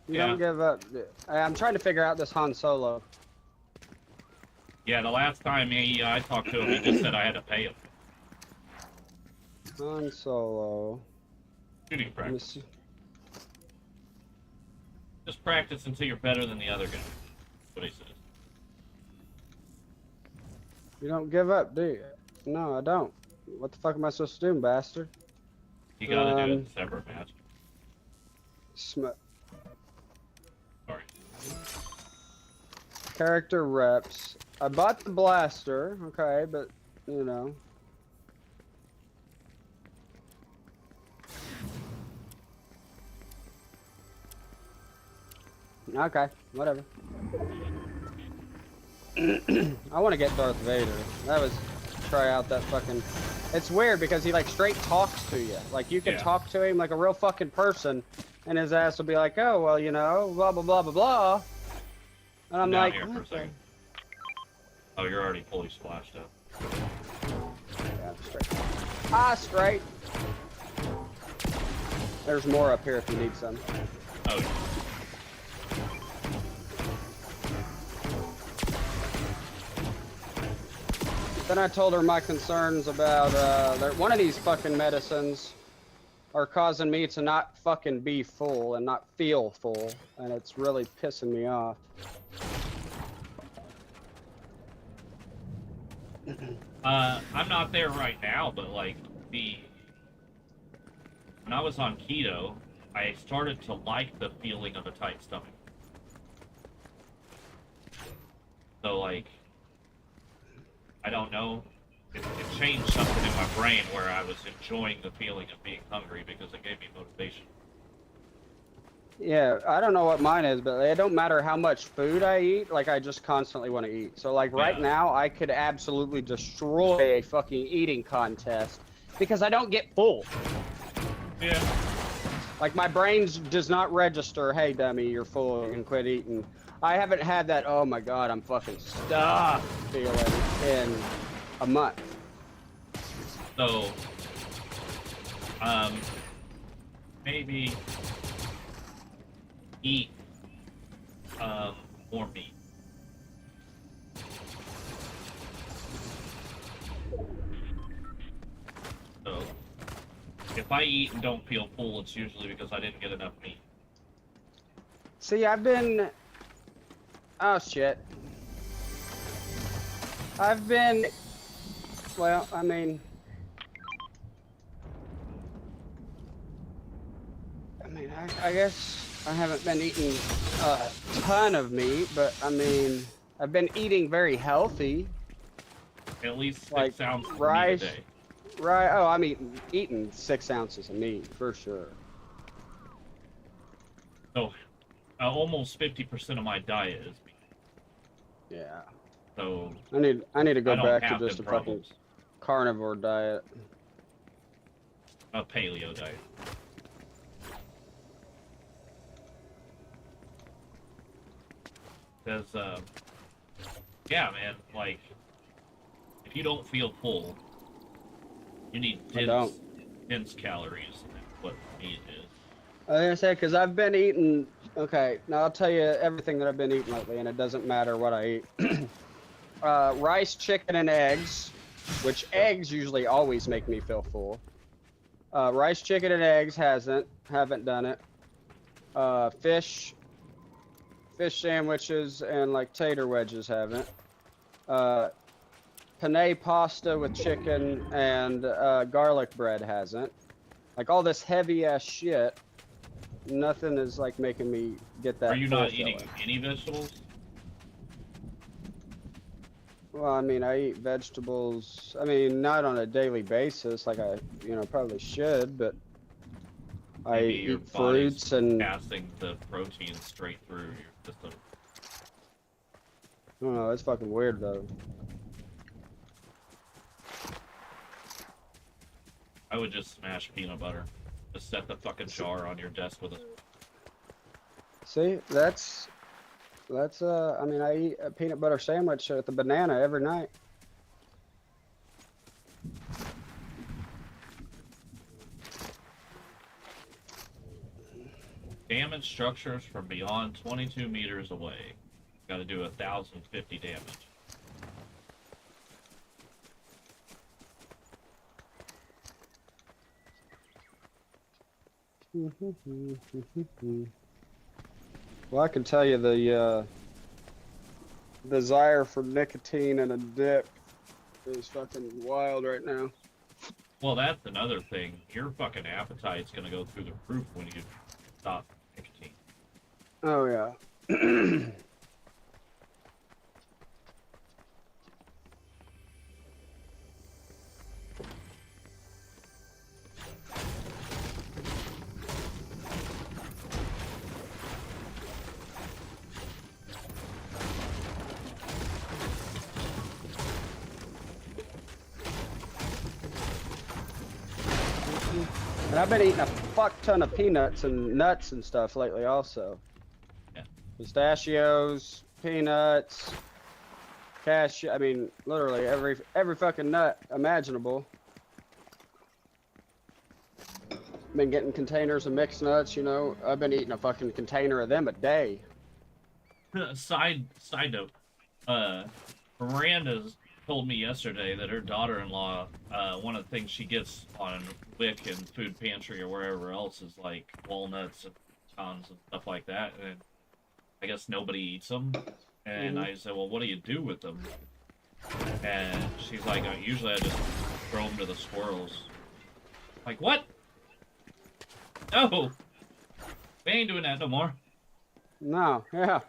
You don't give up. I'm trying to figure out this Han Solo. Yeah, the last time I talked to him, he just said I had to pay him. Han Solo. Shooting practice. Just practice until you're better than the other guy. That's what he says. You don't give up, do you? No, I don't. What the fuck am I supposed to do, bastard? You gotta do it in separate match. Sorry. Character reps. I bought the blaster, okay, but you know. Okay, whatever. I want to get Darth Vader. That was try out that fucking. It's weird because he like straight talks to you. Like you can talk to him like a real fucking person, and his ass will be like, "Oh well, you know, blah blah blah blah blah," and I'm down like, here for a second. Oh, you're already fully splashed up. Yeah, straight. Ah, straight. There's more up here if you need some. Oh, yeah. Then I told her my concerns about one of these fucking medicines are causing me to not fucking be full and not feel full, and it's really pissing me off. I'm not there right now, but like when I was on keto, I started to like the feeling of a tight stomach. So like, I don't know. it changed something in my brain where I was enjoying the feeling of being hungry because it gave me motivation. Yeah, I don't know what mine is, but it don't matter how much food I eat, like I just constantly want to eat. So like right Yeah. now, I could absolutely destroy a fucking eating contest because I don't get full. Yeah. Like my brain does not register, hey dummy, you're full, you can quit eating. I haven't had that, oh my god, I'm fucking stuffed feeling in a month. So, maybe eat more meat. So, if I eat and don't feel full, it's usually because I didn't get enough meat. See, I've been, oh shit. I've been, well, I mean, I guess I haven't been eating a ton of meat, but I mean, I've been eating very healthy. At least 6 Like ounces of meat a rice, day. right? Oh, I'm eating 6 ounces of meat for sure. So, almost 50% of my diet is meat. Yeah. So, I need to go I don't back to have just them a fucking problems. carnivore diet. A paleo diet. Because, yeah, man, like, if you don't feel full, you need dense calories. And that's what meat is. I was gonna say, because I've been eating, okay, now I'll tell you everything that I've been eating lately, and it doesn't matter what I eat. Rice, chicken, and eggs, which eggs usually always make me feel full. Rice, chicken, and eggs haven't done it. Fish sandwiches and like tater wedges haven't. Penne pasta with chicken and garlic bread hasn't. Like all this heavy ass shit, nothing is like making me get that. Are you not feeling. eating any vegetables? Well, I mean, I eat vegetables. I mean, not on a daily basis, like I, probably should, but Maybe I your eat body's fruits and. passing the protein straight through your system. I don't know. It's fucking weird though. I would just smash peanut butter. Just set the fucking jar on your desk with a... See, that's. I mean, I eat a peanut butter sandwich with a banana every night. Damage structures from beyond 22 meters away. Gotta do 1,050 damage. Well, I can tell you the desire for nicotine and a dip is fucking wild right now. Well, that's another thing. Your fucking appetite's gonna go through the roof when you stop nicotine. Oh yeah. And I've been eating a fuck ton of peanuts and nuts and stuff lately also. Yeah. Pistachios, peanuts, cashew, I mean, literally every fucking nut imaginable. Been getting containers of mixed nuts, I've been eating a fucking container of them a day. Side note, Miranda's told me yesterday that her daughter-in-law, one of the things she gets on WIC and Food Pantry or wherever else is like walnuts and pecans and stuff like that, and I guess nobody eats them. And I said, well, what do you do with them? And she's like, usually I just throw them to the squirrels. Like, what? No! We ain't doing that no more. No, yeah.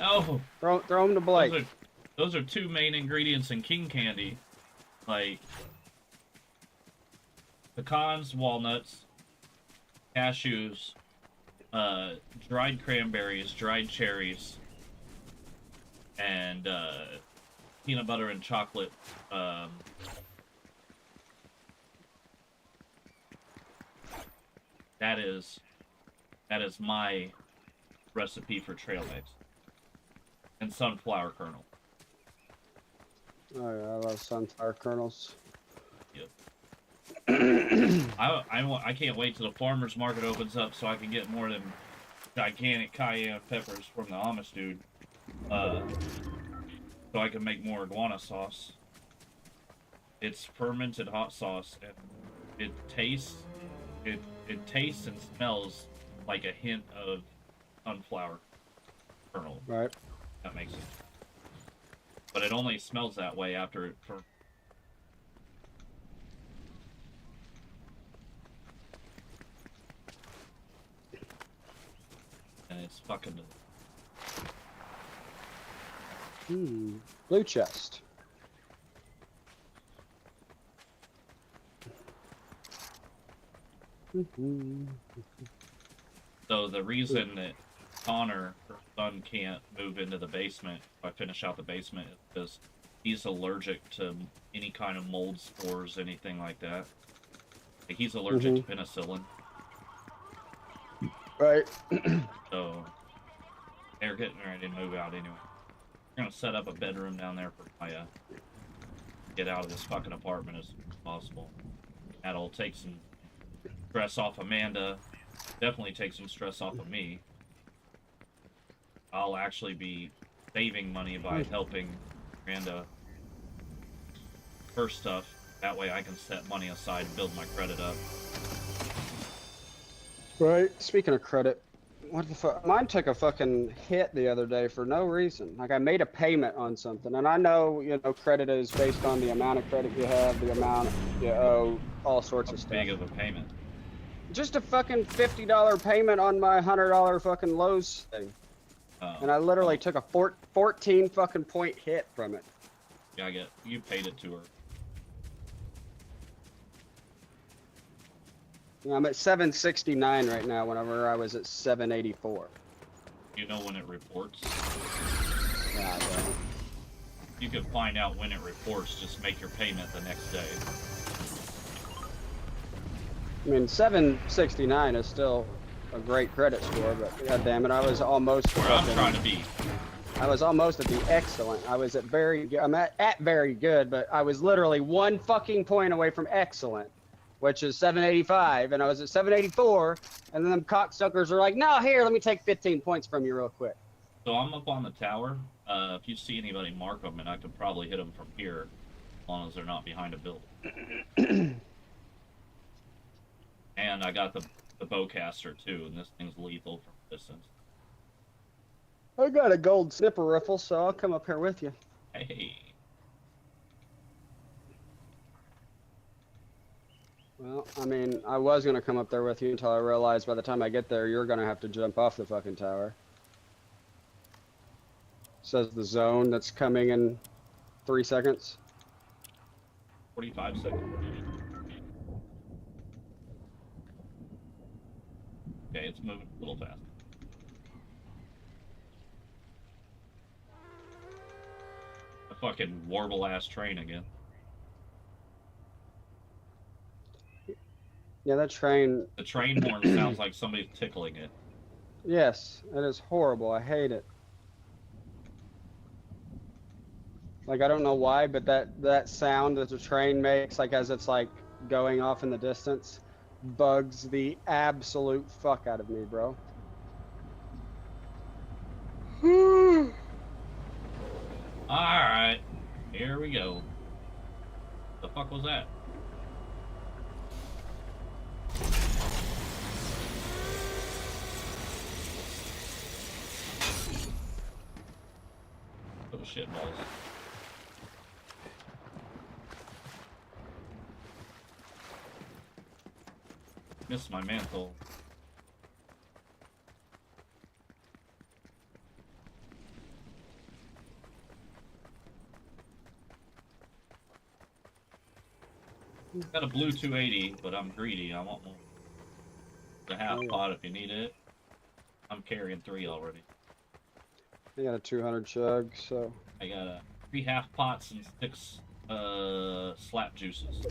No! Throw them to Blake. Those are two main ingredients in king candy. like pecans, walnuts, cashews, dried cranberries, dried cherries, and peanut butter and chocolate. That is my recipe for trail mix. And sunflower kernel. Oh yeah, I love sunflower kernels. Yep. I can't wait till the farmer's market opens up so I can get more of them gigantic cayenne peppers from the Amish dude. So I can make more iguana sauce. It's fermented hot sauce, and it tastes and smells like a hint of sunflower kernel. Right. That makes sense. But it only smells that way after it ferments. And it's fucking... Blue chest. So the reason that Connor, her son, can't move into the basement if I finish out the basement is because he's allergic to any kind of mold spores, anything like that. Like, he's allergic to penicillin. Right. So they're getting ready to move out anyway. We're gonna set up a bedroom down there for my get out of this fucking apartment as soon as possible. That'll take some stress off Amanda. Definitely take some stress off of me. I'll actually be saving money by helping Amanda her stuff. That way I can set money aside and build my credit up. Right. Speaking of credit, what the fuck? Mine took a fucking hit the other day for no reason. Like, I made a payment on something, and I know, you know, credit is based on the amount of credit you have, the amount you owe, all sorts of stuff. How big of a payment? Just a fucking $50 payment on my $100 fucking Lowe's thing. And I literally took a 14 fucking point hit from it. Yeah, you paid it to her. I'm at 769 right now, whenever I was at 784. You know when it reports? Yeah, I don't. You can find out when it reports, just make your payment the next day. I mean, 769 is still a great credit score, but god damn it, I was almost. Where I'm trying to be. I was almost at the excellent. I was at very good. I'm at very good, but I was literally one fucking point away from excellent, which is 785, and I was at 784, and then them cocksuckers are like, no, here, let me take 15 points from you real quick. So I'm up on the tower. If you see anybody, mark them, and I could probably hit them from here, as long as they're not behind a building. And I got the bowcaster too, and this thing's lethal from distance. I got a gold snipper rifle, so I'll come up here with you. Hey. Well, I mean, I was going to come up there with you until I realized by the time I get there, you're going to have to jump off the fucking tower. Says the zone that's coming in 3 seconds. 45 seconds. Okay, it's moving a little fast. A fucking warble-ass train again. Yeah, that train... The train horn sounds like somebody's tickling it. Yes, it is horrible. I hate it. Like, I don't know why, but that sound that the train makes, like, as it's, like, going off in the distance, bugs the absolute fuck out of me, bro. Alright, here we go. The fuck was that? Oh shit balls. Missed my mantle. Got a blue 280, but I'm greedy. I want more. The half pot if you need it. I'm carrying 3 already. I got a 200 chug, so. I got 3 half pots and 6 slap juices.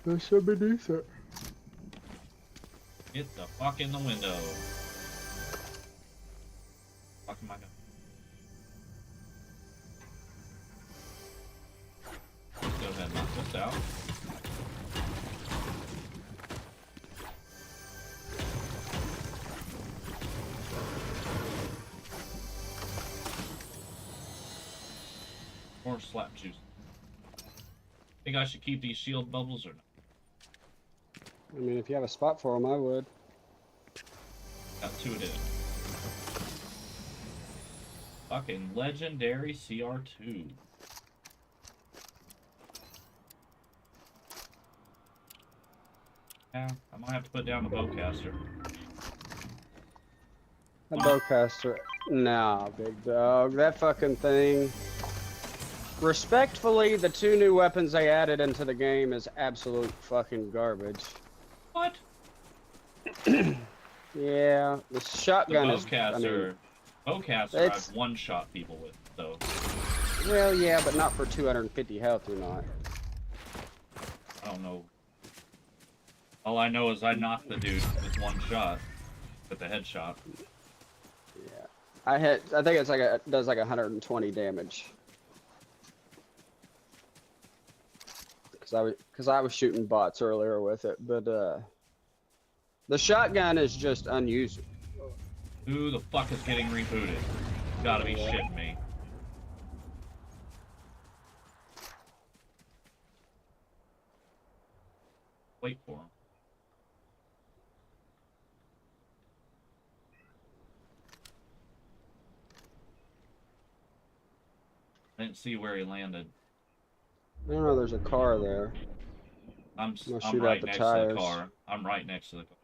That should be decent. Get the fuck in the window. Fuck am I going? Let's go ahead and knock this out. More slap juice. Think I should keep these shield bubbles or not? I mean, if you have a spot for them, I would. Got 2 of it. Fucking legendary CR2. Yeah, I might have to put down the bowcaster. A bowcaster. Nah, big dog. That fucking thing. Respectfully, the 2 new weapons they added into the game is absolute fucking garbage. What? Yeah, the shotgun is. Bowcaster. Bowcaster, I've one-shot people with, so. Well, yeah, but not for 250 health, you're not. I don't know. All I know is I knocked the dude with 1 shot, with the headshot. Yeah, I think it's like does like 120 damage. Because I was shooting bots earlier with it, but the shotgun is just unusable. Who the fuck is getting rebooted? You gotta be shitting me. Wait for him. I didn't see where he landed. I don't know, there's a car there. I'm shoot right out the next tires. to the car. I'm right next to the car.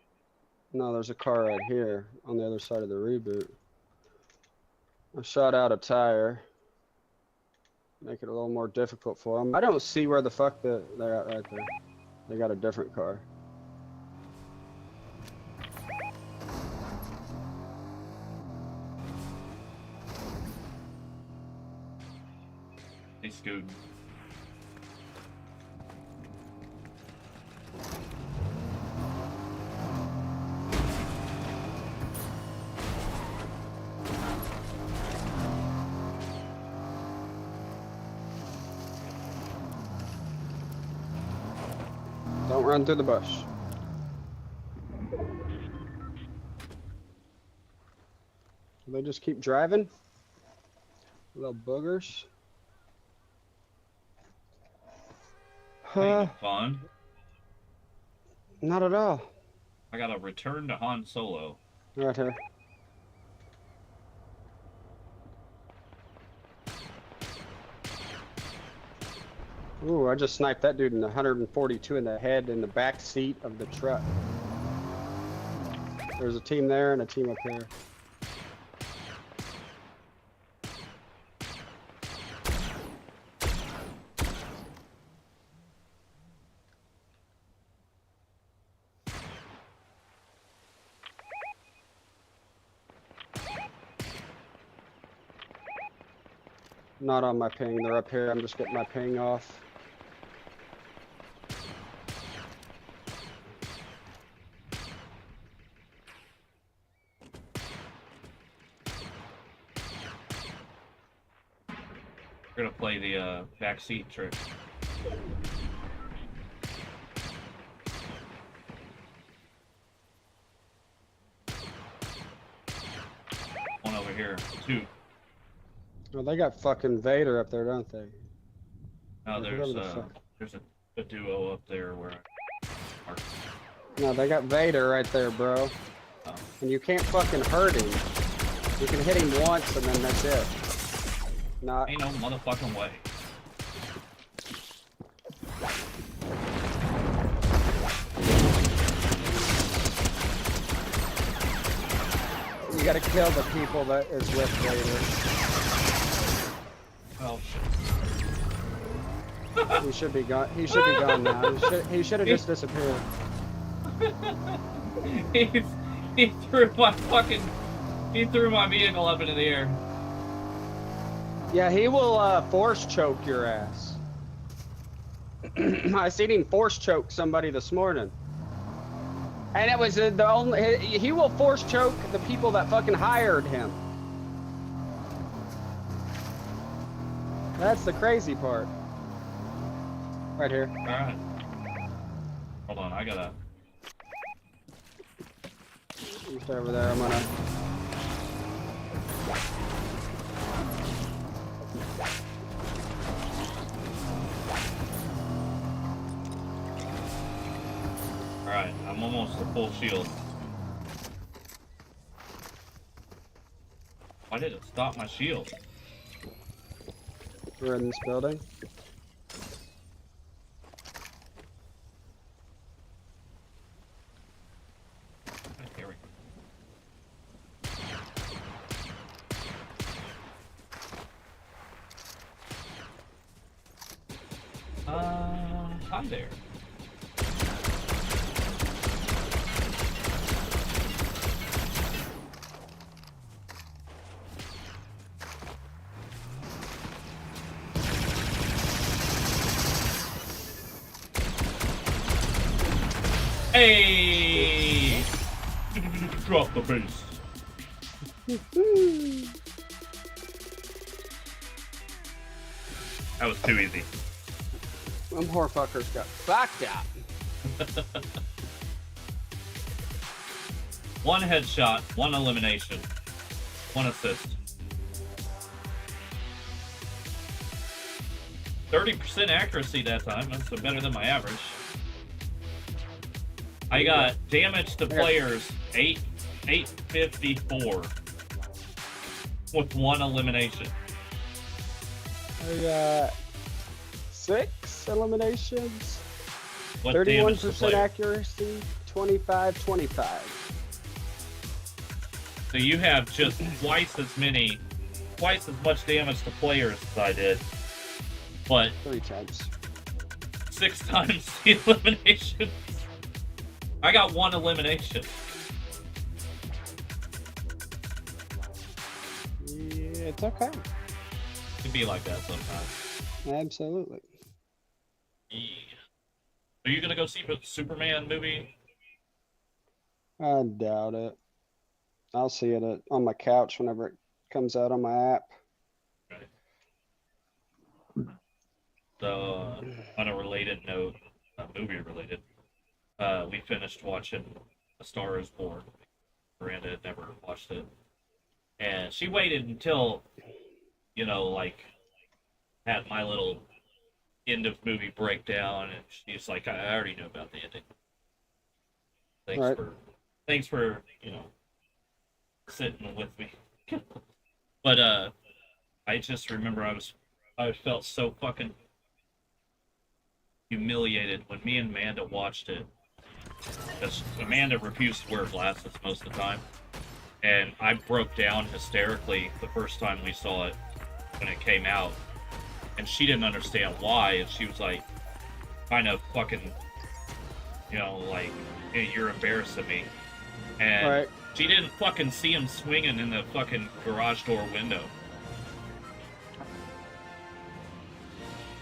No, there's a car right here on the other side of the reboot. I shot out a tire. Make it a little more difficult for them. I don't see where the fuck they're at right there. They got a different car. Hey, Scoot. Don't run through the bush. They just keep driving? Little boogers. Ain't fun. Not at all. I gotta return to Han Solo. Right here. Ooh, I just sniped that dude in the 142 in the head in the back seat of the truck. There's a team there and a team up here. Not on my ping, they're up here. I'm just getting my ping off. We're gonna play the backseat trick. One over here, 2. Well, they got fucking Vader up there, don't they? No, there's a duo up there where I... No, they got Vader right there, bro. Oh. And you can't fucking hurt him. You can hit him once and then that's it. Not. Ain't no motherfucking way. You gotta kill the people that is with Vader. Oh shit. He should be gone. He should be gone now. He should have just disappeared. he, he threw my vehicle up into the air. Yeah, he will force choke your ass. I seen him force choke somebody this morning. And it was the only, he will force choke the people that fucking hired him. That's the crazy part. Right here. Alright. Hold on, I gotta... You stay over there, I'm gonna... Alright, I'm almost at full shield. Why did it stop my shield? We're in this building. Here we go. Hi there. Hey! Drop the bass. That was too easy. Them whore fuckers got backed out. One headshot, one elimination, one assist. 30% accuracy that time. That's better than my average. I got damage to players 854 with one elimination. I got 6 eliminations. What damage to 31% player? accuracy, 25-25. So you have just twice as much damage to players as I did, but 3 times. 6 times the eliminations. I got one elimination. Yeah, it's okay. It can be like that sometimes. Absolutely. Yeah. Are you gonna go see the Superman movie? I doubt it. I'll see it on my couch whenever it comes out on my app. Right. So, on a related note, movie related, we finished watching A Star Is Born. Miranda had never watched it. And she waited until, like, had my little end of movie breakdown, and she's like, I already know about the ending. Thanks for, sitting with me. But, I just remember I felt so fucking humiliated when me and Amanda watched it. Because Amanda refused to wear glasses most of the time. And I broke down hysterically the first time we saw it when it came out. And she didn't understand why. And she was like, kind of fucking, like, hey, you're embarrassing me. And she didn't fucking see him swinging in the fucking garage door window.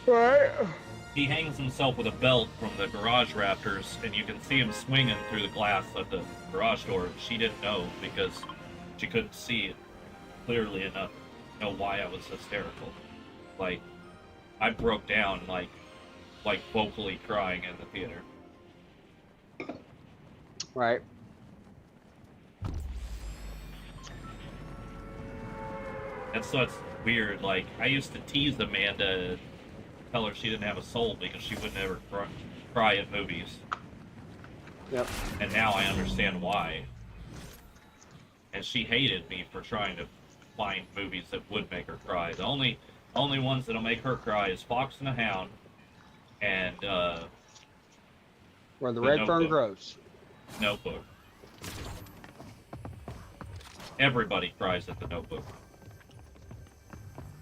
Right. He hangs himself with a belt from the garage rafters, and you can see him swinging through the glass of the garage door. She didn't know because she couldn't see it clearly enough to know why I was hysterical. Like, I broke down, like vocally crying in the theater. Right. And so it's weird. Like, I used to tease Amanda, tell her she didn't have a soul because she would never cry at movies. Yep. And now I understand why. And she hated me for trying to find movies that would make her cry. The only ones that'll make her cry is Fox and the Hound and Where the red fern grows. Notebook. Everybody cries at the Notebook.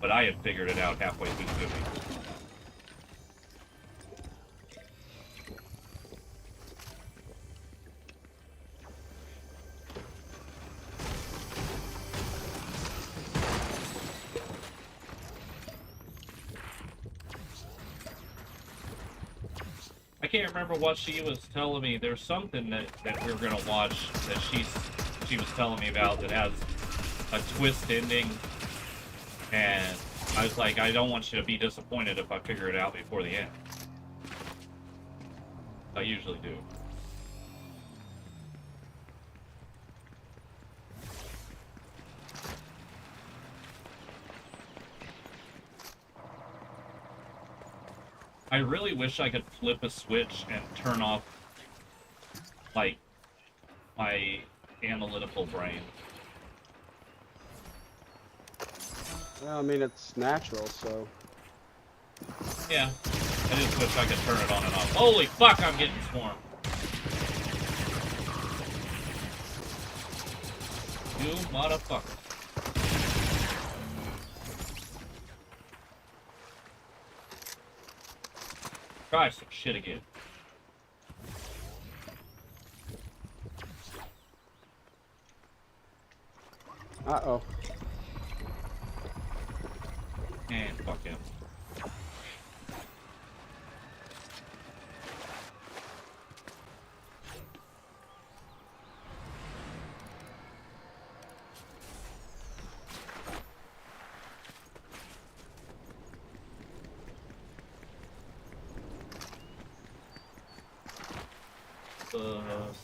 But I had figured it out halfway through the movie. can't remember what she was telling me. There's something that we were gonna watch that she was telling me about that has a twist ending, and I was like, I don't want you to be disappointed if I figure it out before the end. I usually do. I really wish I could flip a switch and turn off, like, my analytical brain. Well, I mean, it's natural, so. Yeah, I just wish I could turn it on and off. Holy fuck, I'm getting swarmed. You motherfucker. Try some shit again. Uh-oh. And fuck him.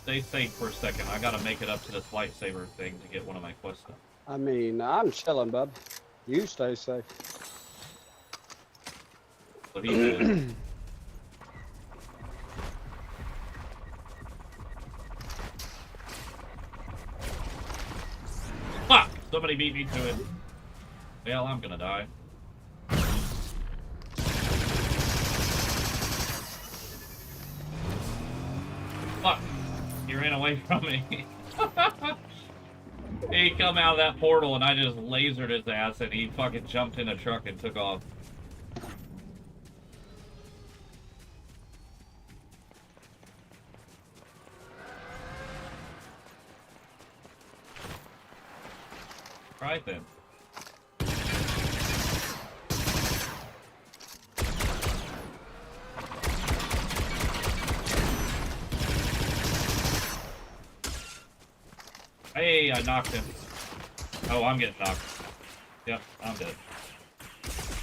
Stay safe for a second. I gotta make it up to this lightsaber thing to get one of my quests done. I mean, I'm chilling, bub. You stay safe. So he did. Fuck! Somebody beat me to it. Well, I'm gonna die. Fuck! He ran away from me. He come out of that portal and I just lasered his ass and he fucking jumped in a truck and took off. Right then. Hey, I knocked him. Oh, I'm getting knocked. Yep, I'm dead.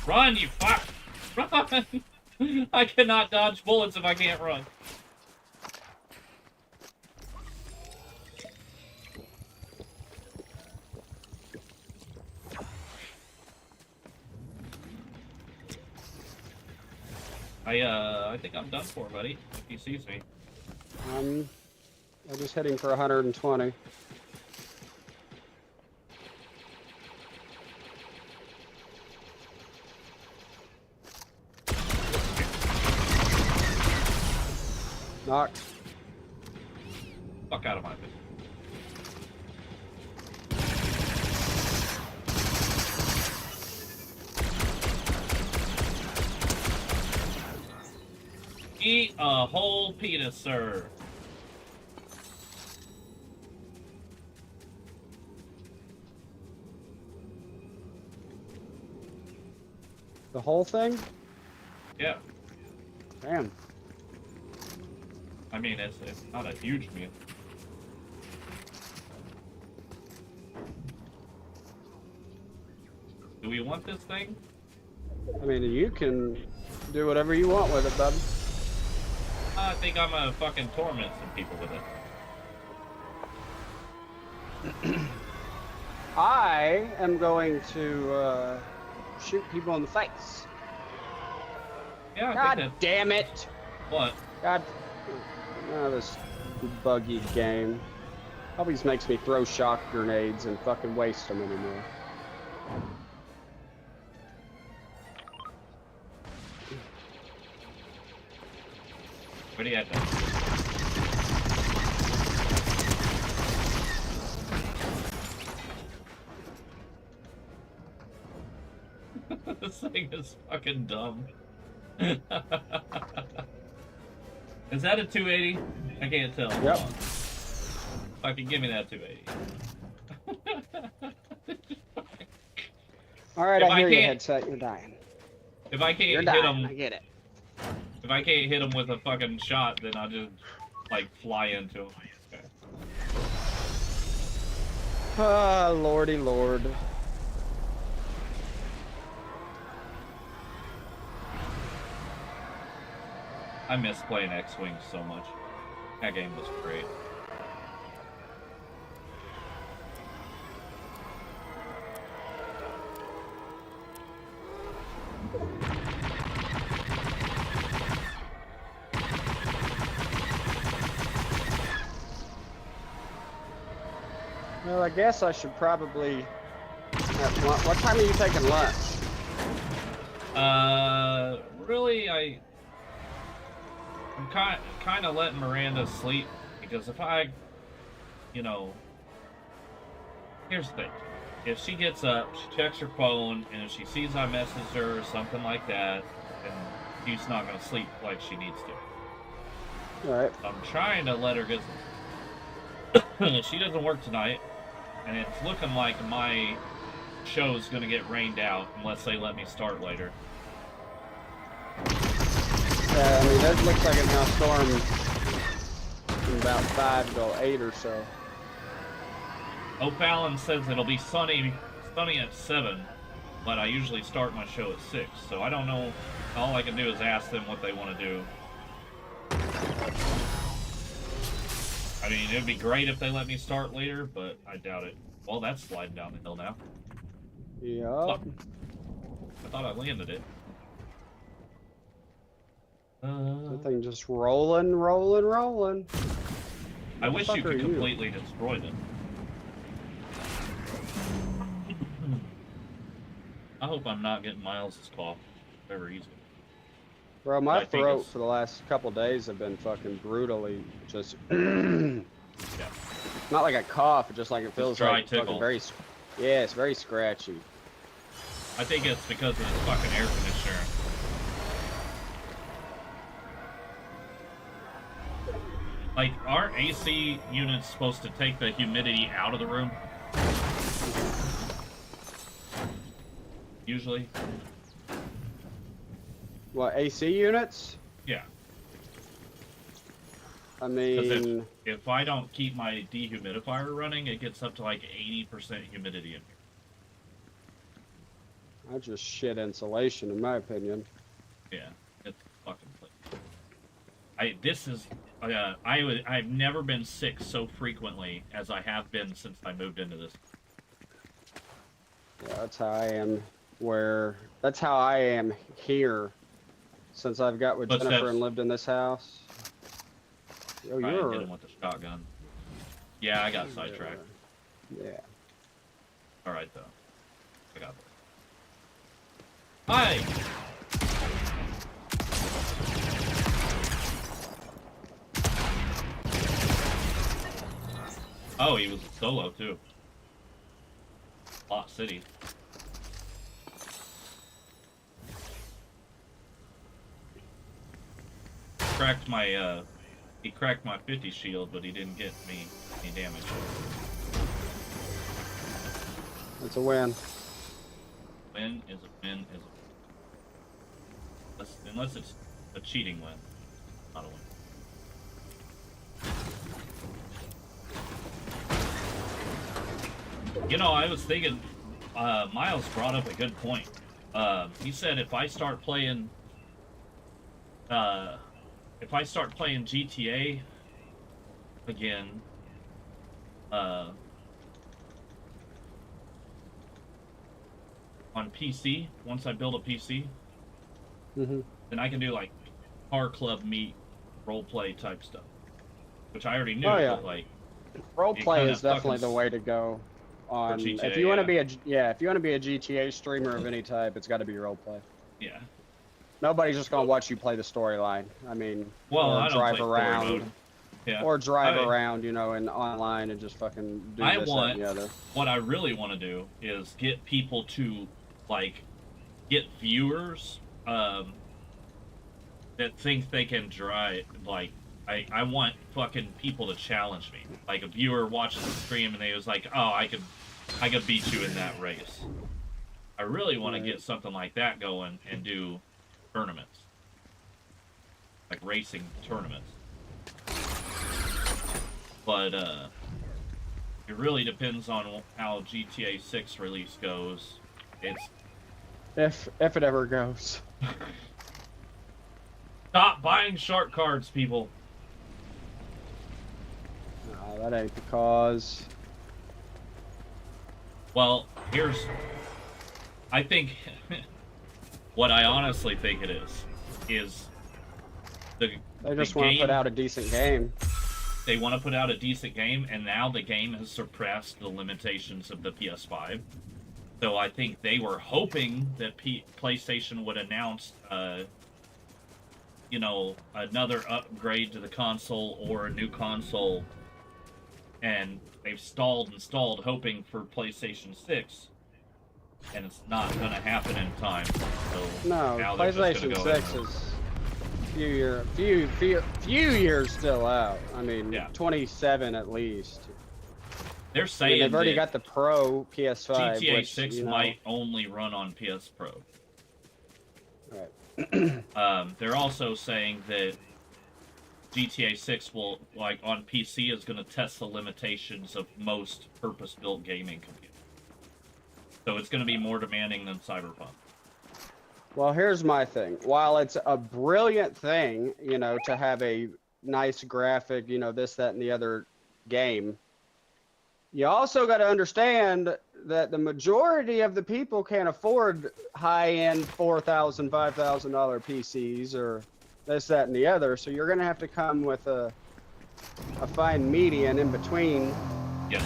Run, you fuck! Run! I cannot dodge bullets if I can't run. I think I'm done for, buddy, if he sees me. I'm just heading for 120. Knocked. Fuck out of my face. Eat a whole penis, sir. The whole thing? Yeah. Damn. I mean, it's not a huge meal. Do we want this thing? I mean, you can do whatever you want with it, bub. I think I'm gonna fucking torment some people with it. I am going to shoot people in the face. Yeah, I God think that... damn it! What? God, this buggy game always makes me throw shock grenades and fucking waste them anymore. What do you have there? This thing is fucking dumb. Is that a 280? I can't tell. Yep. Fucking give me that 280. Alright, If I I hear you, can't- headset. You're dying. If I can't You're hit dying. him, I get it. if I can't hit him with a fucking shot, then I'll just, like, fly into him. Okay. Ah, lordy lord. I miss playing X-Wing so much. That game was great. Well, I guess I should probably have lunch. What time are you taking lunch? Really, I'm kind of letting Miranda sleep, because if I, you know, here's the thing. If she gets up, she checks her phone, and if she sees I messaged her or something like that, then she's not going to sleep like she needs to. Alright. I'm trying to let her get some... She doesn't work tonight, and it's looking like my show's going to get rained out unless they let me start later. Yeah, I mean, that looks like it's gonna storm from about 5 to 8 or so. O'Fallon says it'll be sunny at 7, but I usually start my show at 6, so I don't know. All I can do is ask them what they want to do. I mean, it'd be great if they let me start later, but I doubt it. Well, that's sliding down the hill now. Yup. I thought I landed it. The thing just rolling. I wish you could completely destroy them. I hope I'm not getting Miles's cough very easily. Bro, my throat for the last couple days have been fucking brutally just... Yeah. Not like a cough, just like it feels dry like tickle. fucking very... Yeah, it's very scratchy. I think it's because of this fucking air conditioner. Like, aren't AC units supposed to take the humidity out of the room? Usually. What, AC units? Yeah. I mean... If I don't keep my dehumidifier running, it gets up to like 80% humidity in here. I just shit insulation, in my opinion. Yeah, it's fucking I've never been sick so frequently as I have been since I moved into this. Yeah, that's how I am that's how I am here since I've got with Jennifer and lived in this house. Yo, you're hit him with the shotgun. Yeah, I got sidetracked. Yeah. Alright though. I got this. Hi! Oh, he was a solo too. Lot City. He cracked my 50 shield, but he didn't get me any damage. It's a win. Win is a win is a win. Unless it's a cheating win, not a win. You know, I was thinking, Miles brought up a good point. He said if I start playing GTA again, on PC, once I build a PC, then I can do like car club meet roleplay type stuff, which I already knew. Oh, yeah. But like roleplay is definitely the way to go. GTA, if you want to be if you want to be a GTA streamer of any type, it's got to be roleplay. Yeah. Nobody's just gonna watch you play the storyline. I mean, well, or I don't drive play around, story mode. Yeah. or drive around, you know, and online and just fucking do this that, and the other. What I really want to do is get people to like get viewers that think they can drive. Like, I want fucking people to challenge me. Like a viewer watches the stream and they was like, oh, I could beat you in that race. I really want to get something like that going and do tournaments. like racing tournaments. But it really depends on how GTA 6 release goes. It's if it ever goes. stop buying shark cards, people. No, that ain't the cause. Well, I think, what I honestly think it is They just want to put out a decent game. They want to put out a decent game, and now the game has surpassed the limitations of the PS5. So I think they were hoping that PlayStation would announce, you know, another upgrade to the console or a new console, and they've stalled and stalled, hoping for PlayStation 6, and it's not going to happen in time. So No, now they're just PlayStation gonna go 6 is few years still out. I mean, Yeah. 27 at least. They're I saying mean, they've already that got the Pro PS5. GTA which, 6 you know, might only run on PS Pro. Right. They're also saying that GTA 6 will, like, on PC, is going to test the limitations of most purpose-built gaming computers. So it's going to be more demanding than Cyberpunk. Well, here's my thing. While it's a brilliant thing, you know, to have a nice graphic, you know, this, that, and the other game, you also got to understand that the majority of the people can't afford high-end $4,000, $5,000 PCs or this, that, and the other. So you're going to have to come with a fine median in between. Yeah.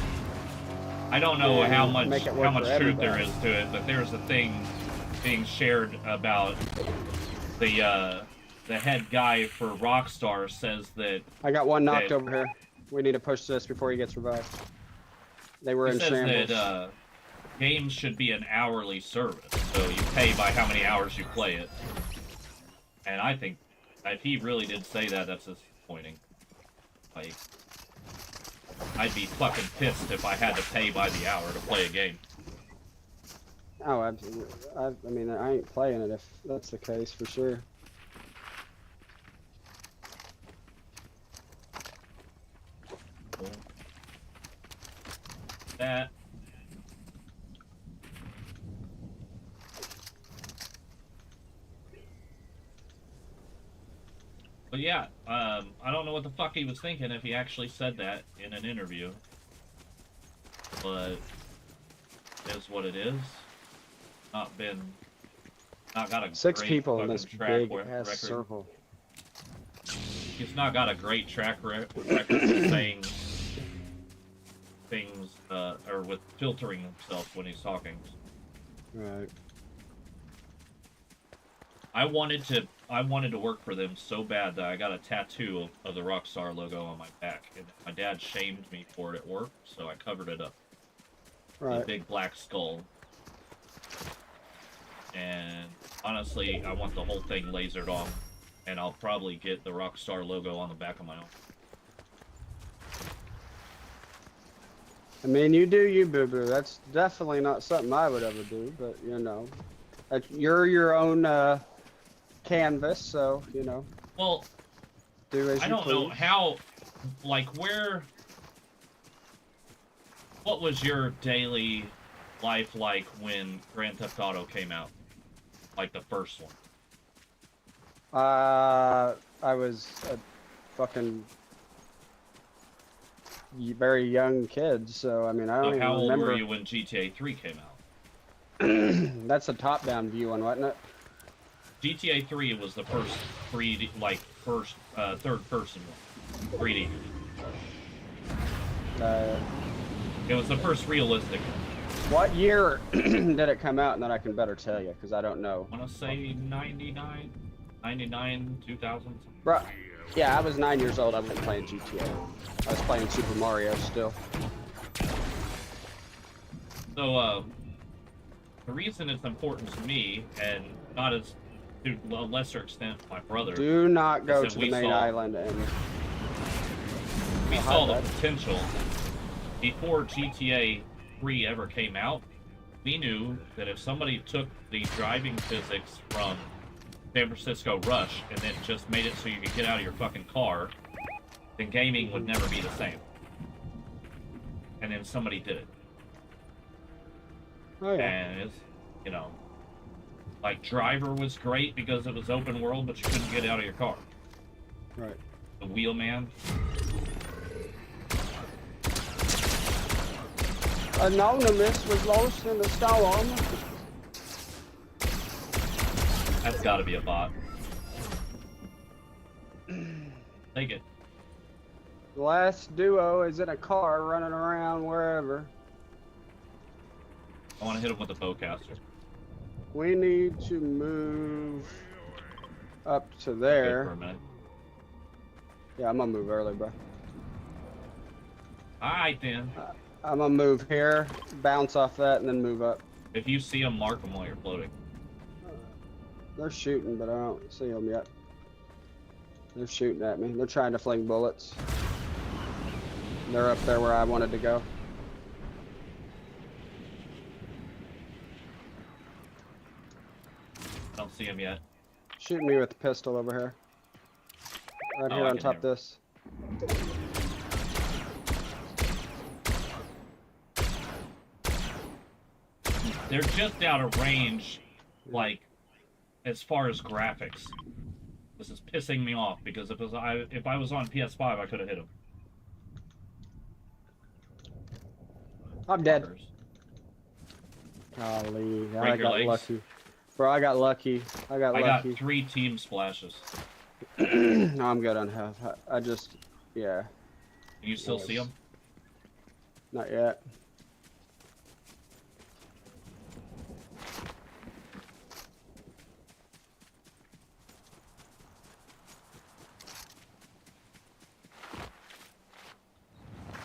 I don't know And how much make it work for truth there everybody. is to it, but there's a thing being shared about the head guy for Rockstar says that I got one knocked that- over here. We need to push this before he gets revived. They were he in says shambles. that games should be an hourly service, so you pay by how many hours you play it. And I think if he really did say that, that's disappointing. Like, I'd be fucking pissed if I had to pay by the hour to play a game. Oh, absolutely. I mean, I ain't playing it if that's the case, for sure. Cool. That. But yeah, I don't know what the fuck he was thinking if he actually said that in an interview. But it is what it is. Not got a 6 great people in fucking this track big record. ass circle. He's not got a great track record of saying things, or with filtering himself when he's talking. Right. I wanted to work for them so bad that I got a tattoo of the Rockstar logo on my back, and my dad shamed me for it at work, so I covered it up. Right. A big black skull. And honestly, I want the whole thing lasered off, and I'll probably get the Rockstar logo on the back of my own. I mean, you do you, boo-boo. That's definitely not something I would ever do, but, you know. You're your own canvas, so, you know. Well, Do as you I don't please. know how, like, what was your daily life like when Grand Theft Auto came out? Like the first one. I was a fucking very young kid, so, I mean, I don't So even how old remember. were you when GTA 3 came out? That's a top-down view one, wasn't it? GTA 3 was the first 3D, like, third-person one. 3D. It was the first realistic one. What year did it come out? And then I can better tell you, because I don't know. I want to say 99, 2000. Bro, yeah, I was 9 years old. I wasn't playing GTA. I was playing Super Mario still. So, the reason it's important to me, and not as to a lesser extent my brother, Do not go Listen, to the we main saw- island and... we Oh, hi, saw the bud. potential before GTA 3 ever came out. We knew that if somebody took the driving physics from San Francisco Rush and then just made it so you could get out of your fucking car, then gaming would never be the same. And then somebody did it. Oh, yeah. And it's, you know, like Driver was great because it was open world, but you couldn't get out of your car. Right. The Wheelman. Anonymous was lost in the storm. That's got to be a bot. Take it. The last duo is in a car running around wherever. I want to hit him with a bowcaster. We need to move up to Good there. for a minute. Yeah, I'm gonna move early, bro. Alright then. I'm gonna move here, bounce off that, and then move up. If you see him, mark him while you're floating. They're shooting, but I don't see them yet. They're shooting at me. They're trying to fling bullets. They're up there where I wanted to go. I don't see him yet. Shooting me with the pistol over here. Right Oh, here I on can top of hear this. They're just out of range, like, as far as graphics. This is pissing me off because if I was on PS5, I could have hit him. I'm dead. Fuckers. Golly, Break I your got legs. lucky. Bro, I got lucky. I got I lucky. got 3 team splashes. No, I'm good on health. I just, yeah, Can you still see them? not yet.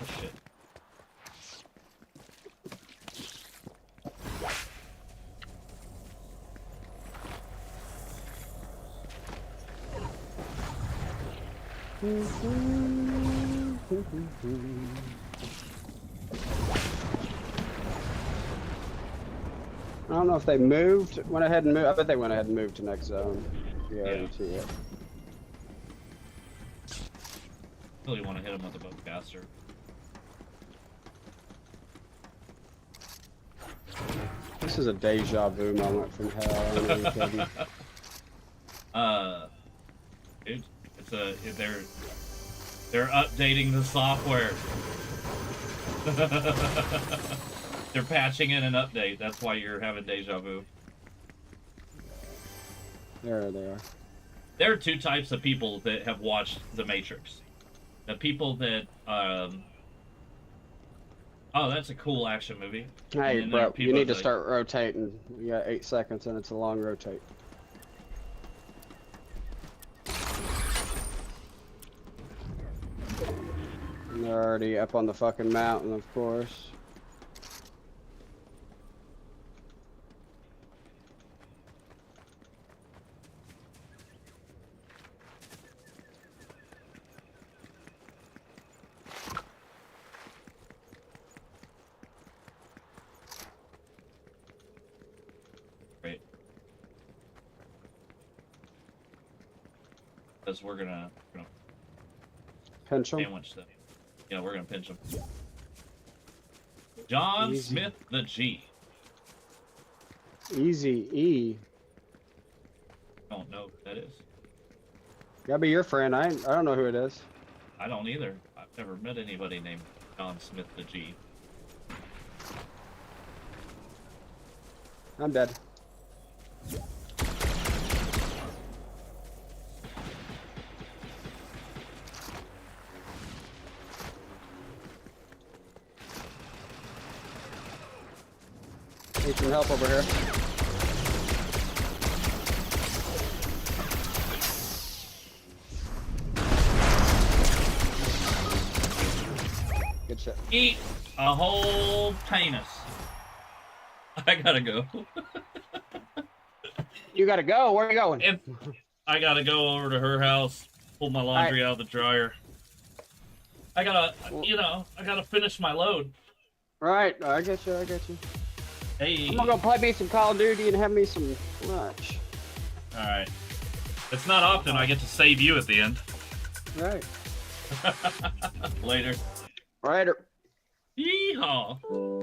Oh shit. I don't know if they moved, went ahead and moved. I bet they went ahead and moved to next zone. Yeah, Yeah. you see it. Really want to hit him with a bowcaster. This is a deja vu moment from hell. I don't know if you're kidding. Dude, they're updating the software. They're patching in an update. That's why you're having deja vu. There they are. There are 2 types of people that have watched The Matrix. The people that, oh, that's a cool action movie. Hey, And then there are bro, you people need to that- start rotating. We got 8 seconds and it's a long rotate. And they're already up on the fucking mountain, of course. Great. Because we're gonna Pinch them. sandwich them. Yeah, we're gonna pinch them. John Easy. Smith the G. Easy E. Don't know who that is. Gotta be your friend. I don't know who it is. I don't either. I've never met anybody named John Smith the G. I'm dead. Need some help over here. Good shit. Eat a whole penis. I gotta go. You gotta go. Where are you going? If I gotta go over to her house, pull my laundry out of the dryer. I gotta, I gotta finish my load. Right, I get you. I get you. Hey. I'm gonna go play me some Call of Duty and have me some lunch. All right. It's not often I get to save you at the end. Right. Later. Right. Yeehaw.